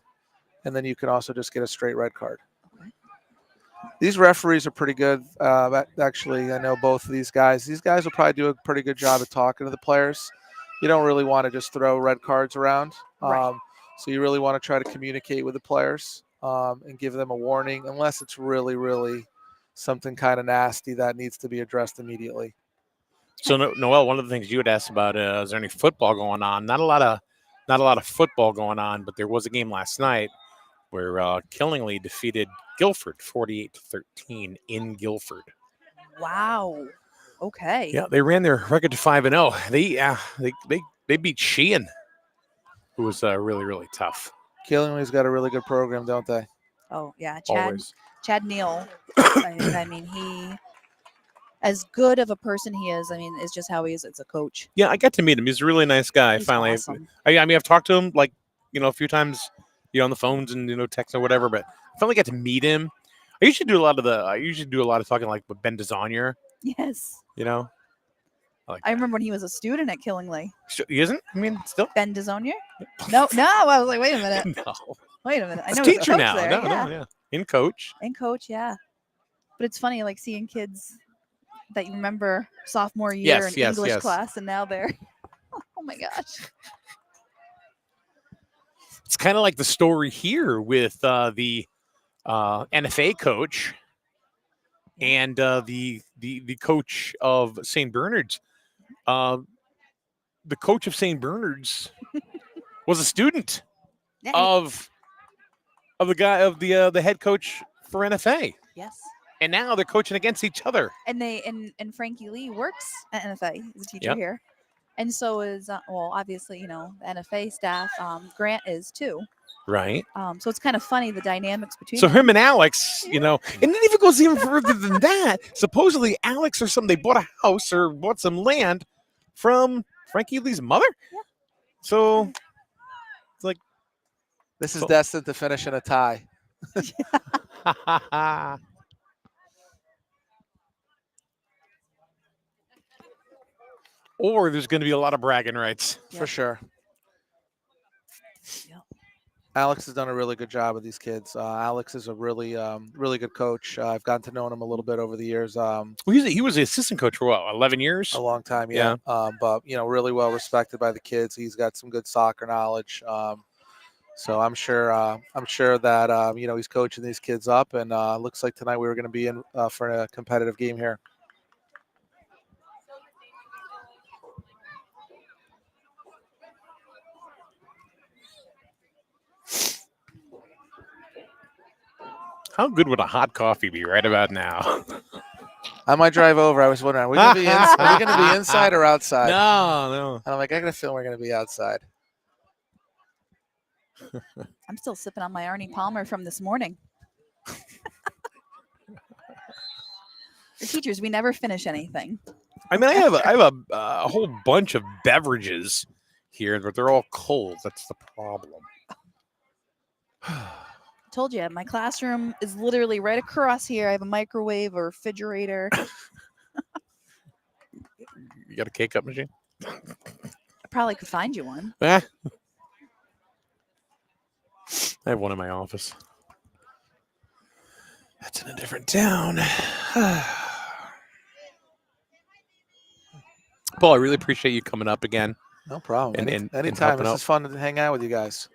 and then you can also just get a straight red card. Okay. These referees are pretty good. Actually, I know both of these guys. These guys will probably do a pretty good job of talking to the players. You don't really want to just throw red cards around. Right. So you really want to try to communicate with the players and give them a warning, unless it's really, really something kind of nasty that needs to be addressed immediately. So Noel, one of the things you had asked about is there any football going on? Not a lot of football going on, but there was a game last night where Killingly defeated Guilford 48-13 in Guilford. Wow. Okay. Yeah, they ran their record to 5-0. They They beat Sheehan, who was really, really tough. Killingly's got a really good program, don't they? Oh yeah, Always. Chad Neal. I mean, he, as good of a person he is, I mean, it's just how he is as a coach. Yeah, I got to meet him. He's a really nice guy. He's Finally, awesome. I mean, I've talked to him like a few times, on the phones and text or whatever. But I finally got to meet him. I usually do a lot of talking like with Ben DeZonier. Yes. I like I that. remember when he was a student at Killingly. He isn't. I mean, still. Ben DeZonier? No. I was like, wait a minute. No. Wait a minute. I He's know a he's a teacher coach now. there. No, Yeah. yeah. In coach. And coach, yeah. But it's funny, like seeing kids that you remember sophomore year in English class, and now they're, oh my gosh. It's kind of like the story here with the NFA coach and the coach of St. Bernard's. The coach of St. Bernard's was a student Yeah, of the guy of the head coach for NFA, yes. and now they're coaching against each other. And and Frankie Lee works at NFA. He's a teacher Yep. here. And so is, well, obviously, the NFA staff. Grant is too. Right. So it's kind of funny, the dynamics between So them. him and Alex, and then if it goes even further than that, supposedly Alex or something, they bought a house or bought some land from Frankie Lee's mother. Yeah. So it's like This is destined to finish in a tie. or there's going to be a lot of bragging rights. For sure. Yep. Alex has done a really good job with these kids. Alex is a really, really good coach. I've gotten to know him a little bit over the years. Well, he was the assistant coach for what, 11 years? A long time, yeah. But really well respected by the kids. He's got some good soccer knowledge. So I'm sure that he's coaching these kids up, and looks like tonight we were going to be in for a competitive game here. How good would a hot coffee be right about now? I might drive over. I was wondering, are we going to be inside or outside? No. And I'm like, I got a feeling we're going to be outside. I'm still sipping on my Arnie Palmer from this morning. The teachers, we never finish anything. I mean, I have a whole bunch of beverages here, but they're all cold. That's the problem. Told you, my classroom is literally right across here. I have a microwave, a refrigerator. You got a K-cup machine? I probably could find you one. I have one in my office. That's in a different town. Paul, I really appreciate you coming up again. No problem. And Anytime. helping This out. is fun to hang out with you guys.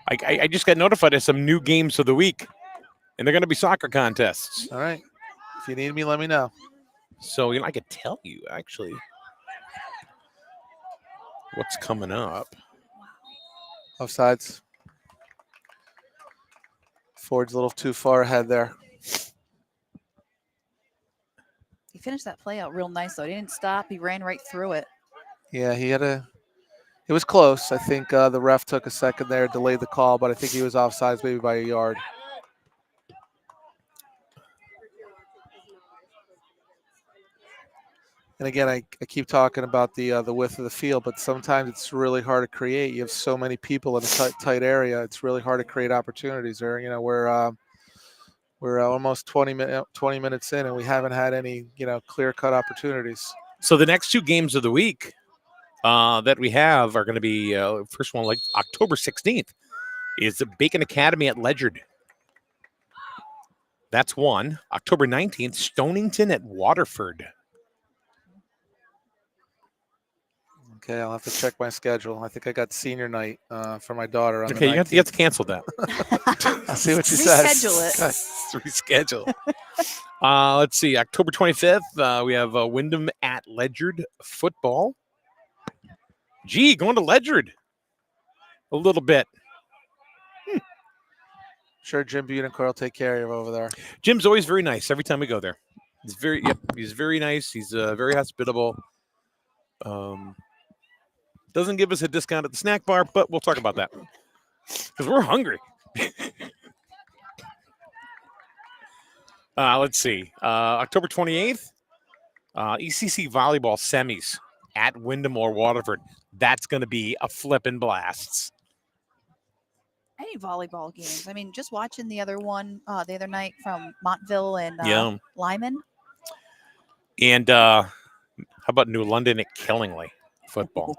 I just got notified of some new games of the week, and they're going to be soccer contests. All right. If you need me, let me know. So, I could tell you, actually, what's coming up. Offsides. Ford's a little too far ahead there. He finished that play out real nice, though. He didn't stop. He ran right through it. Yeah, it was close. I think the ref took a second there, delayed the call, but I think he was offsides maybe by a yard. And again, I keep talking about the width of the field, but sometimes it's really hard to create. You have so many people in a tight area. It's really hard to create opportunities there. We're almost 20 minutes in, and we haven't had any clear-cut opportunities. So the next two games of the week that we have are going to be first one, like October 16th, is the Bacon Academy at Ledyard. That's one. October 19th, Stonington at Waterford. Okay, I'll have to check my schedule. I think I got senior night for my daughter. On Okay, the you have to cancel that. I'll see what she says. Reschedule it. Reschedule. Let's see. October 25th, we have Wyndham at Ledyard football. Gee, going to Ledyard a little bit. Sure, Jim Bunicor will take care of you over there. Jim's always very nice every time we go there. He's very nice. He's very hospitable. Doesn't give us a discount at the snack bar, but we'll talk about that because we're hungry. Let's see. October 28th, ECC volleyball semis at Wyndham or Waterford. That's going to be a flippin' blast. Any volleyball games. I mean, just watching the other one the other night from Montville and Lyman. And how about New London at Killingly football?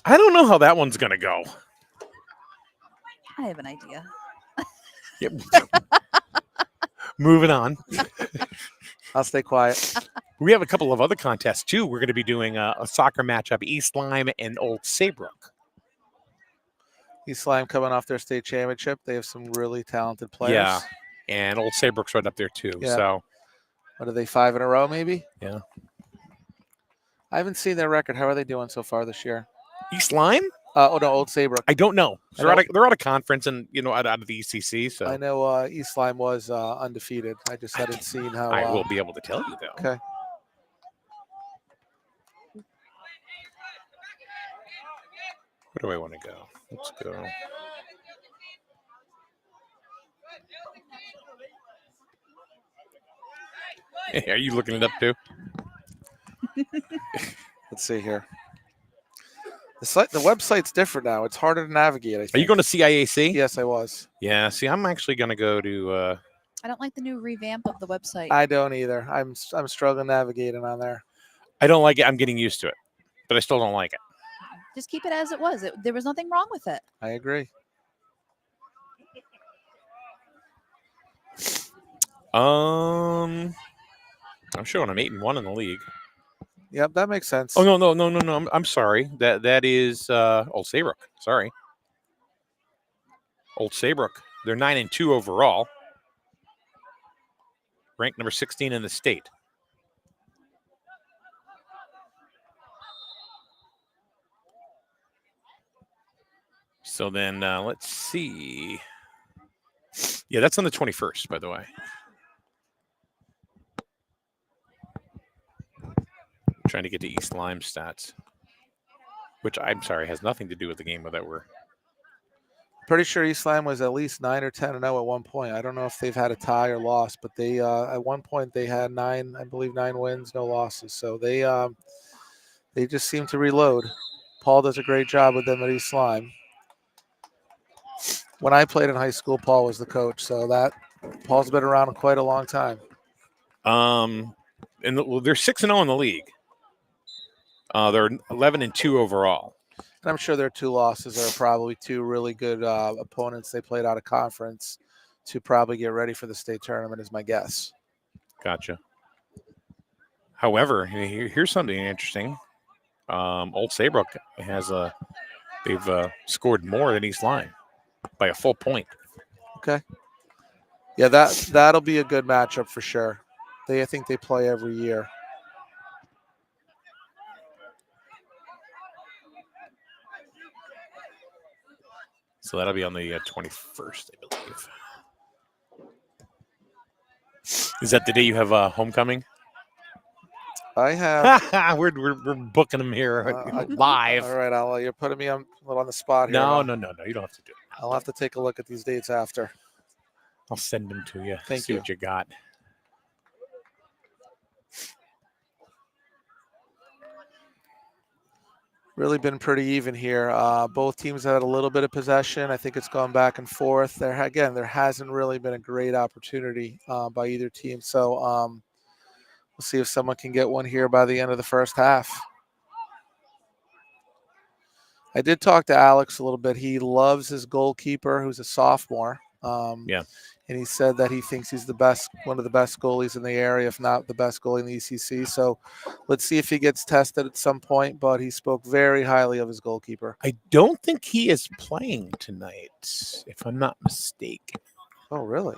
I don't know how that one's going to go. I have an idea. Yep. Moving on. I'll stay quiet. We have a couple of other contests, too. We're going to be doing a soccer matchup, East Lyme and Old Saybrook. East Lyme coming off their state championship. They have some really talented players. Yeah, and Old Saybrook's right up there, too. Yeah. So, what are they, 5 in a row, maybe? Yeah. I haven't seen their record. How are they doing so far this year? East Lyme? No, Old Saybrook. I don't know. They're out of conference and, out of the ECC. So I know East Lyme was undefeated. I just hadn't seen how. I will be able to tell you, though. Okay. Where do I want to go? Let's go. Hey, are you looking it up, too? Let's see here. The website's different now. It's harder to navigate, I think. Are you going to CIAC? Yes, I was. Yeah, see, I'm actually going to go to... I don't like the new revamp of the website. I don't either. I'm struggling navigating on there. I don't like it. I'm getting used to it, but I still don't like it. Just keep it as it was. There was nothing wrong with it. I agree. I'm showing I'm 8-1 in the league. Yep, that makes sense. Oh no! I'm sorry. That is Old Saybrook. Sorry, Old Saybrook. They're 9-2 overall, ranked number 16 in the state. So then let's see. Yeah, that's on the 21st, by the way. Trying to get to East Lyme stats, which I'm sorry has nothing to do with the game that we're. Pretty sure East Lyme was at least 9 or 10-0 at one point. I don't know if they've had a tie or loss, but they at one point they had 9 wins, no losses. So they just seem to reload. Paul does a great job with them at East Lyme. When I played in high school, Paul was the coach, so Paul's been around quite a long time. And they're 6-0 in the league. They're 11-2 overall. And I'm sure their 2 losses are probably 2 really good opponents they played out of conference to probably get ready for the state tournament, is my guess. Gotcha. However, here's something interesting. Old Saybrook they've scored more than East Lyme by a full point. Okay. Yeah, that'll be a good matchup for sure. I think they play every year. So that'll be on the 21st, I believe. Is that the day you have homecoming? I have. we're booking them here live. All right, you're putting me on a little on the spot here. No. You don't have to do it. I'll have to take a look at these dates after. I'll send them to you. Thank See you. what you got. Really been pretty even here. Both teams had a little bit of possession. I think it's gone back and forth. There hasn't really been a great opportunity by either team. So we'll see if someone can get one here by the end of the first half. I did talk to Alex a little bit. He loves his goalkeeper, who's a sophomore. Yeah. And he said that he thinks he's one of the best goalies in the area, if not the best goalie in the ECC. So let's see if he gets tested at some point, but he spoke very highly of his goalkeeper. I don't think he is playing tonight, if I'm not mistaken. Oh, really?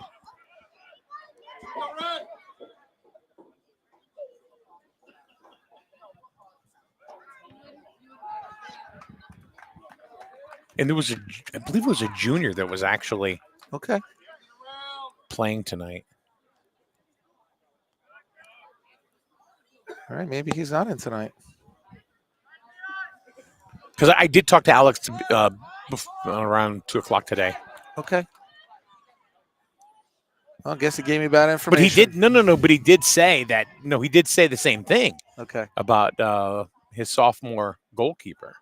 And I believe it was a junior that was actually okay playing tonight. All right, maybe he's not in tonight. Because I did talk to Alex around 2:00 today. Okay. Well, I guess he gave me bad information. But he did no. But he did say that. No, he did say the same thing Okay. about his sophomore goalkeeper.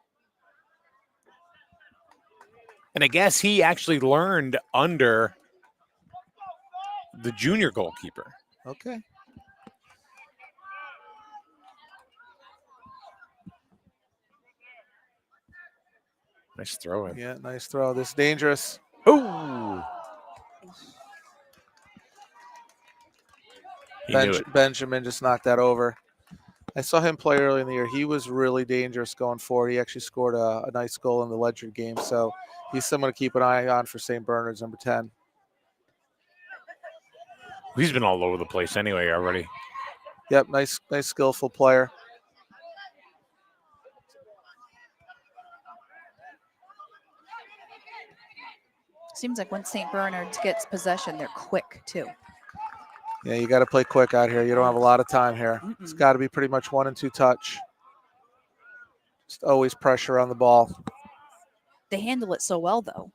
And I guess he actually learned under the junior goalkeeper. Okay. Nice throw in. Yeah, nice throw. This is dangerous. Oh. He knew it. Benjamin just knocked that over. I saw him play early in the year. He was really dangerous going forward. He actually scored a nice goal in the Ledger game. So he's someone to keep an eye on for St. Bernard's, number 10. He's been all over the place anyway already. Yep, nice skillful player. Seems like when St. Bernard's gets possession, they're quick too. Yeah, you got to play quick out here. You don't have a lot of time here. It's got to be pretty much 1 and 2 touch. Just always pressure on the ball. They handle it so well, though.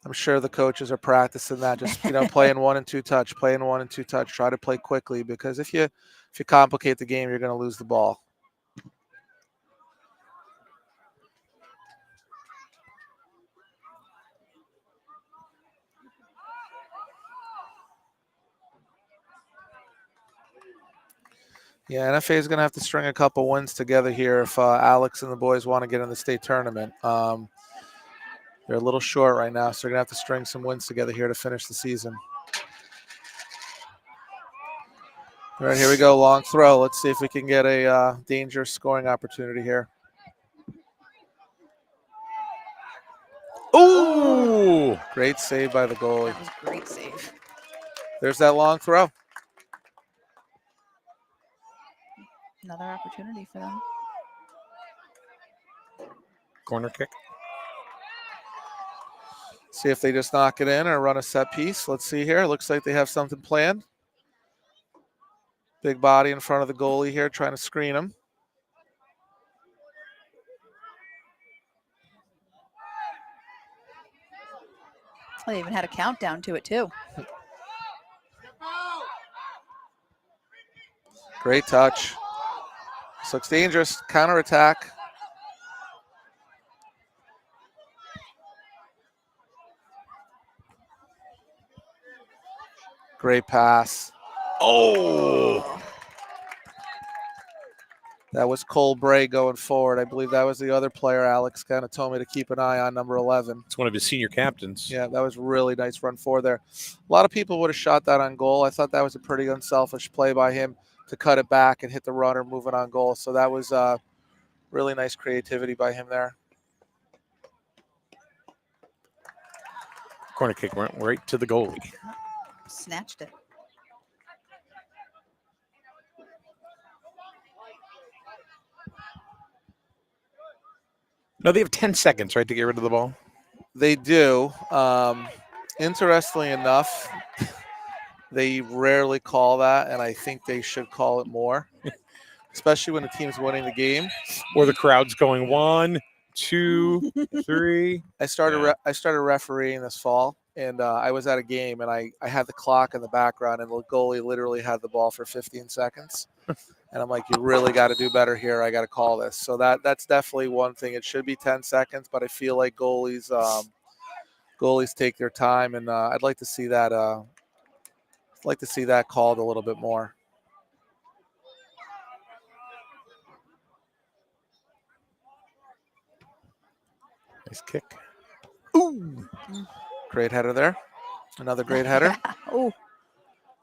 I'm sure the coaches are practicing that. Just playing 1 and 2 touch, playing 1 and 2 touch. Try to play quickly because if you complicate the game, you're going to lose the ball. Yeah, NFA is going to have to string a couple wins together here if Alex and the boys want to get in the state tournament. They're a little short right now, so they're going to have to string some wins together here to finish the season. All right, here we go. Long throw. Let's see if we can get a dangerous scoring opportunity here. Oh! Great save by the goalie. That was a great save. There's that long throw. Another opportunity for them. Corner kick. See if they just knock it in or run a set piece. Let's see here. Looks like they have something planned. Big body in front of the goalie here, trying to screen him. They even had a countdown to it, too. Great touch. This looks dangerous. Counterattack. Great pass. Oh! That was Cole Bray going forward. I believe that was the other player Alex kind of told me to keep an eye on, number 11. It's one of his senior captains. Yeah, that was really nice run forward there. A lot of people would have shot that on goal. I thought that was a pretty unselfish play by him to cut it back and hit the runner moving on goal. So that was really nice creativity by him there. Corner kick went right to the goalie. Snatched it. No, they have 10 seconds, right, to get rid of the ball? They do. Interestingly enough, they rarely call that, and I think they should call it more, especially when the team's winning the game. Or the crowd's going 1, 2, 3. I started refereeing this fall, and I was at a game, and I had the clock in the background, and the goalie literally had the ball for 15 seconds. And I'm like, you really got to do better here. I got to call this. So that's definitely one thing. It should be 10 seconds, but I feel like goalies take their time, and I'd like to see that. Called a little bit more. Nice kick. Ooh, great header there. Another great header. Oh,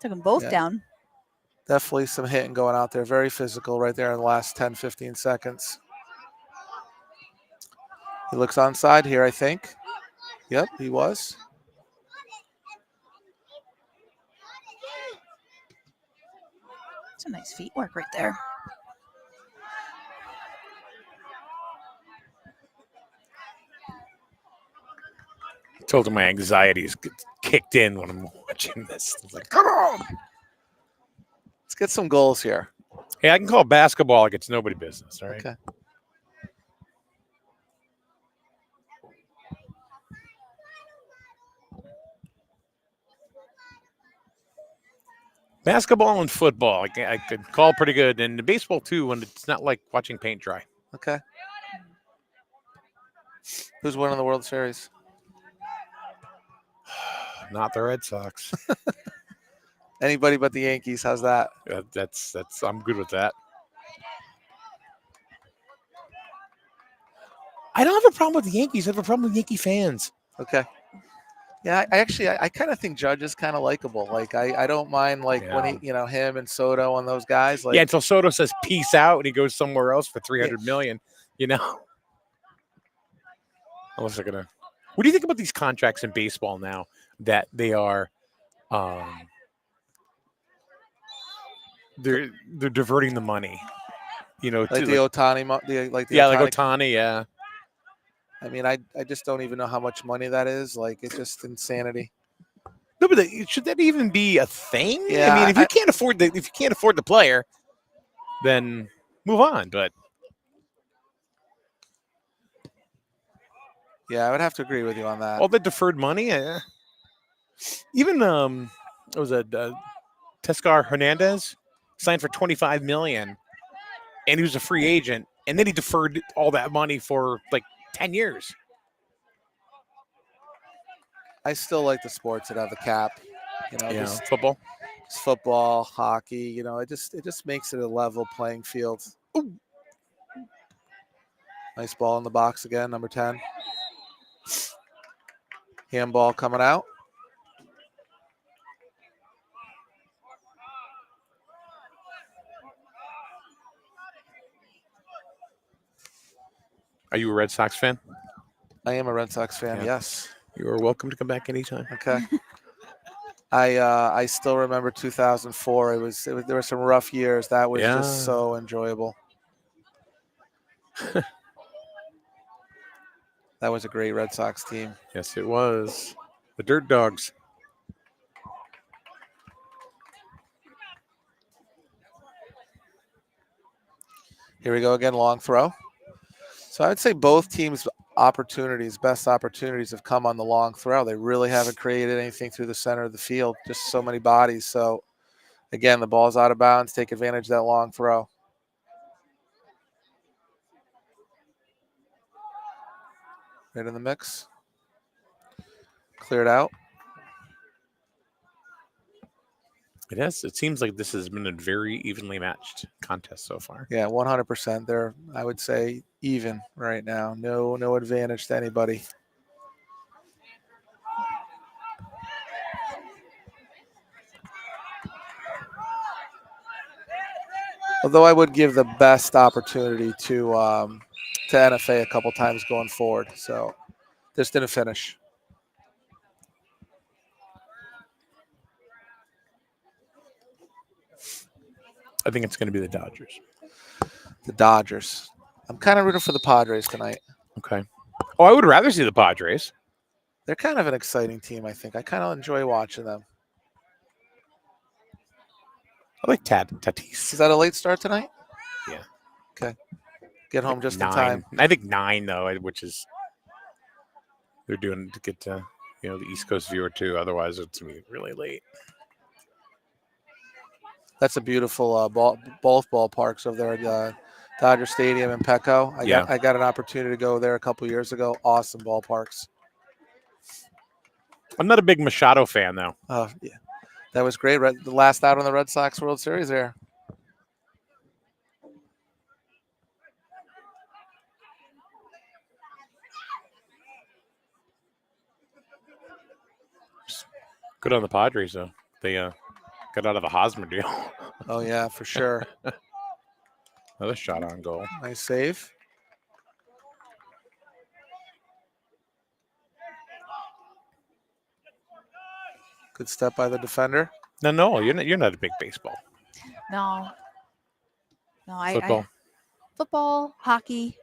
took them both Yeah. down. Definitely some hitting going out there. Very physical right there in the last 10, 15 seconds. He looks onside here, I think. Yep, he was. Some nice feet work right there. I told him my anxieties kicked in when I'm watching this. It's like, come on! get some goals here. Hey, I can call basketball like it's nobody business. All right. Okay. Basketball and football, I could call pretty good, and baseball too when it's not like watching paint dry. Okay. Who's winning the World Series? Not the Red Sox. Anybody but the Yankees. How's that? That's I'm good with that. I don't have a problem with the Yankees. I have a problem with Yankee fans. Okay. Yeah, I kind of think Judge is kind of likable. Like I don't mind when he, him and Soto and those guys. Like, Yeah, until Soto says peace out and he goes somewhere else for $300 million, Unless they're gonna. What do you think about these contracts in baseball now that they are they're diverting the money? like to the Otani, like Otani, yeah. I mean, I just don't even know how much money that is. Like, it's just insanity. No, but should that even be a thing? Yeah, I mean, if you can't afford the player, then move on. But yeah, I would have to agree with you on that. all the deferred money, even it was a Tescar Hernandez signed for $25 million, and he was a free agent, and then he deferred all that money for like 10 years. I still like the sports that have the cap. Just Football. Football, hockey. It just makes it a level playing field. Ooh. Nice ball in the box again, number 10. Handball coming out. Are you a Red Sox fan? I am a Red Sox fan. Yeah. Yes. You are welcome to come back anytime. Okay. I still remember 2004. There were some rough years. That was just so enjoyable. That was a great Red Sox team. Yes, it was. The Dirt Dogs. Here we go again, long throw. So I would say both teams' best opportunities have come on the long throw. They really haven't created anything through the center of the field, just so many bodies. So, again, the ball's out of bounds. Take advantage of that long throw. Right in the mix. Cleared out. It seems like this has been a very evenly matched contest so far. Yeah, 100%. They're, I would say, even right now. No advantage to anybody. Although I would give the best opportunity to NFA a couple times going forward. So this didn't finish. I think it's going to be the Dodgers. The Dodgers. I'm kind of rooting for the Padres tonight. Okay. Oh, I would rather see the Padres. They're kind of an exciting team, I think. I kind of enjoy watching them. I like Tatis. Is that a late start tonight? Yeah. Okay. Get home just 9. in time. I think 9 though, which is they're doing to get the East Coast viewer too. Otherwise, it's gonna be really late. That's a beautiful both ballparks over there at Dodger Stadium in Petco. I got an opportunity to go there a couple years ago. Awesome ballparks. I'm not a big Machado fan though. Oh yeah, that was great. The last out on the Red Sox World Series there. Good on the Padres though. They got out of the Hosmer deal. Oh yeah, for sure. Another shot on goal. Nice save. Good step by the defender. No, you're not a big baseball. No, Football. Football, hockey,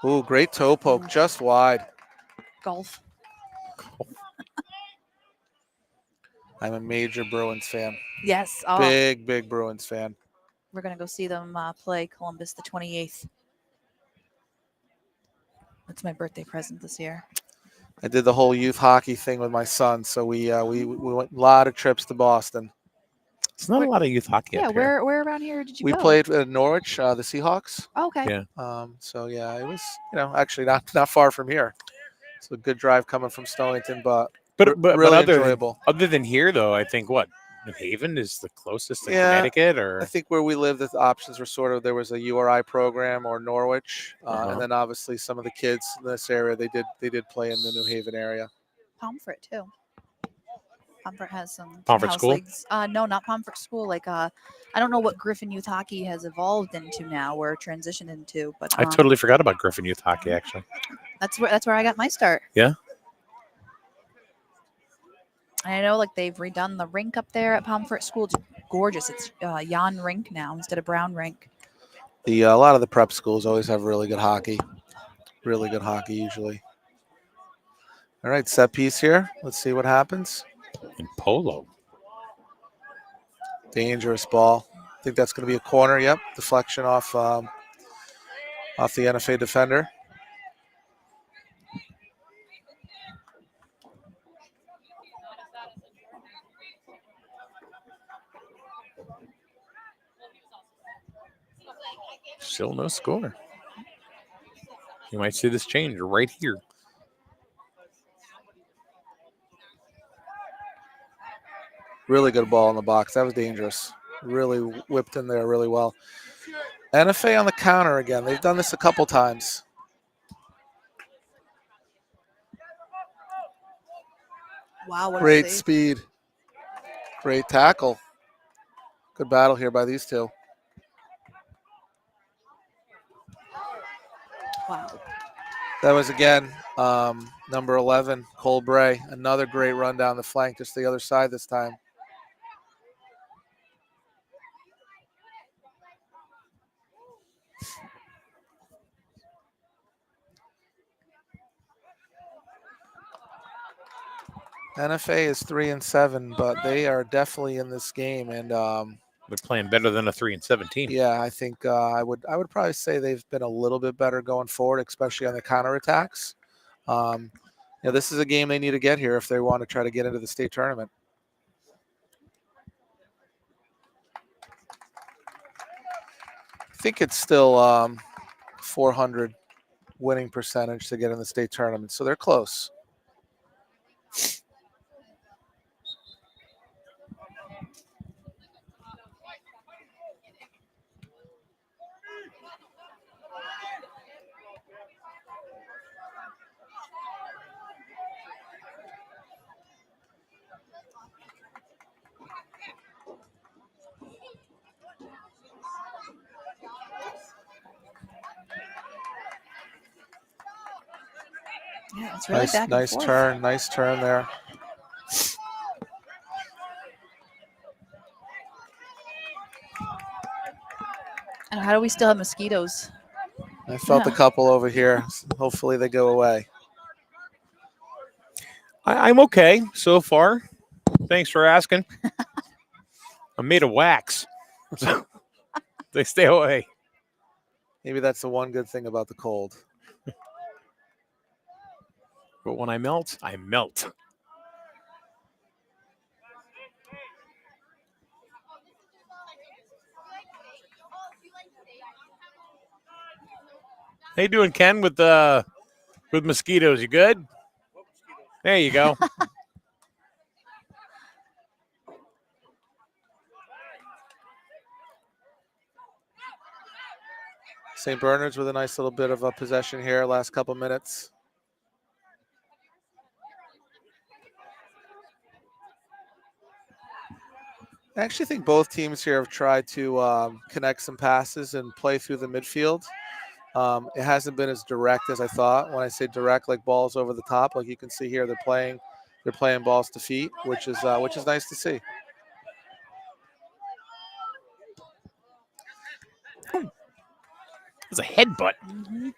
Ooh, great toe poke, just wide. golf. I'm a major Bruins fan. Yes. Oh, Big Bruins fan. we're gonna go see them play Columbus the 28th. That's my birthday present this year. I did the whole youth hockey thing with my son, so we went a lot of trips to Boston. It's not a lot of youth hockey Yeah, up here. where around here did you We go? played at Norwich, the Seahawks. Oh, okay. Yeah. So yeah, it was actually not far from here. It's a good drive coming from Stonington, but really enjoyable. Other than here, though, I think New Haven is the closest to Yeah, Connecticut, I or think where we lived, the options were sort of there was a URI program or Norwich, and then obviously some of the kids in this area they did play in the New Haven area. Pomfret too. Pomfret has some Pomfret house School? leagues. No, not Pomfret School. Like I don't know what Griffin Youth Hockey has evolved into now or transitioned into, but I totally forgot about Griffin Youth Hockey. Actually, that's where I got my start. yeah. And I know like they've redone the rink up there at Pomfret School. It's gorgeous. It's Jan Rink now instead of Brown Rink. A lot of the prep schools always have really good hockey usually. All right, set piece here. Let's see what happens. In polo. Dangerous ball. I think that's going to be a corner. Yep, deflection off the NFA defender. Still no score. You might see this change right here. Really good ball in the box. That was dangerous. Really whipped in there really well. NFA on the counter again. They've done this a couple times. Wow, what a Great save. speed. Great tackle. Good battle here by these two. Wow. That was again number 11, Cole Bray. Another great run down the flank, just the other side this time. NFA is 3-7, but they are definitely in this game, and They're playing better than a 3-17. yeah, I think I would probably say they've been a little bit better going forward, especially on the counterattacks. This is a game they need to get here if they want to try to get into the state tournament. I think it's still 400 winning percentage to get in the state tournament, so they're close. Yeah, it's really back and Nice forth. nice turn there. And how do we still have mosquitoes? I felt a couple over here. Hopefully they go away. I'm okay so far. Thanks for asking. I'm made of wax, so they stay away. Maybe that's the one good thing about the cold. But when I melt, I melt. How you doing, Ken, with mosquitoes? You good? There you go. St. Bernard's with a nice little bit of a possession here, last couple minutes. I actually think both teams here have tried to connect some passes and play through the midfield. It hasn't been as direct as I thought. When I say direct, like balls over the top, like you can see here, they're playing balls to feet, which is nice to see. It's a headbutt. Mm-hmm.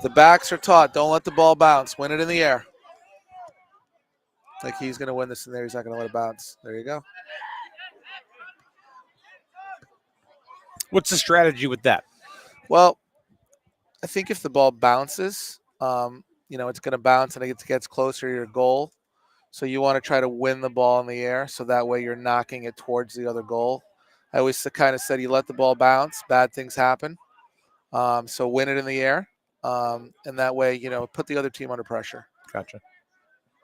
The backs are taught, don't let the ball bounce. Win it in the air. Like he's going to win this in there. He's not going to let it bounce. There you go. What's the strategy with that? Well, I think if the ball bounces, it's going to bounce and it gets closer to your goal. So you want to try to win the ball in the air, so that way you're knocking it towards the other goal. I always kind of said you let the ball bounce, bad things happen. So win it in the air, and that way, put the other team under pressure. Gotcha.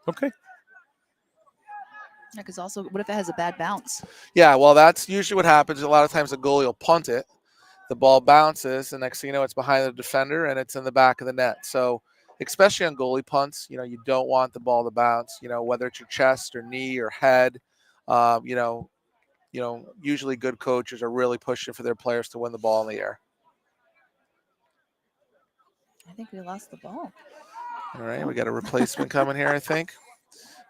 Okay. Yeah, because also, what if it has a bad bounce? Yeah, well, that's usually what happens. A lot of times the goalie will punt it. The ball bounces, and next thing you know, it's behind the defender, and it's in the back of the net. So especially on goalie punts, you don't want the ball to bounce, whether it's your chest or knee or head. Usually good coaches are really pushing for their players to win the ball in the air. I think we lost the ball. All right, we got a replacement coming here, I think.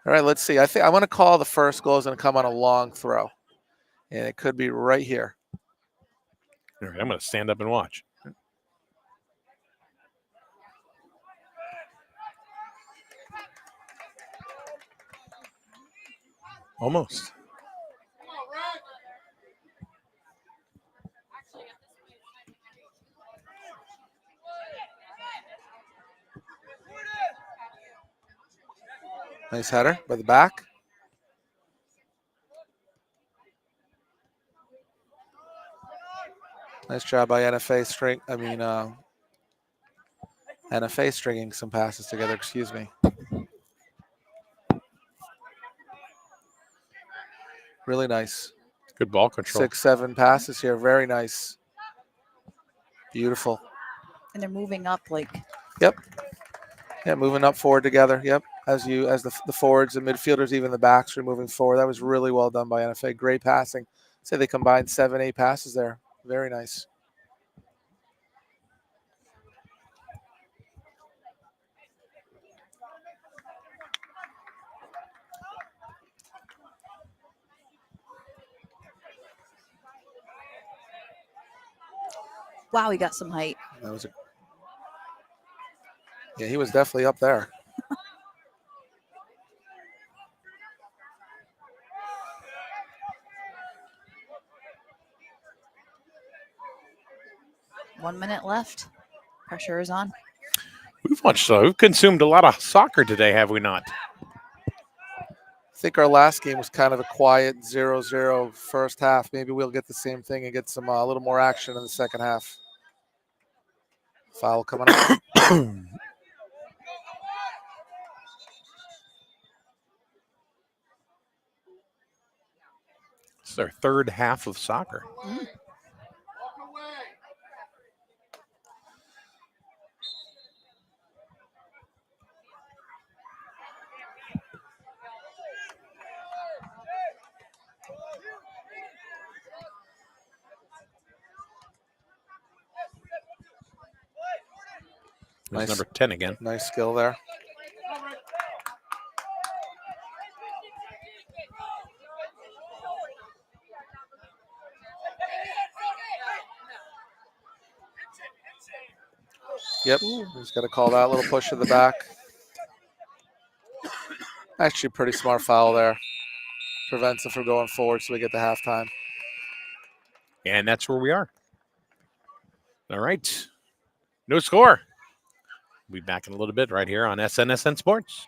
All right, let's see. I think I want to call the first goal is going to come on a long throw, and it could be right here. All right, I'm going to stand up and watch. Almost. Nice header by the back. Nice job by NFA NFA stringing some passes together. Excuse me. Really nice. Good ball control. 6-7 passes here. Very nice. Beautiful. And they're moving up like. Yep. Yeah, moving up forward together. Yep. As the forwards, the midfielders, even the backs are moving forward. That was really well done by NFA. Great passing. Say they combined 7-8 passes there. Very nice. Wow, he got some height. Yeah, he was definitely up there. One minute left. Pressure is on. We've consumed a lot of soccer today, have we not? I think our last game was kind of a quiet 0-0 first half. Maybe we'll get the same thing and get some a little more action in the second half. Foul coming up. This is our third half of soccer. There's Nice. number 10 again. Nice skill there. Yep, he's got to call that little push to the back. Actually, pretty smart foul there. Prevents it from going forward, so we get the halftime. And that's where we are. All right. No score. We'll be back in a little bit right here on SNSN Sports.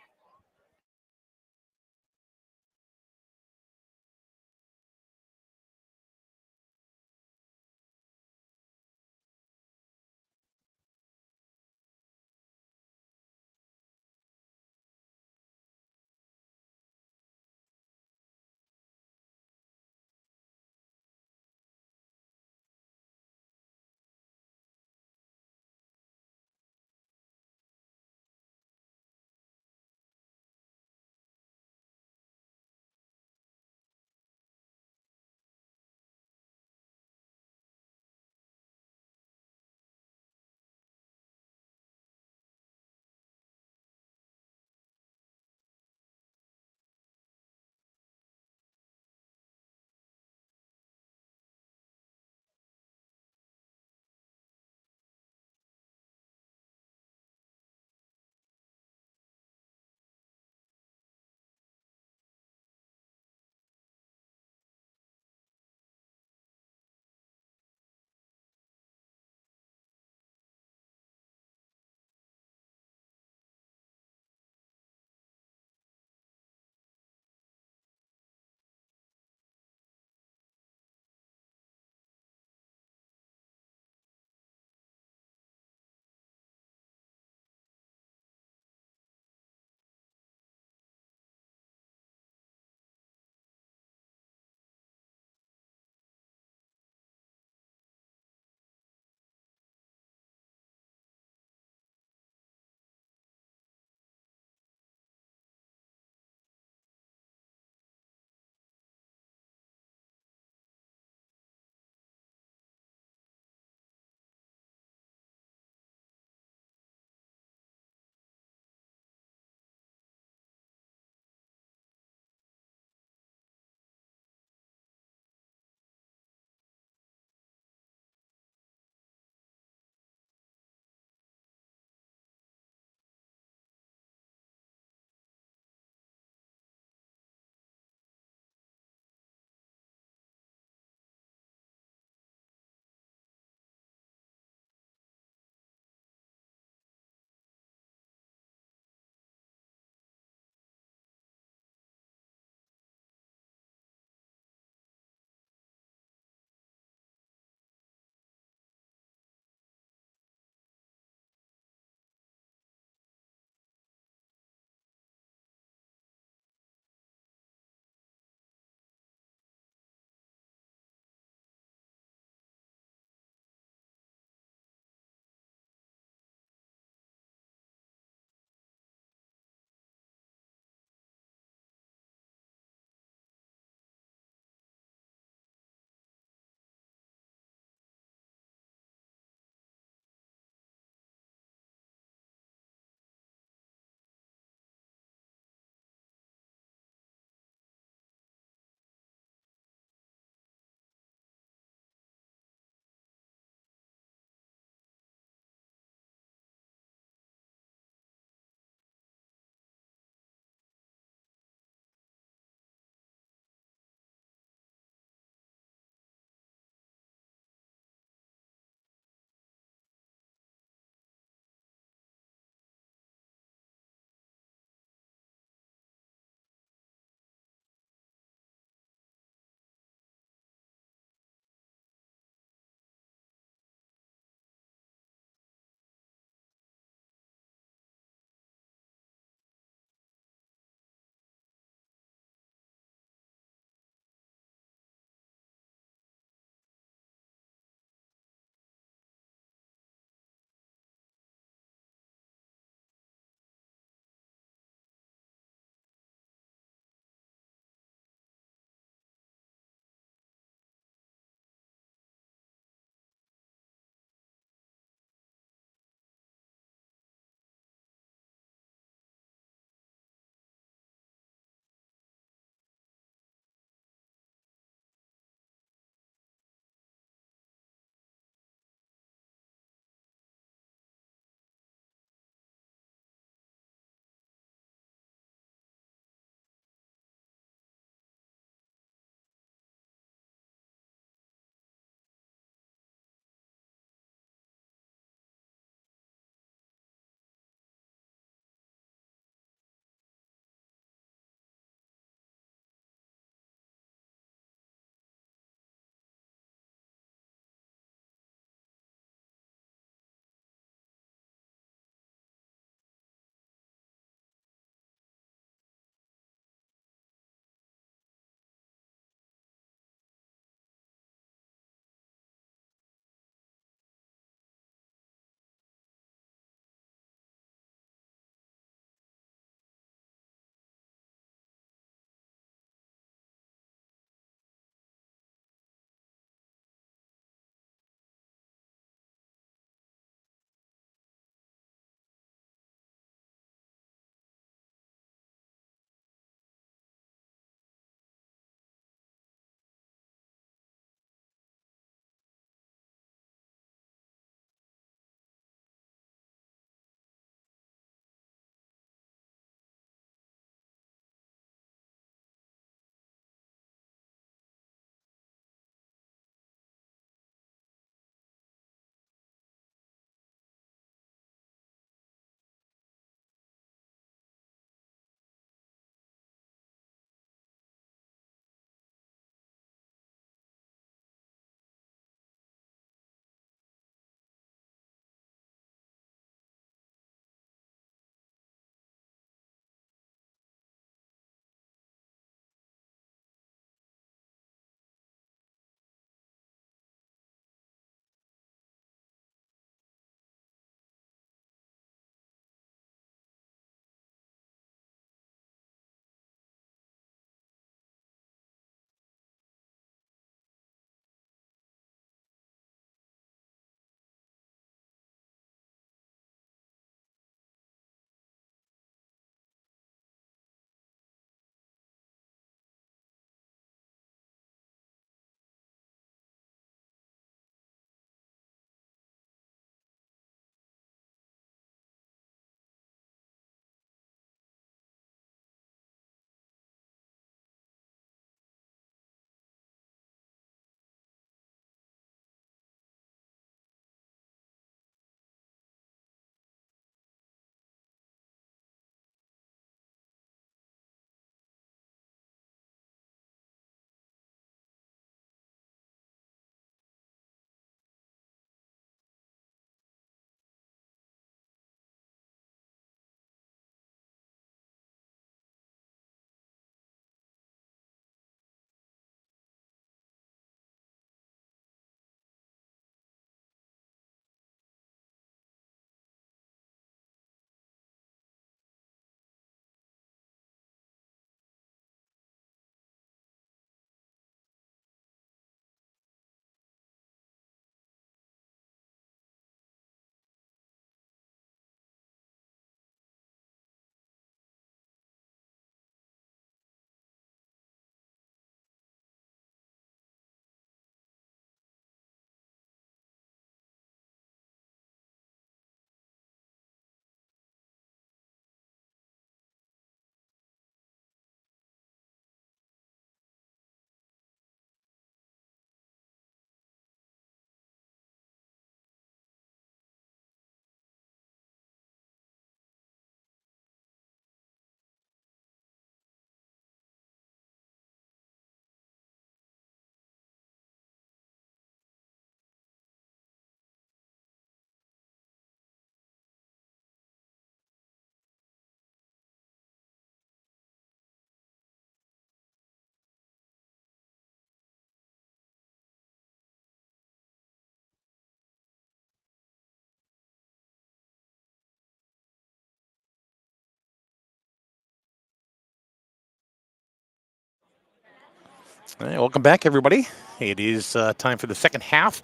All right, welcome back, everybody. It is time for the second half.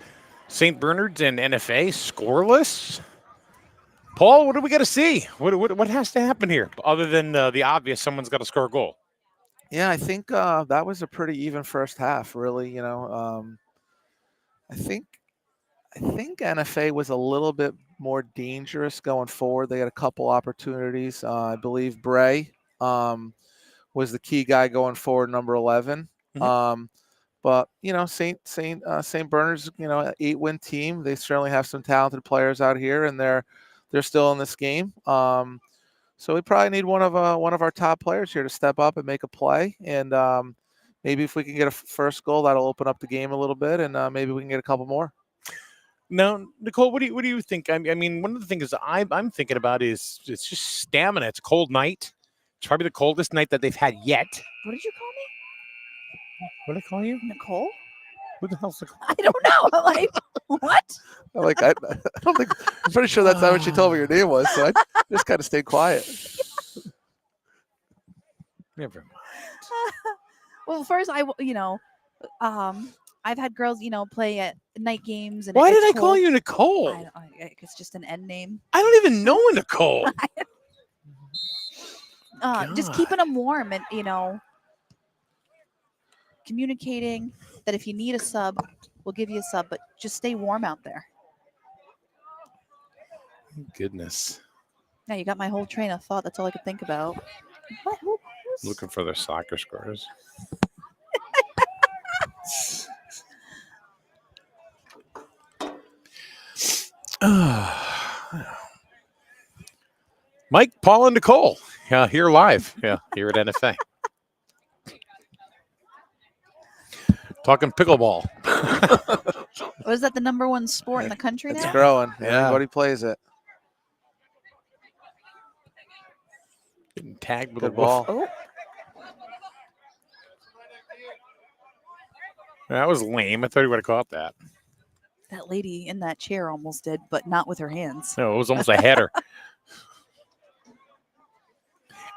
St. Bernard's and NFA scoreless. Paul, what do we got to see? What has to happen here other than the obvious? Someone's got to score a goal. Yeah, I think that was a pretty even first half. Really, I think NFA was a little bit more dangerous going forward. They had a couple opportunities. I believe Bray was the key guy going forward, number 11. But St. Bernard's, an 8-win team. They certainly have some talented players out here, and they're still in this game. So we probably need one of our top players here to step up and make a play. And maybe if we can get a first goal, that'll open up the game a little bit, and maybe we can get a couple more. Now, Nicole, what do you think? I mean, one of the things I'm thinking about is it's just stamina. It's a cold night. It's probably the coldest night that they've had yet. What did you call me? What did I call you? Nicole? Who the hell's Nicole? I don't know. I'm like, what? I don't think. I'm pretty sure that's not what she told me your name was. So I just kind of stayed quiet. Never mind. Well, first, I've had girls, play at night games. And Why it's did I call cold. you Nicole? It's just an N name. I don't even know a Nicole. Just keeping them warm and, communicating that if you need a sub, we'll give you a sub, but just stay warm out there. Goodness. Now you got my whole train of thought. That's all I could think about. What? Looking for their soccer scores. Mike, Paul, and Nicole. Here live. Here at NFA. Talking pickleball. Was that the number one sport in the country It's now? growing. Yeah. Everybody plays it. Getting tagged with Good a ball. Oh, That was lame. I thought he would have caught that. that lady in that chair almost did, but not with her hands. No, it was almost a header.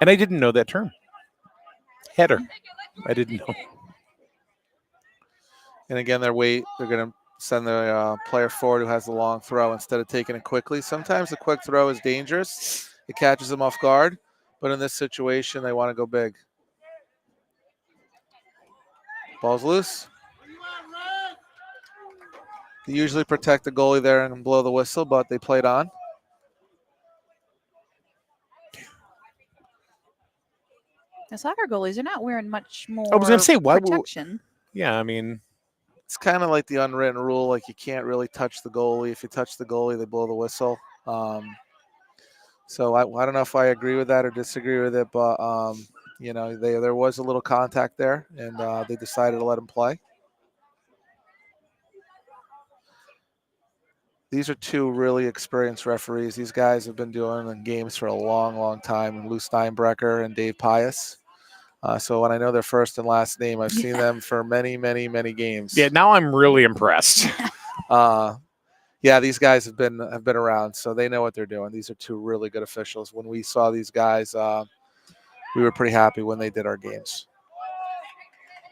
And I didn't know that term. Header. I didn't know. And again, they're going to send the player forward who has the long throw instead of taking it quickly. Sometimes the quick throw is dangerous. It catches them off guard. But in this situation, they want to go big. Ball's loose. They usually protect the goalie there and blow the whistle, but they played on. The soccer goalies are not wearing much more I was going to say, why would... protection. Yeah, I mean... It's kind of like the unwritten rule, like you can't really touch the goalie. If you touch the goalie, they blow the whistle. So I don't know if I agree with that or disagree with it, but, there was a little contact there, and they decided to let him play. These are two really experienced referees. These guys have been doing games for a long, long time, Lou Steinbrecher and Dave Pius. So when I know their first and last name, I've seen them for many, many, many games. Yeah, now I'm really impressed. These guys have been around, so they know what they're doing. These are two really good officials. When we saw these guys, we were pretty happy when they did our games.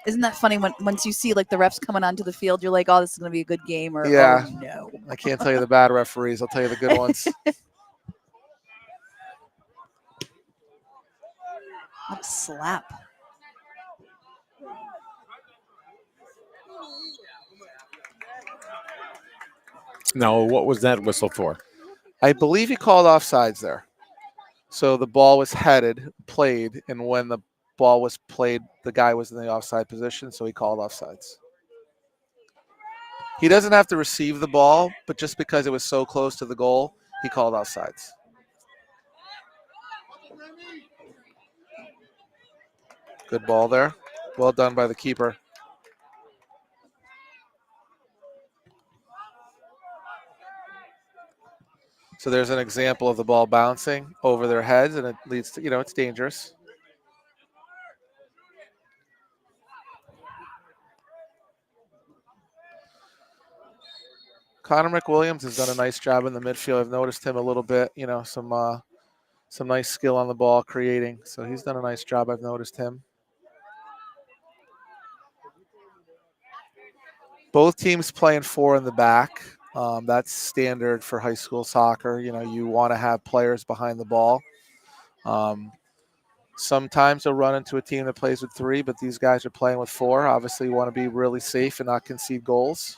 Isn't that funny when once you see like the refs coming onto the field, you're like, oh, this is going to be a good game, or Yeah. oh, no. I can't tell you the bad referees. I'll tell you the good ones. What a slap. No, what was that whistle for? I believe he called offsides there. So the ball was headed, played, and when the ball was played, the guy was in the offside position, so he called offsides. He doesn't have to receive the ball, but just because it was so close to the goal, he called offsides. Good ball there. Well done by the keeper. So there's an example of the ball bouncing over their heads, and it leads to, it's dangerous. Connor McWilliams has done a nice job in the midfield. I've noticed him a little bit, some nice skill on the ball creating. So he's done a nice job. I've noticed him. Both teams playing 4 in the back. That's standard for high school soccer. You know, you want to have players behind the ball. Sometimes they'll run into a team that plays with 3, but these guys are playing with 4. Obviously, you want to be really safe and not concede goals.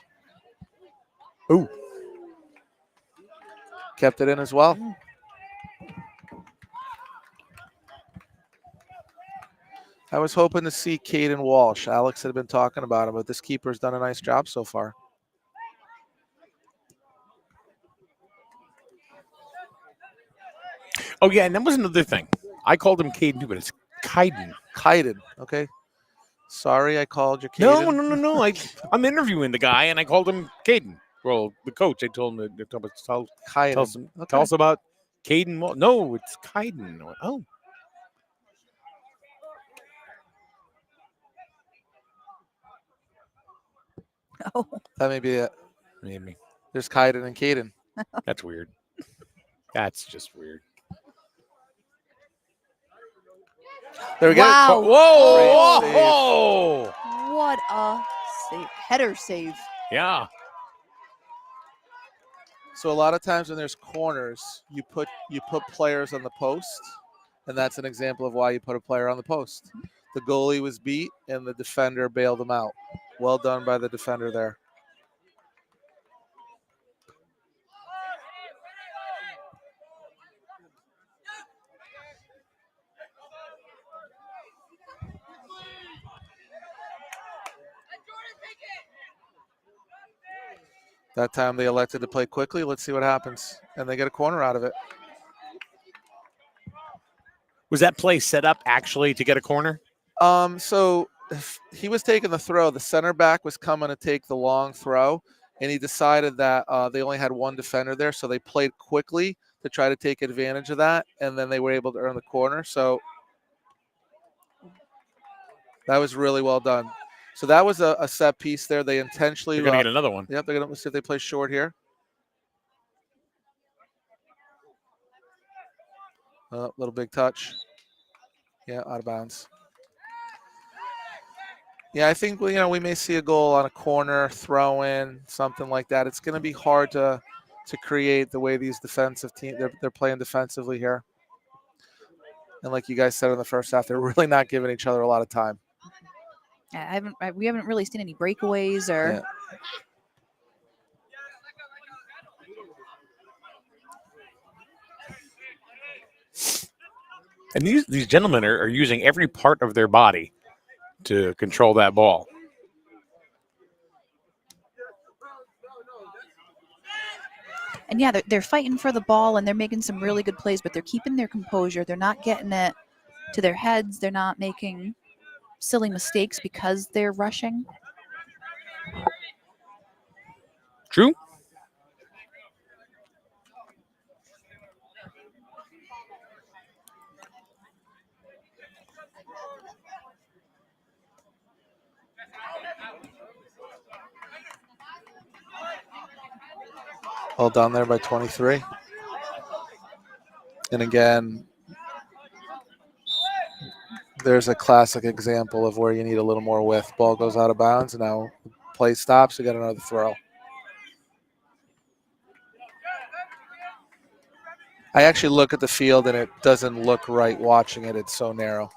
Ooh. Kept it in as well. I was hoping to see Caden Walsh. Alex had been talking about him, but this keeper's done a nice job so far. Oh yeah, and that was another thing. I called him Caden too, but it's Kaiden. Kaiden, okay. Sorry, I called you Caden. No. I'm interviewing the guy, and I called him Caden. Well, the coach, I told him to tell Kaiden. us about Caden. No, it's Kaiden. Oh. Oh, That may be it. Maybe. There's Kaiden and Caden. That's weird. That's just weird. There we go. Wow. Whoa! Great Whoa! what a save. Header save. Yeah. So a lot of times when there's corners, you put players on the post, and that's an example of why you put a player on the post. The goalie was beat, and the defender bailed him out. Well done by the defender there. That time they elected to play quickly. Let's see what happens. And they get a corner out of it. Was that play set up actually to get a corner? So if he was taking the throw. The center back was coming to take the long throw, and he decided that they only had one defender there, so they played quickly to try to take advantage of that, and then they were able to earn the corner. So that was really well done. So that was a set piece there. They intentionally They're going to get another one. Yep, they're going to see if they play short here. Little big touch. Yeah, out of bounds. Yeah, I think we may see a goal on a corner, throw in, something like that. It's going to be hard to create the way these defensive teams they're playing defensively here. And like you guys said in the first half, they're really not giving each other a lot of time. We haven't really seen any breakaways or. Yeah. And these gentlemen are using every part of their body to control that ball. And yeah, they're fighting for the ball and they're making some really good plays, but they're keeping their composure. They're not getting it to their heads. They're not making silly mistakes because they're rushing. True. All down there by 23. And again, there's a classic example of where you need a little more width. Ball goes out of bounds, and now play stops. You got another throw. I actually look at the field, and it doesn't look right watching it. It's so narrow.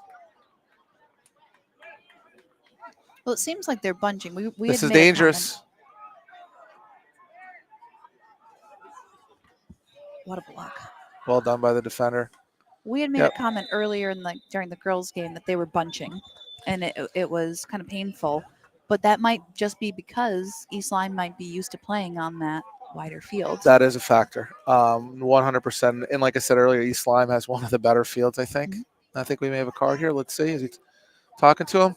Well, it seems like they're bunching. We This had is made a dangerous. comment. What a block. Well done by the defender. We had made Yep. a comment earlier during the girls' game that they were bunching, and it was kind of painful. But that might just be because East Lyme might be used to playing on that wider field. That is a factor, 100%. And like I said earlier, East Lyme has one of the better fields, I think. Mm-hmm. I think we may have a card here. Let's see. Is he talking to him?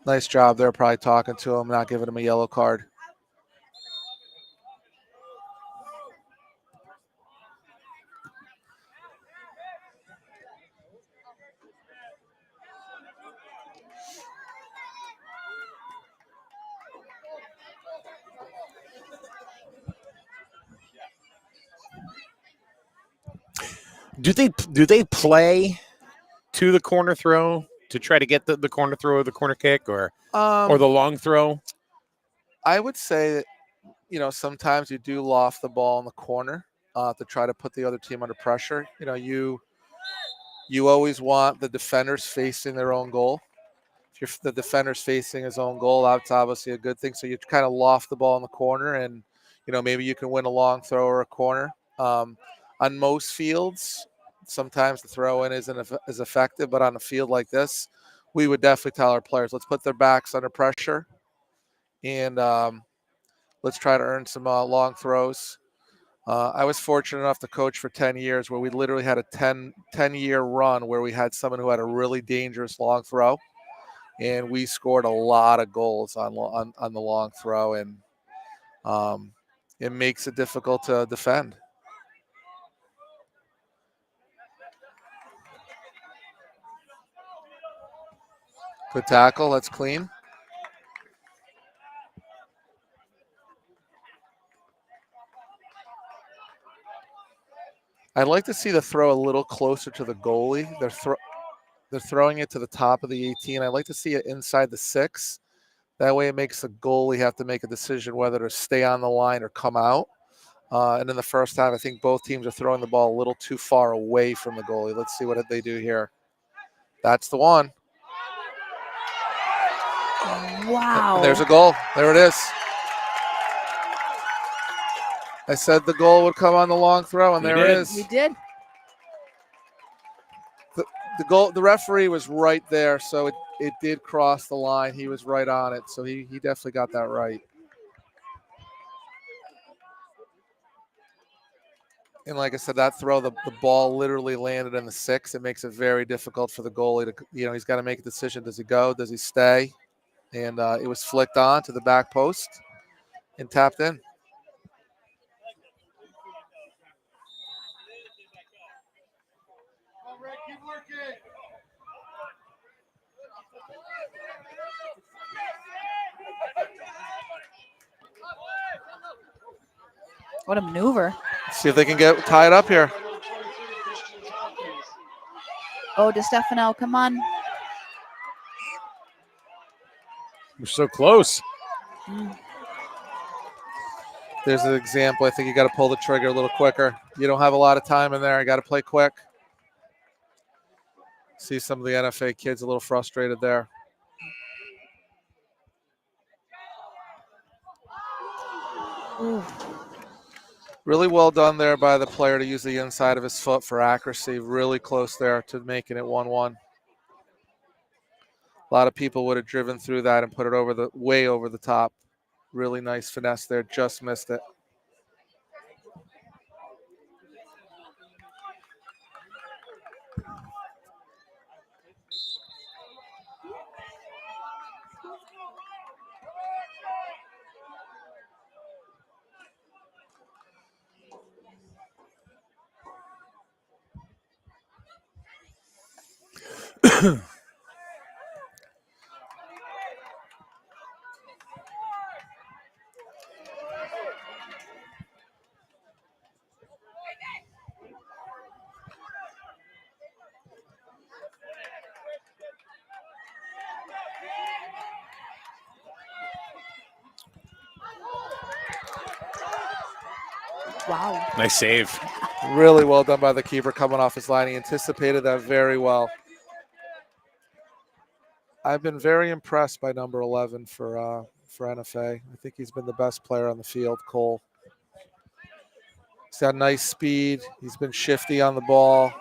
Nice job there, probably talking to him, not giving him a yellow card. Do they play to the corner throw to try to get the corner throw or the corner kick or Um, the long throw? I would say that, sometimes you do loft the ball in the corner to try to put the other team under pressure. You always want the defenders facing their own goal. If the defender's facing his own goal, that's obviously a good thing. So you kind of loft the ball in the corner, and maybe you can win a long throw or a corner. On most fields, sometimes the throw in isn't as effective, but on a field like this, we would definitely tell our players, let's put their backs under pressure, and let's try to earn some long throws. I was fortunate enough to coach for 10 years where we literally had a 10-year run where we had someone who had a really dangerous long throw, and we scored a lot of goals on the long throw, and it makes it difficult to defend. Good tackle. That's clean. I'd like to see the throw a little closer to the goalie. They're throwing it to the top of the 18. I'd like to see it inside the 6. That way it makes the goalie have to make a decision whether to stay on the line or come out. And in the first half, I think both teams are throwing the ball a little too far away from the goalie. Let's see what they do here. That's the one. Wow. And there's a goal. There it is. I said the goal would come on the long throw, and there it is. You did. The referee was right there, so it did cross the line. He was right on it, so he definitely got that right. And like I said, that throw, the ball literally landed in the 6. It makes it very difficult for the goalie to, he's got to make a decision. Does he go? Does he stay? And it was flicked on to the back post and tapped in. What a maneuver. See if they can get tied up here. Oh, DeStefano, come on. We're so close. There's an example. I think you got to pull the trigger a little quicker. You don't have a lot of time in there. You got to play quick. See some of the NFA kids a little frustrated there. Ooh. Really well done there by the player to use the inside of his foot for accuracy. Really close there to making it 1-1. A lot of people would have driven through that and put it way over the top. Really nice finesse there. Just missed it. Wow. Nice save. Really well done by the keeper coming off his line. He anticipated that very well. I've been very impressed by number 11 for NFA. I think he's been the best player on the field, Cole. He's got nice speed. He's been shifty on the ball.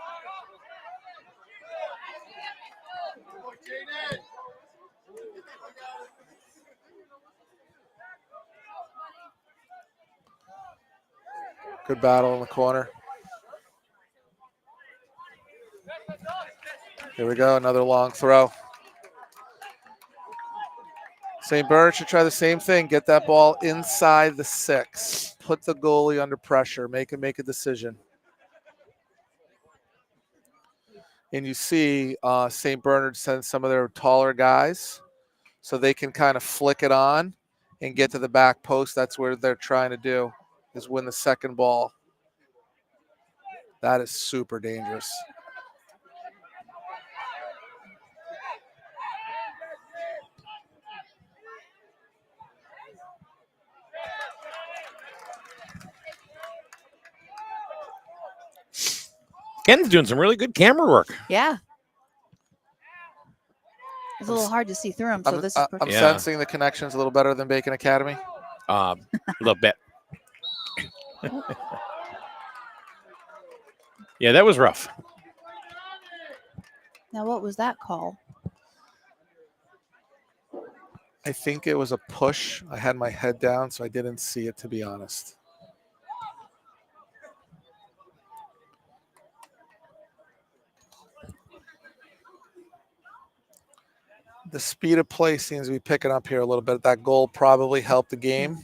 Good battle in the corner. Here we go, another long throw. St. Bernard should try the same thing. Get that ball inside the 6. Put the goalie under pressure. Make him make a decision. And you see St. Bernard sends some of their taller guys so they can kind of flick it on and get to the back post. That's where they're trying to do, is win the second ball. That is super dangerous. Ken's doing some really good camera work. Yeah. It's a little hard to see through them, so this is I'm perfect. Yeah. sensing the connection's a little better than Bacon Academy. A little bit. Yeah, that was rough. Now, what was that call? I think it was a push. I had my head down, so I didn't see it, to be honest. The speed of play seems to be picking up here a little bit. That goal probably helped the game.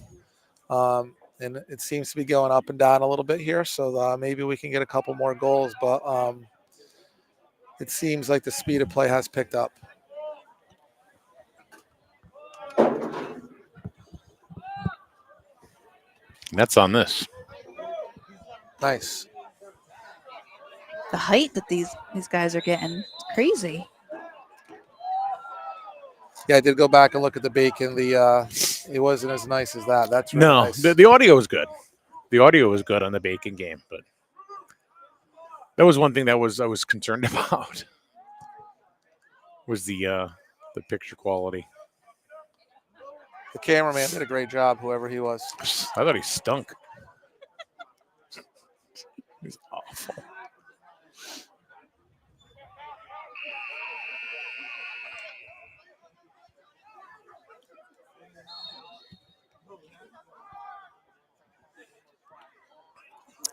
And it seems to be going up and down a little bit here. So maybe we can get a couple more goals. But it seems like the speed of play has picked up. That's on this. Nice. The height that these guys are getting, it's crazy. Yeah, I did go back and look at the Bacon. It wasn't as nice as that. That's really No, nice. the audio was good. The audio was good on the Bacon game, but that was one thing that I was concerned about. Was the picture quality. The cameraman did a great job, whoever he was. I thought he stunk. He's awful.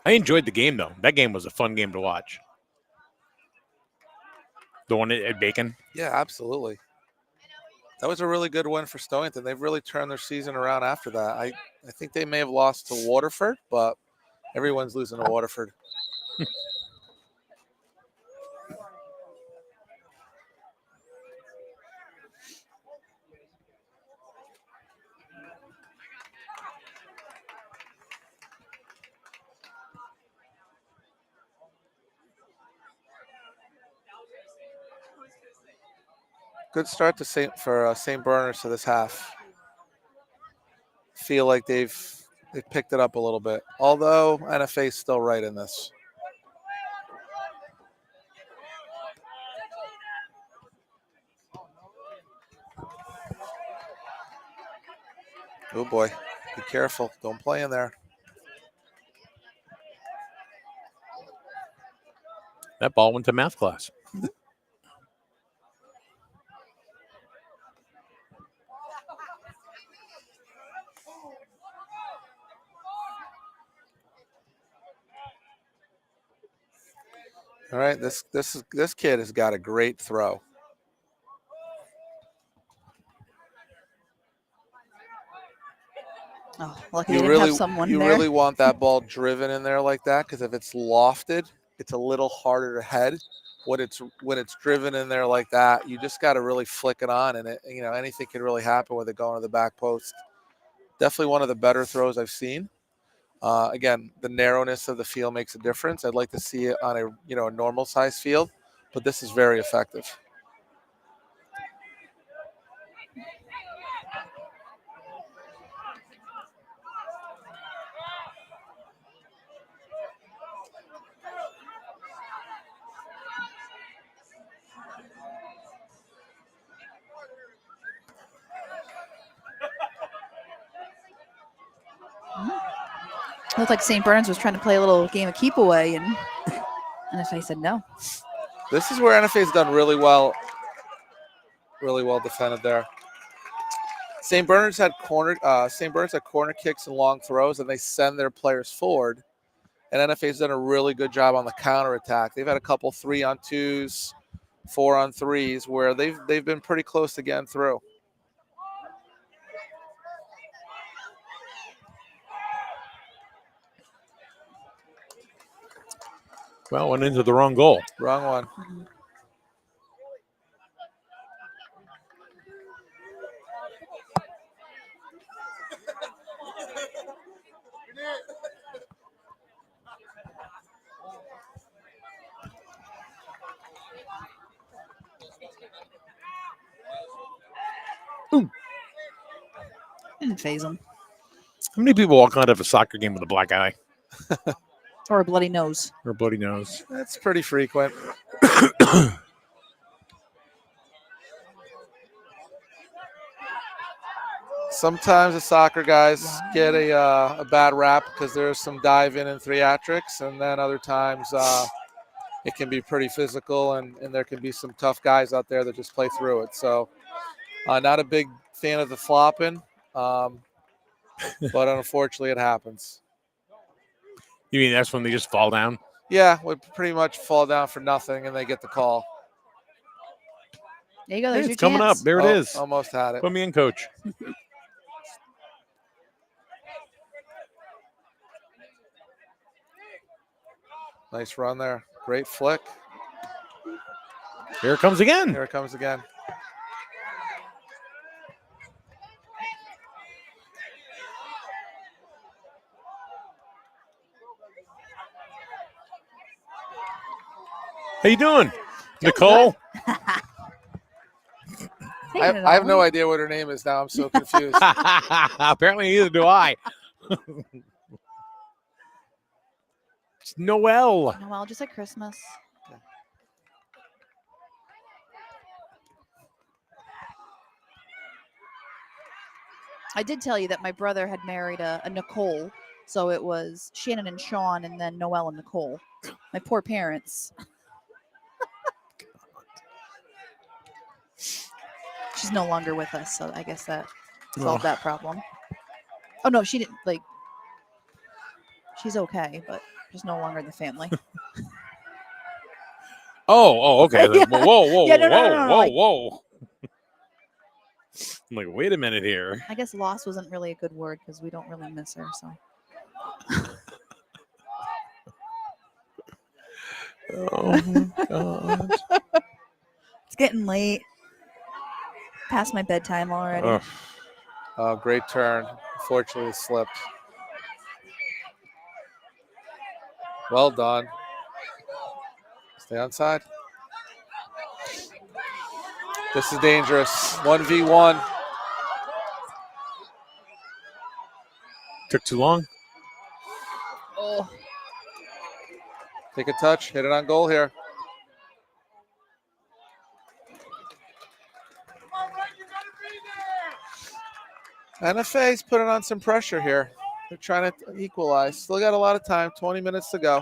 I enjoyed the game, though. That game was a fun game to watch. The one at Bacon. Yeah, absolutely. That was a really good win for Stonington. They've really turned their season around after that. I think they may have lost to Waterford, but everyone's losing to Waterford. Good start to St. Bernard's to this half. Feel like they've picked it up a little bit. Although NFA is still right in this. Oh boy, be careful. Don't play in there. That ball went to math class. All right, this kid has got a great throw. Oh, lucky they didn't have someone you there. really want that ball driven in there like that, because if it's lofted, it's a little harder to head. When it's driven in there like that, you just got to really flick it on, and anything can really happen with it going to the back post. Definitely one of the better throws I've seen. Again, the narrowness of the field makes a difference. I'd like to see it on a normal size field, but this is very effective. Looked like St. Bernard's was trying to play a little game of keep away, and NFA said no. This is where NFA's done really well defended there. St. Bernard's had corner kicks and long throws, and they send their players forward. And NFA's done a really good job on the counterattack. They've had a couple 3-on-2s, 4-on-3s where they've been pretty close to getting through. Well, went into the wrong goal. Wrong one. Mm-hmm. Ooh. Didn't phase them. How many people walk out of a soccer game with a black eye? Or a bloody nose. or bloody nose. That's pretty frequent. Sometimes the soccer guys get a bad rap because there's some dive-in and theatrics, and then other times it can be pretty physical, and there can be some tough guys out there that just play through it. So not a big fan of the flopping, but unfortunately it happens. You mean that's when they just fall down? Yeah, would pretty much fall down for nothing, and they get the call. There you go. Hey, There's it's your coming chance. up. There it is. Almost had it. Put me in, coach. Nice run there. Great flick. Here it comes again. Here it comes again. How you doing, Nicole? I have no idea what her name is now. I'm so confused. Apparently, neither do I. It's Noel. Noel, just like Christmas. I did tell you that my brother had married a Nicole. So it was Shannon and Sean and then Noel and Nicole. My poor parents. She's no longer with us, so I guess that solved that problem. Oh, no, she didn't, like, she's okay, but she's no longer in the family. Oh, okay. Yeah. Whoa, Yeah, no, like- whoa. I'm like, wait a minute here. I guess loss wasn't really a good word because we don't really miss her, so. Oh, my God. It's getting late. Past my bedtime already. Ugh. Oh, great turn. Unfortunately, it slipped. Well done. Stay on side. This is dangerous. 1v1. Took too long. Oh. Take a touch. Hit it on goal here. NFA's putting on some pressure here. They're trying to equalize. Still got a lot of time. 20 minutes to go.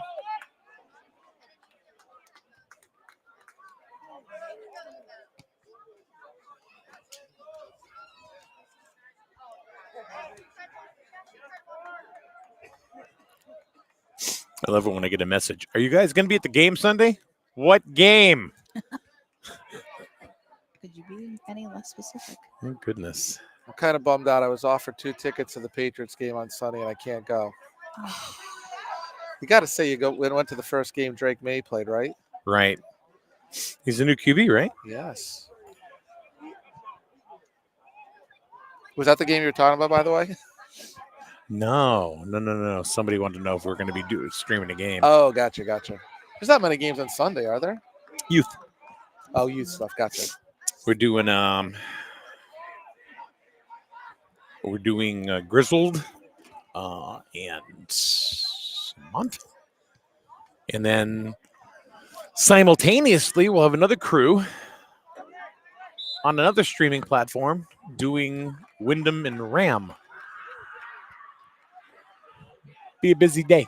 I love it when I get a message. Are you guys going to be at the game Sunday? What game? Could you be any less specific? Oh, goodness. I'm kind of bummed out. I was offered 2 tickets to the Patriots game on Sunday, and I can't go. You got to say you went to the first game Drake May played, right? Right. He's a new QB, right? Yes. Was that the game you were talking about, by the way? No. Somebody wanted to know if we're going to be streaming a game. Oh, gotcha. There's not many games on Sunday, are there? Youth. Oh, youth stuff. Gotcha. We're doing Grizzled and Month. And then simultaneously we'll have another crew on another streaming platform doing Wyndham and Ram. Be a busy day.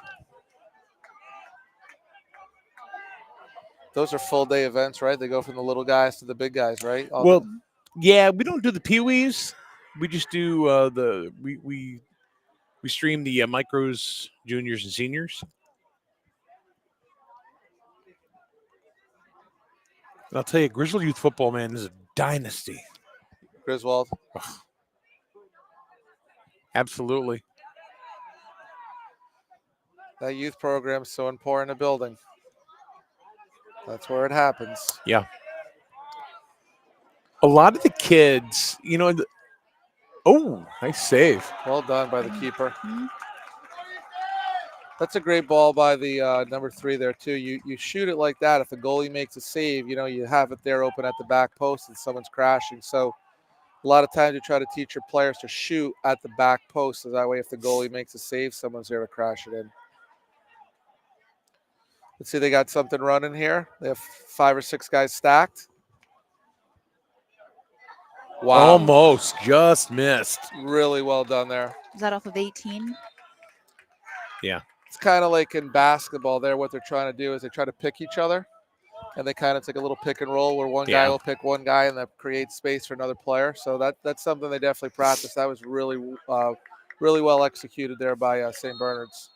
Those are full day events, right? They go from the little guys to the big guys, right? Yeah, we don't do the peewees. We just do we stream the micros, juniors, and seniors. And I'll tell you, Grizzly Youth Football, man, is a dynasty. Griswold. Absolutely. That youth program is so important in building. That's where it happens. Yeah. A lot of the kids, nice save. Well done by the keeper. That's a great ball by the number 3 there, too. You shoot it like that. If the goalie makes a save, you have it there open at the back post and someone's crashing. So a lot of times you try to teach your players to shoot at the back post. So that way if the goalie makes a save, someone's there to crash it in. Let's see, they got something running here. They have 5 or 6 guys stacked. Wow. Almost just missed. Really well done there. Is that off of 18? Yeah. It's kind of like in basketball there. What they're trying to do is they try to pick each other, and they kind of take a little pick and roll where one guy Yeah. will pick one guy and that creates space for another player. So that's something they definitely practice. That was really well executed there by St. Bernard's.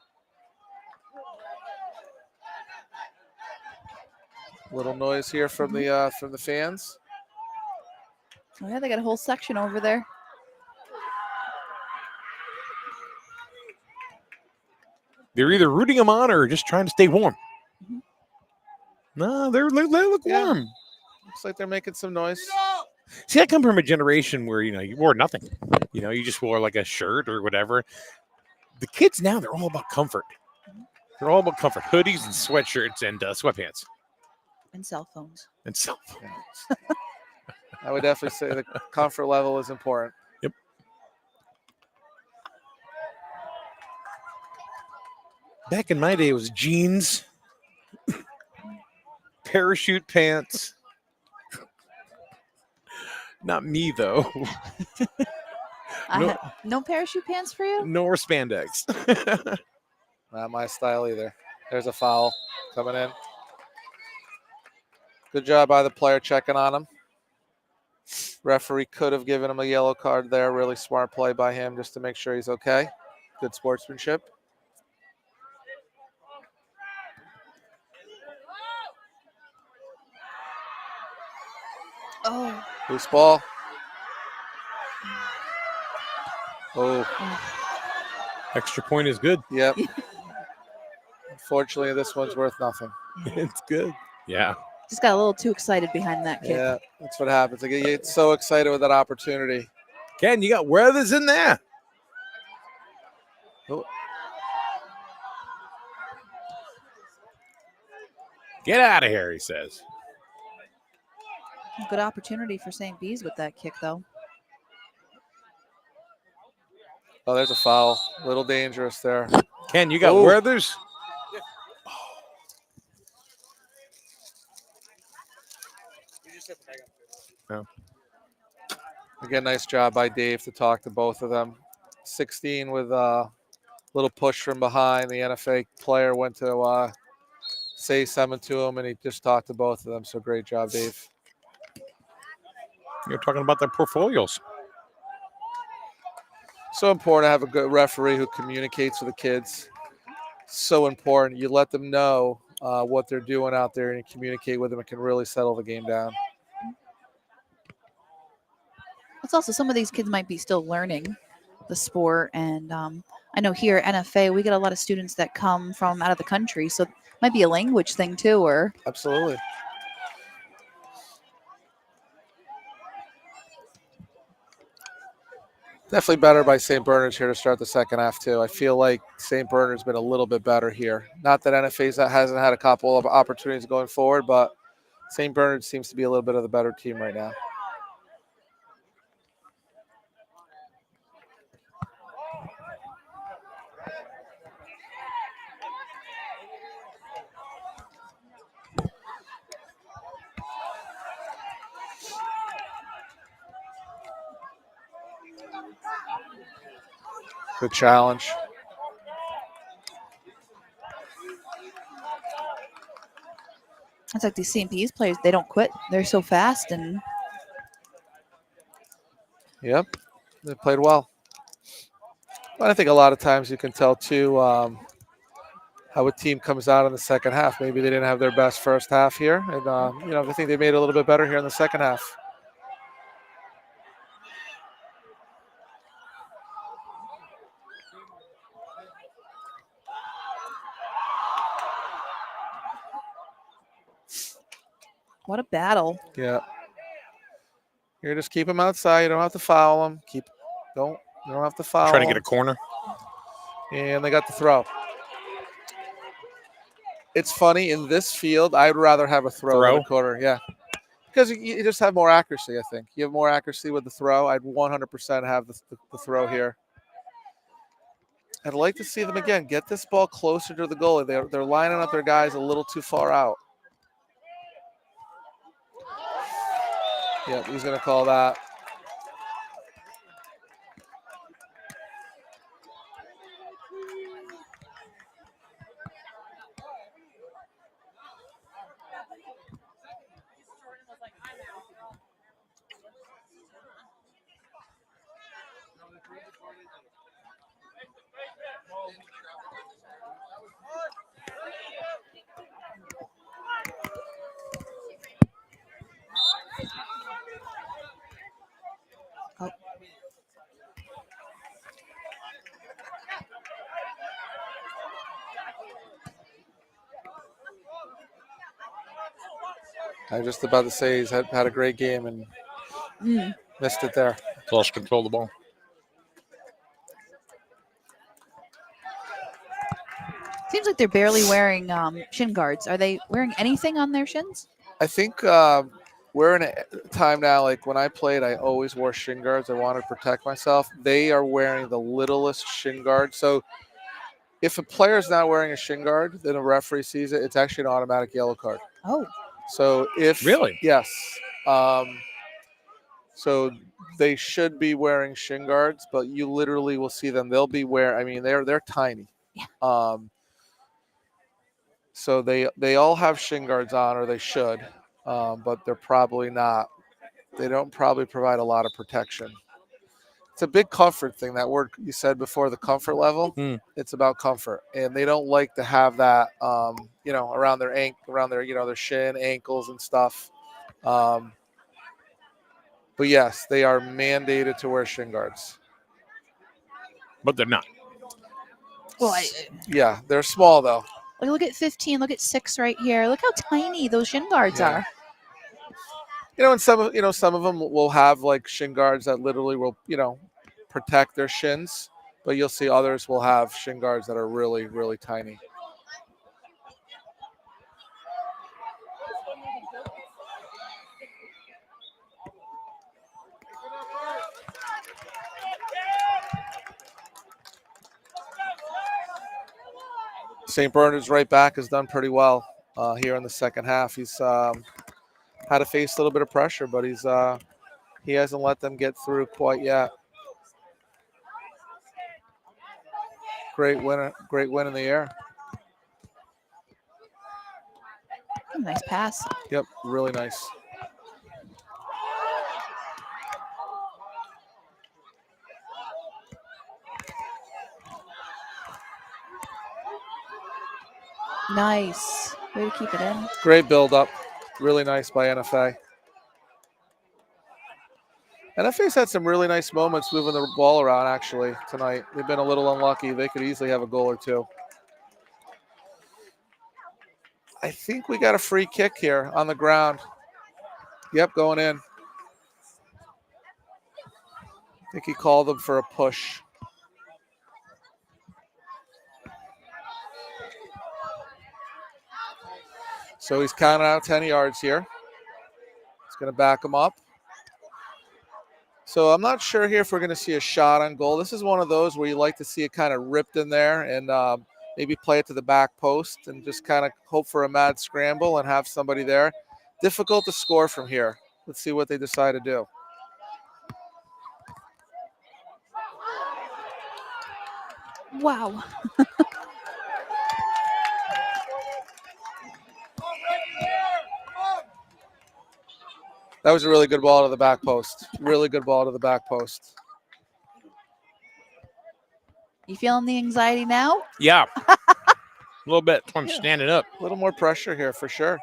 Little noise here from the fans. Oh yeah, they got a whole section over there. They're either rooting them on or just trying to stay warm. No, they look Yeah. warm. Looks like they're making some noise. See, I come from a generation where, you wore nothing. You just wore like a shirt or whatever. The kids now, they're all about comfort. They're all about comfort. Hoodies and sweatshirts and sweatpants. And cell phones. And cell phones. I would definitely say the comfort level is important. Yep. Back in my day, it was jeans, parachute pants. Not me, though. No. No parachute pants for you? Nor spandex. Not my style either. There's a foul coming in. Good job by the player checking on him. Referee could have given him a yellow card there. Really smart play by him just to make sure he's okay. Good sportsmanship. Oh. Loose ball. Oh. Extra point is good. Yep. Unfortunately, this one's worth nothing. It's good. Yeah. Just got a little too excited behind that kick. Yeah, that's what happens. Like, you get so excited with that opportunity. Ken, you got Weathers in there. Oh. Get out of here, he says. Good opportunity for St. B's with that kick, though. Oh, there's a foul. A little dangerous there. Ken, you got Oh. Weathers? No. Again, nice job by Dave to talk to both of them. 16 with a little push from behind. The NFA player went to say something to him, and he just talked to both of them. So great job, Dave. You're talking about their portfolios. So important to have a good referee who communicates with the kids. So important. You let them know what they're doing out there and you communicate with them. It can really settle the game down. It's also some of these kids might be still learning the sport. And I know here at NFA, we get a lot of students that come from out of the country. So it might be a language thing too, or Absolutely. Definitely better by St. Bernard's here to start the second half, too. I feel like St. Bernard's been a little bit better here. Not that NFA hasn't had a couple of opportunities going forward, but St. Bernard seems to be a little bit of the better team right now. Good challenge. it's like these St. B's players, they don't quit. They're so fast. And Yep, they played well. But I think a lot of times you can tell, too, how a team comes out in the second half. Maybe they didn't have their best first half here. And, I think they made it a little bit better here in the second half. what a battle. Yeah. Here, just keep them outside. You don't have to foul them. You don't have to foul Trying to get a them. corner. And they got the throw. It's funny, in this field, I'd rather have a throw than a corner. Yeah. Because you just have more accuracy, I think. You have more accuracy with the throw. I'd 100% have the throw here. I'd like to see them again. Get this ball closer to the goalie. They're lining up their guys a little too far out. Yeah, he's going to call that. I was just about to say he's had a great game and missed it there. Lost control of the ball. Seems like they're barely wearing shin guards. Are they wearing anything on their shins? I think we're in a time now, like when I played, I always wore shin guards. I wanted to protect myself. They are wearing the littlest shin guard. So if a player is not wearing a shin guard, then a referee sees it, it's actually an automatic yellow card. Oh. So if Really? Yes. So they should be wearing shin guards, but you literally will see them. They'll be I mean, they're tiny. Yeah. So they all have shin guards on, or they should, but they're probably not. They don't probably provide a lot of protection. It's a big comfort thing. That word you said before, the comfort level. It's about comfort, and they don't like to have that, around their their shin, ankles, and stuff. But yes, they are mandated to wear shin guards. But they're not. Well, Yeah, they're small though. look at 15. Look at 6 right here. Look how tiny those shin guards are. And some of them will have like shin guards that literally will, protect their shins, but you'll see others will have shin guards that are really, really tiny. St. Bernard's right back has done pretty well here in the second half. He's had to face a little bit of pressure, but he hasn't let them get through quite yet. Great win in the air. Nice pass. Yep, really nice. Nice. Way to keep it in. Great build up. Really nice by NFA. NFA's had some really nice moments moving the ball around, actually, tonight. They've been a little unlucky. They could easily have a goal or two. I think we got a free kick here on the ground. Yep, going in. I think he called them for a push. So he's counting out 10 yards here. He's going to back him up. So I'm not sure here if we're going to see a shot on goal. This is one of those where you like to see it kind of ripped in there and maybe play it to the back post and just kind of hope for a mad scramble and have somebody there. Difficult to score from here. Let's see what they decide to do. Wow. That was a really good ball to the back post. Really good ball to the back post. You feeling the anxiety now? Yeah. A little bit. I'm standing up. A little more pressure here for sure.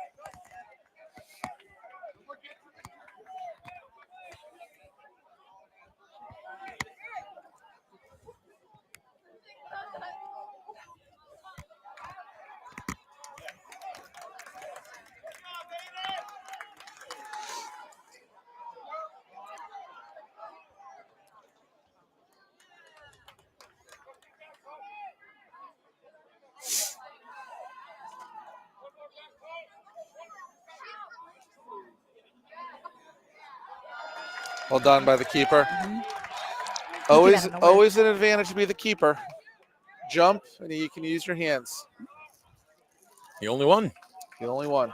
Well done by the keeper. Mm-hmm. Always an advantage to be the keeper. jump, and you can use your hands. The only one. The only one.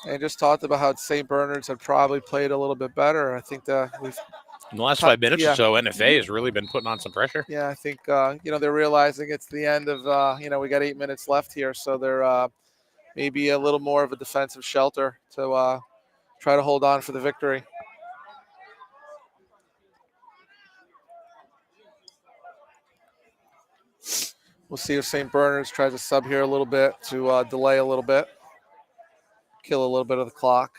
And just talked about how St. Bernard's had probably played a little bit better. I think that we've In the last 5 minutes yeah. or so, NFA has really been putting on some pressure. Yeah, I think they're realizing it's the end of we got 8 minutes left here, so they're maybe a little more of a defensive shelter to try to hold on for the victory. We'll see if St. Bernard's tries to sub here a little bit to delay a little bit, kill a little bit of the clock.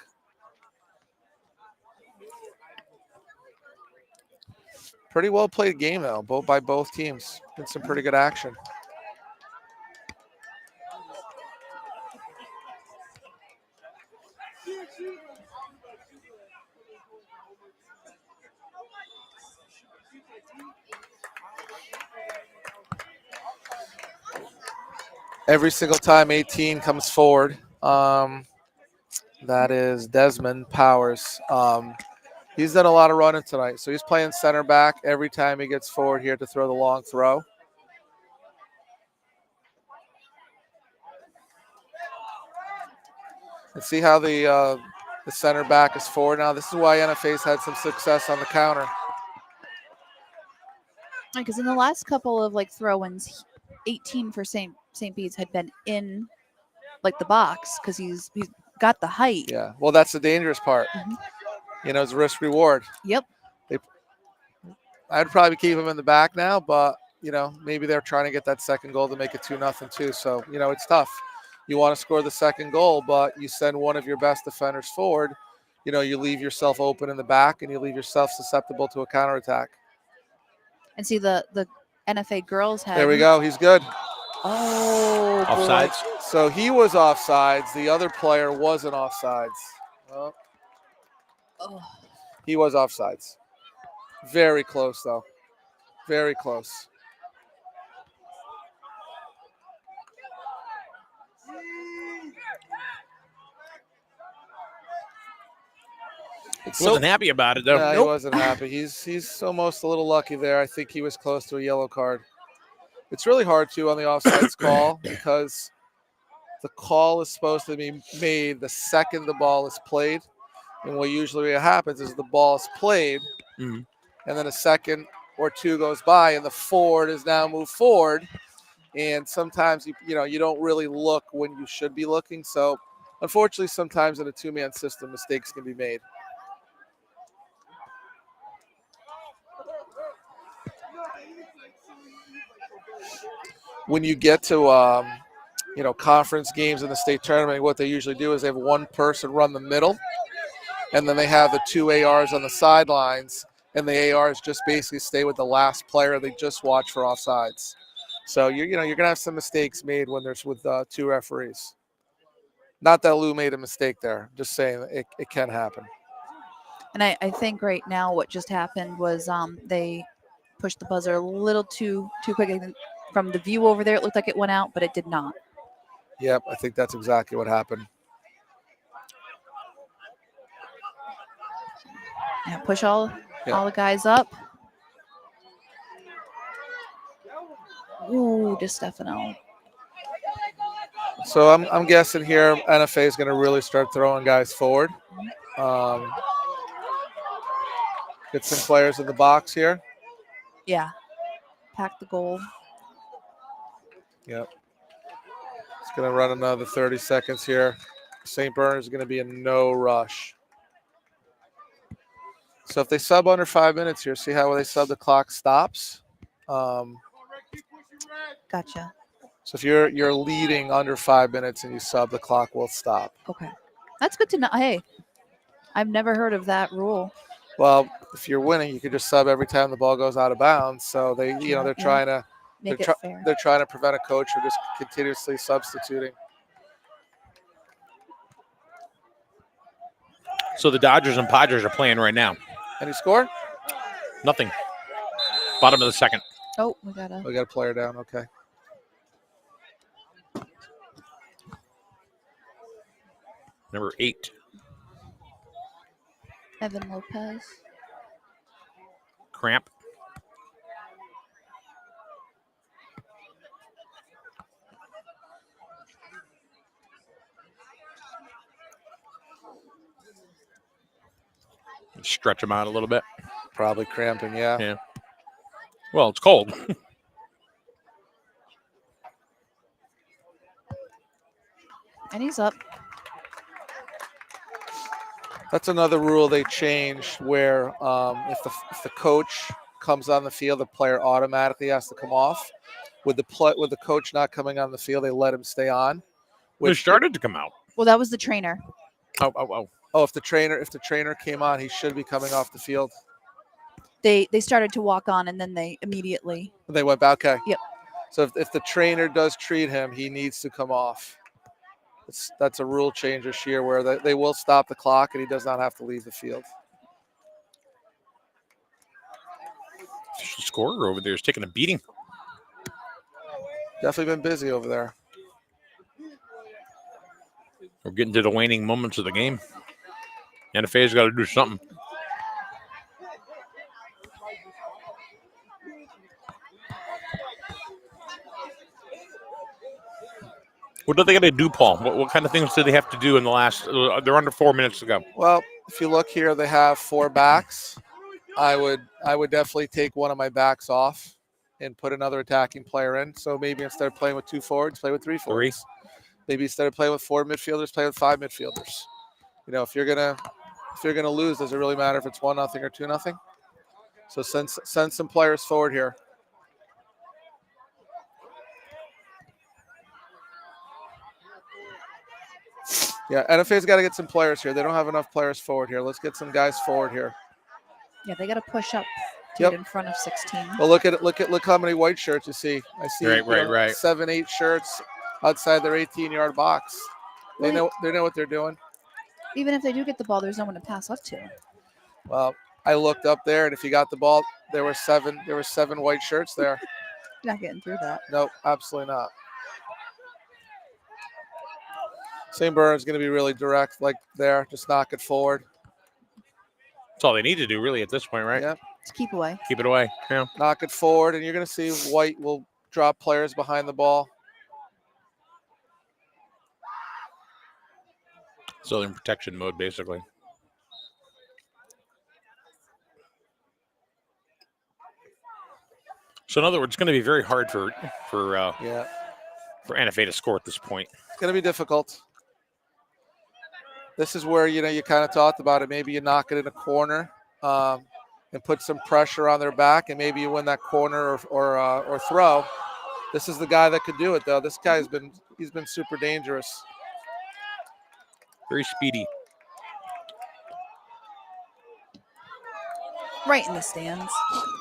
Pretty well played game though, by both teams. Been some pretty good action. Every single time 18 comes forward, that is Desmond Powers. He's done a lot of running tonight, so he's playing center back every time he gets forward here to throw the long throw. And see how the center back is forward now. This is why NFA's had some success on the counter. Because in the last couple of like throw-ins, 18 for St. Bede's had been in like the box because he's got the height. Yeah, well, that's the dangerous part. It's risk reward. Yep. I'd probably keep him in the back now, but maybe they're trying to get that second goal to make it 2-0 too. So it's tough. You want to score the second goal, but you send one of your best defenders forward. You leave yourself open in the back, and you leave yourself susceptible to a counterattack. And see the NFA girls had. There we go. He's good. Oh, Offsides. boy. So he was offsides. The other player wasn't offsides. Oh. He was offsides. Very close, though. Very close. Wasn't happy about it, though. No, he wasn't happy. He's almost a little lucky there. I think he was close to a yellow card. It's really hard, too, on the offsides call because the call is supposed to be made the second the ball is played. And what usually happens is the ball is played, and then a second or two goes by, and the forward is now moved forward. And sometimes, you don't really look when you should be looking. So, unfortunately, sometimes in a two-man system, mistakes can be made. When you get to, conference games in the state tournament, what they usually do is they have one person run the middle, and then they have the two ARs on the sidelines, and the ARs just basically stay with the last player. They just watch for offsides. So, you're going to have some mistakes made when there's with two referees. Not that Lou made a mistake there. Just saying it can happen. And I think right now what just happened was they pushed the buzzer a little too quick. From the view over there, it looked like it went out, but it did not. Yep, I think that's exactly what happened. Yeah, push all the guys up. Ooh, DeStefano. So I'm guessing here NFA is going to really start throwing guys forward. Get some players in the box here. Yeah, pack the goal. Yep. It's going to run another 30 seconds here. St. Bernard's is going to be in no rush. So if they sub under 5 minutes here, see how when they sub the clock stops? Gotcha. So if you're leading under 5 minutes and you sub, the clock will stop. Okay. That's good to know. Hey, I've never heard of that rule. Well, if you're winning, you can just sub every time the ball goes out of bounds. So they're trying to Make it fair. they're trying to prevent a coach from just continuously substituting. So the Dodgers and Padres are playing right now. Any score? Nothing. Bottom of the second. Oh, we got a player down. Okay. Number 8. Evan Lopez. Cramp. Stretch them out a little bit. Probably cramping, yeah. Yeah. Well, it's cold. And he's up. That's another rule they changed where if the coach comes on the field, the player automatically has to come off. With the coach not coming on the field, they let him stay on. They started to come out. Well, that was the trainer. Oh! If the trainer came on, he should be coming off the field. They started to walk on, and then they immediately. They went back. Okay. Yep. So if the trainer does treat him, he needs to come off. That's a rule change this year where they will stop the clock and he does not have to leave the field. The scorer over there is taking a beating. Definitely been busy over there. We're getting to the waning moments of the game. NFA's got to do something. What do they got to do, Paul? What kind of things do they have to do in the last? They're under 4 minutes to go. Well, if you look here, they have 4 backs. I would definitely take one of my backs off and put another attacking player in. So maybe instead of playing with 2 forwards, play with 3 forwards. Maybe instead of playing with 4 midfielders, play with 5 midfielders. You know, if you're gonna lose, does it really matter if it's 1-0 or 2-0? So send some players forward here. Yeah, NFA's got to get some players here. They don't have enough players forward here. Let's get some guys forward here. Yeah, they got to push up to get in front of 16. Well, look how many white shirts you see. I see right. 7, 8 shirts outside their 18-yard box. They know what they're doing. Even if they do get the ball, there's no one to pass up to. Well, I looked up there, and if you got the ball, there were 7 white shirts there. You're not getting through that. Nope, absolutely not. St. Bernard's going to be really direct, like there. Just knock it forward. That's all they need to do, really, at this point, right? Yep. Just keep away. Keep it away. Yeah. Knock it forward, and you're going to see White will drop players behind the ball. So they're in protection mode, basically. So in other words, it's going to be very hard for NFA to score at this point. It's going to be difficult. This is where, you kind of talked about it. Maybe you knock it in a corner and put some pressure on their back, and maybe you win that corner or throw. This is the guy that could do it, though. This guy's been super dangerous. Very speedy. Right in the stands.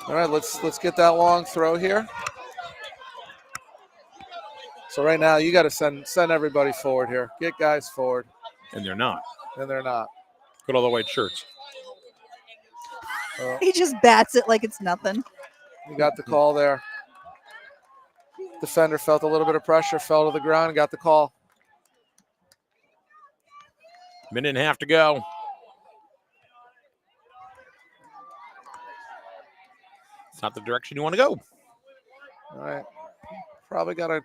All right, let's get that long throw here. So right now you got to send everybody forward here. Get guys forward. And they're not. And they're not. Look at all the white shirts. He just bats it like it's nothing. You got the call there. Defender felt a little bit of pressure, fell to the ground, and got the call. Minute and a half to go. It's not the direction you want to go. All right. Probably got a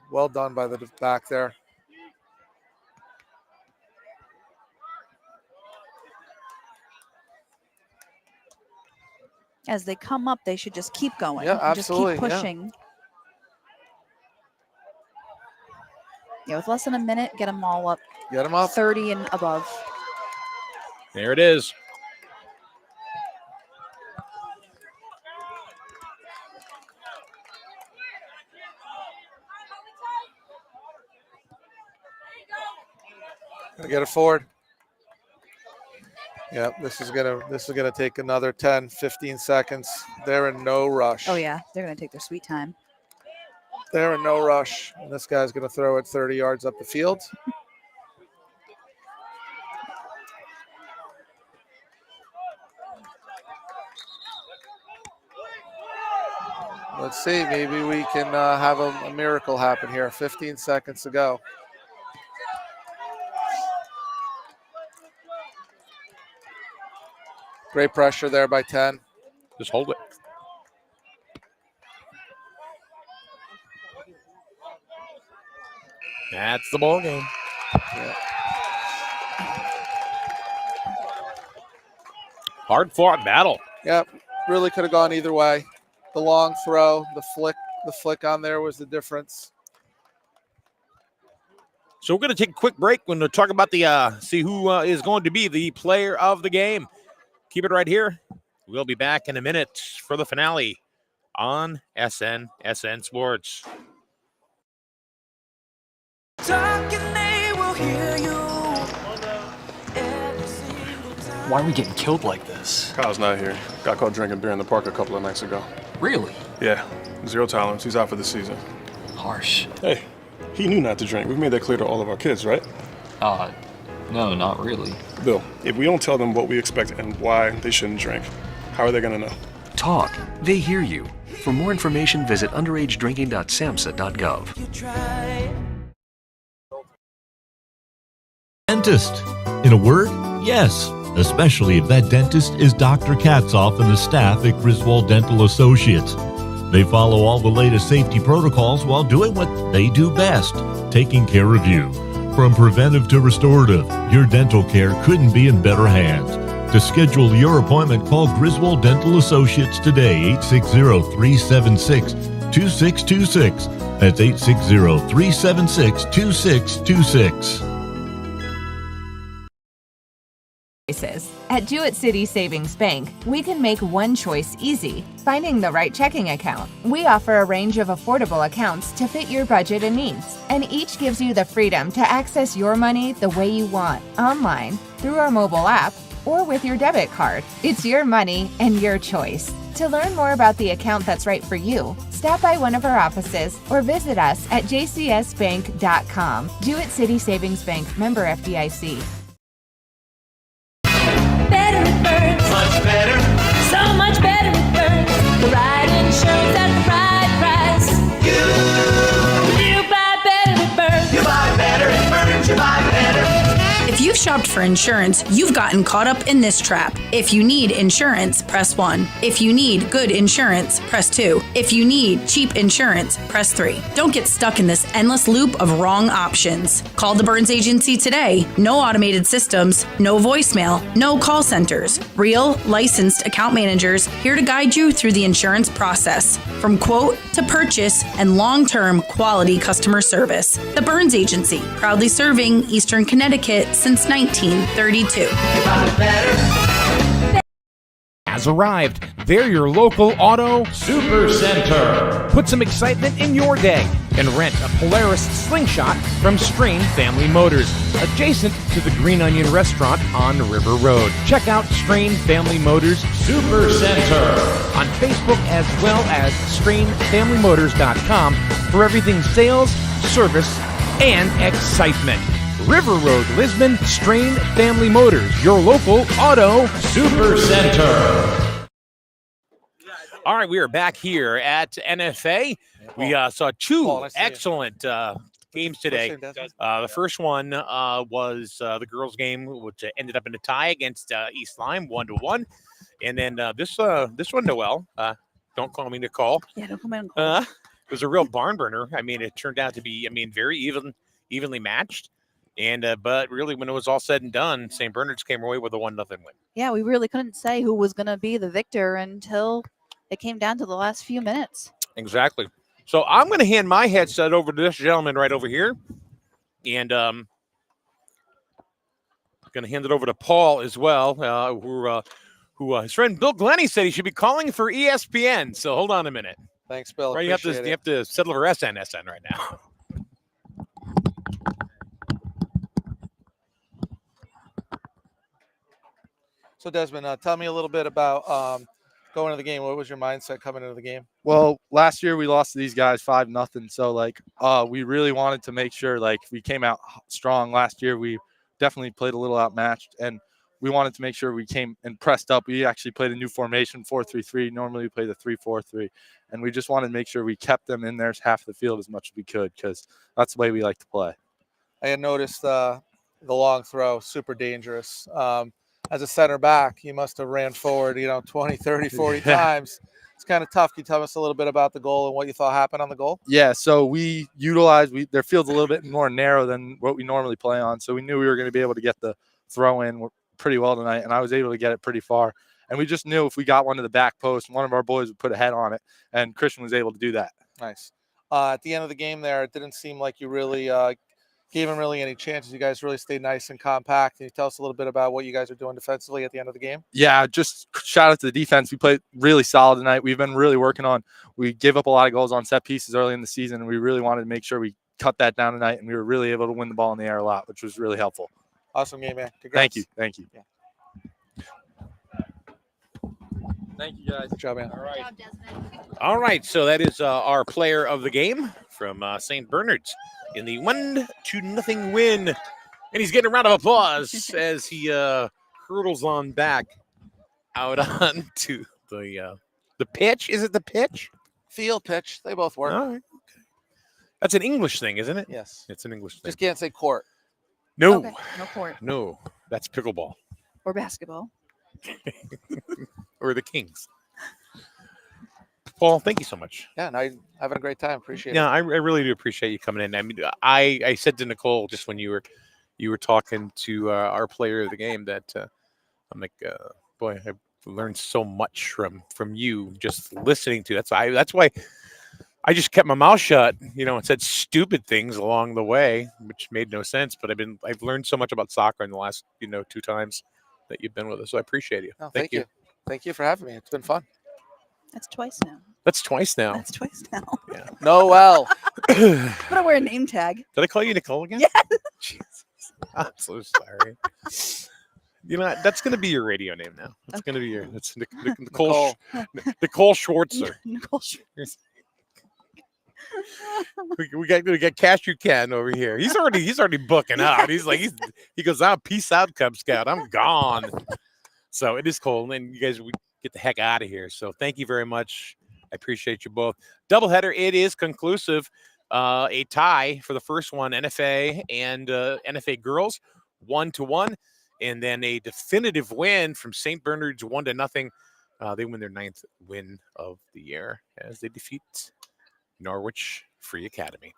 well done by the back there. As they come up, they should just keep going. Yeah, absolutely. Just keep pushing. Yeah, with less than a minute, get them all up. Get them up. 30 and above. There it is. Gotta get it forward. Yeah, this is gonna take another 10, 15 seconds. They're in no rush. Oh yeah, they're gonna take their sweet time. They're in no rush. And this guy's gonna throw it 30 yards up the field. Let's see, maybe we can have a miracle happen here. 15 seconds to go. Great pressure there by 10. Just hold it. That's the ball game. Yeah. Hard fought battle. Yep, really could have gone either way. The long throw, the flick on there was the difference. So we're going to take a quick break. We're going to talk about the see who is going to be the player of the game. Keep it right here. We'll be back in a minute for the finale on SN Sports. Why are we getting killed like this? Kyle's not here. Got caught drinking beer in the park a couple of nights ago. Really? Yeah, 0 tolerance. He's out for the season. Harsh. Hey, he knew not to drink. We've made that clear to all of our kids, right? No, not really. Bill, if we don't tell them what we expect and why they shouldn't drink, how are they going to know? Talk. They hear you. For more information, visit underagedrinking.samhsa.gov. Dentist. In a word, yes, especially if that dentist is Dr. Katzoff and the staff at Griswold Dental Associates. They follow all the latest safety protocols while doing what they do best, taking care of you. From preventive to restorative, your dental care couldn't be in better hands. To schedule your appointment, call Griswold Dental Associates today, 860-376-2626. That's 860-376-2626. At Jewett City Savings Bank, we can make one choice easy, finding the right checking account. We offer a range of affordable accounts to fit your budget and needs, and each gives you the freedom to access your money the way you want, online, through our mobile app, or with your debit card. It's your money and your choice. To learn more about the account that's right for you, stop by one of our offices or visit us at jcsbank.com. Jewett City Savings Bank, member FDIC. Better it burns. Much better. So much better it burns. The right insurance at the right price. You buy better it burns. You buy better it burns. You buy better. If you've shopped for insurance, you've gotten caught up in this trap. If you need insurance, press 1. If you need good insurance, press 2. If you need cheap insurance, press 3. Don't get stuck in this endless loop of wrong options. Call the Burns Agency today. No automated systems, no voicemail, no call centers. Real, licensed account managers here to guide you through the insurance process. From quote to purchase and long-term quality customer service. The Burns Agency, proudly serving Eastern Connecticut since 1932. Has arrived. They're your local auto super center. Put some excitement in your day and rent a Polaris Slingshot from Strain Family Motors, adjacent to the Green Onion Restaurant on River Road. Check out Strain Family Motors Super Center on Facebook as well as strainfamilymotors.com for everything sales, service, and excitement. River Road, Lisbon, Strain Family Motors, your local auto super center. All right, we are back here at NFA. We saw two excellent games today. The first one was the girls' game, which ended up in a tie against East Lyme, 1-1. And then this one, Noelle, don't call me Nicole. Yeah, don't call me Nicole. It was a real barn burner. I mean, it turned out to be, very evenly matched. And but really, when it was all said and done, St. Bernard's came away with a 1-0 win. Yeah, we really couldn't say who was going to be the victor until it came down to the last few minutes. Exactly. So I'm going to hand my headset over to this gentleman right over here, and going to hand it over to Paul as well, who his friend Bill Glennie said he should be calling for ESPN. So hold on a minute. Thanks, Bill. Right, you have to settle for SN right now. So Desmond, tell me a little bit about going into the game. What was your mindset coming into the game? Well, last year we lost to these guys 5-0. So we really wanted to make sure we came out strong. Last year we definitely played a little outmatched, and we wanted to make sure we came and pressed up. We actually played a new formation, 4-3-3. Normally we play the 3-4-3, and we just wanted to make sure we kept them in their half of the field as much as we could because that's the way we like to play. I had noticed the long throw, super dangerous. as a center back, you must have ran forward, 20, 30, 40 times. It's kind of tough. Can you tell us a little bit about the goal and what you thought happened on the goal? Yeah, so we their field's a little bit more narrow than what we normally play on. So we knew we were going to be able to get the throw in pretty well tonight, and I was able to get it pretty far. And we just knew if we got one to the back post, one of our boys would put a head on it, and Christian was able to do that. Nice. At the end of the game there, it didn't seem like you really gave him really any chances. You guys really stayed nice and compact. Can you tell us a little bit about what you guys are doing defensively at the end of the game? Yeah, just shout out to the defense. We played really solid tonight. We've been really working on. We gave up a lot of goals on set pieces early in the season, and we really wanted to make sure we cut that down tonight, and we were really able to win the ball in the air a lot, which was really helpful. Awesome game, man. Congrats. Thank you. Yeah. Thank you, guys. Good job, man. All right, so that is our player of the game from St. Bernard's in the 1-0 win. And he's getting a round of applause as he hurdles on back out onto the pitch. Is it the pitch? Field pitch. They both work. All right. Okay. That's an English thing, isn't it? Yes. It's an English thing. Just can't say court. No. Okay, no court. No. That's pickleball. Or basketball. Or the Kings. Paul, thank you so much. Yeah, no, having a great time. Appreciate Yeah, it. I really do appreciate you coming in. I mean, I said to Nicole just when you were talking to our player of the game that I'm like, boy, I've learned so much from you just listening to. That's why I just kept my mouth shut, and said stupid things along the way, which made no sense. But I've learned so much about soccer in the last 2 times that you've been with us. So I appreciate you. No, thank you. Thank you for having me. It's been fun. That's twice now. That's twice now. That's twice now. Yeah. Noel. I'm gonna wear a name tag. Did I call you Nicole again? Yeah. Jesus. I'm so sorry. That's going to be your radio name now. That's going to be your. That's Nicole. Nicole Schwartzer. Nicole Schwartzer. we got Cashew Ken over here. He's already booking out. He goes out. Peace out, Cub Scout. I'm gone. So it is cold, and you guys we get the heck out of here. So thank you very much. I appreciate you both. Doubleheader. It is conclusive. A tie for the first one, NFA and NFA girls, 1-1, and then a definitive win from St. Bernard's 1-0. They win their 9th win of the year as they defeat Norwich Free Academy.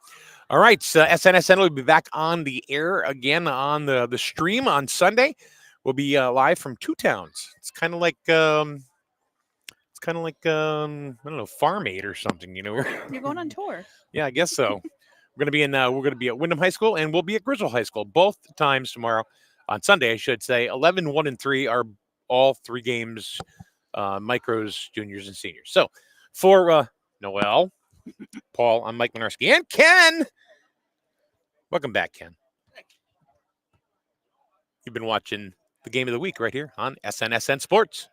All right, so SNSN will be back on the air again on the stream on Sunday. We'll be live from Two Towns. It's kind of like I don't know, Farm Aid or something. You're going on tour. Yeah, I guess so. We're gonna be at Wyndham High School, and we'll be at Griswold High School both times tomorrow. On Sunday, I should say. 11, 1, and 3 are all 3 games, micros, juniors, and seniors. So for Noel, Paul, I'm Mike Minarski, and Ken. Welcome back, Ken. You've been watching the Game of the Week right here on SNSN Sports.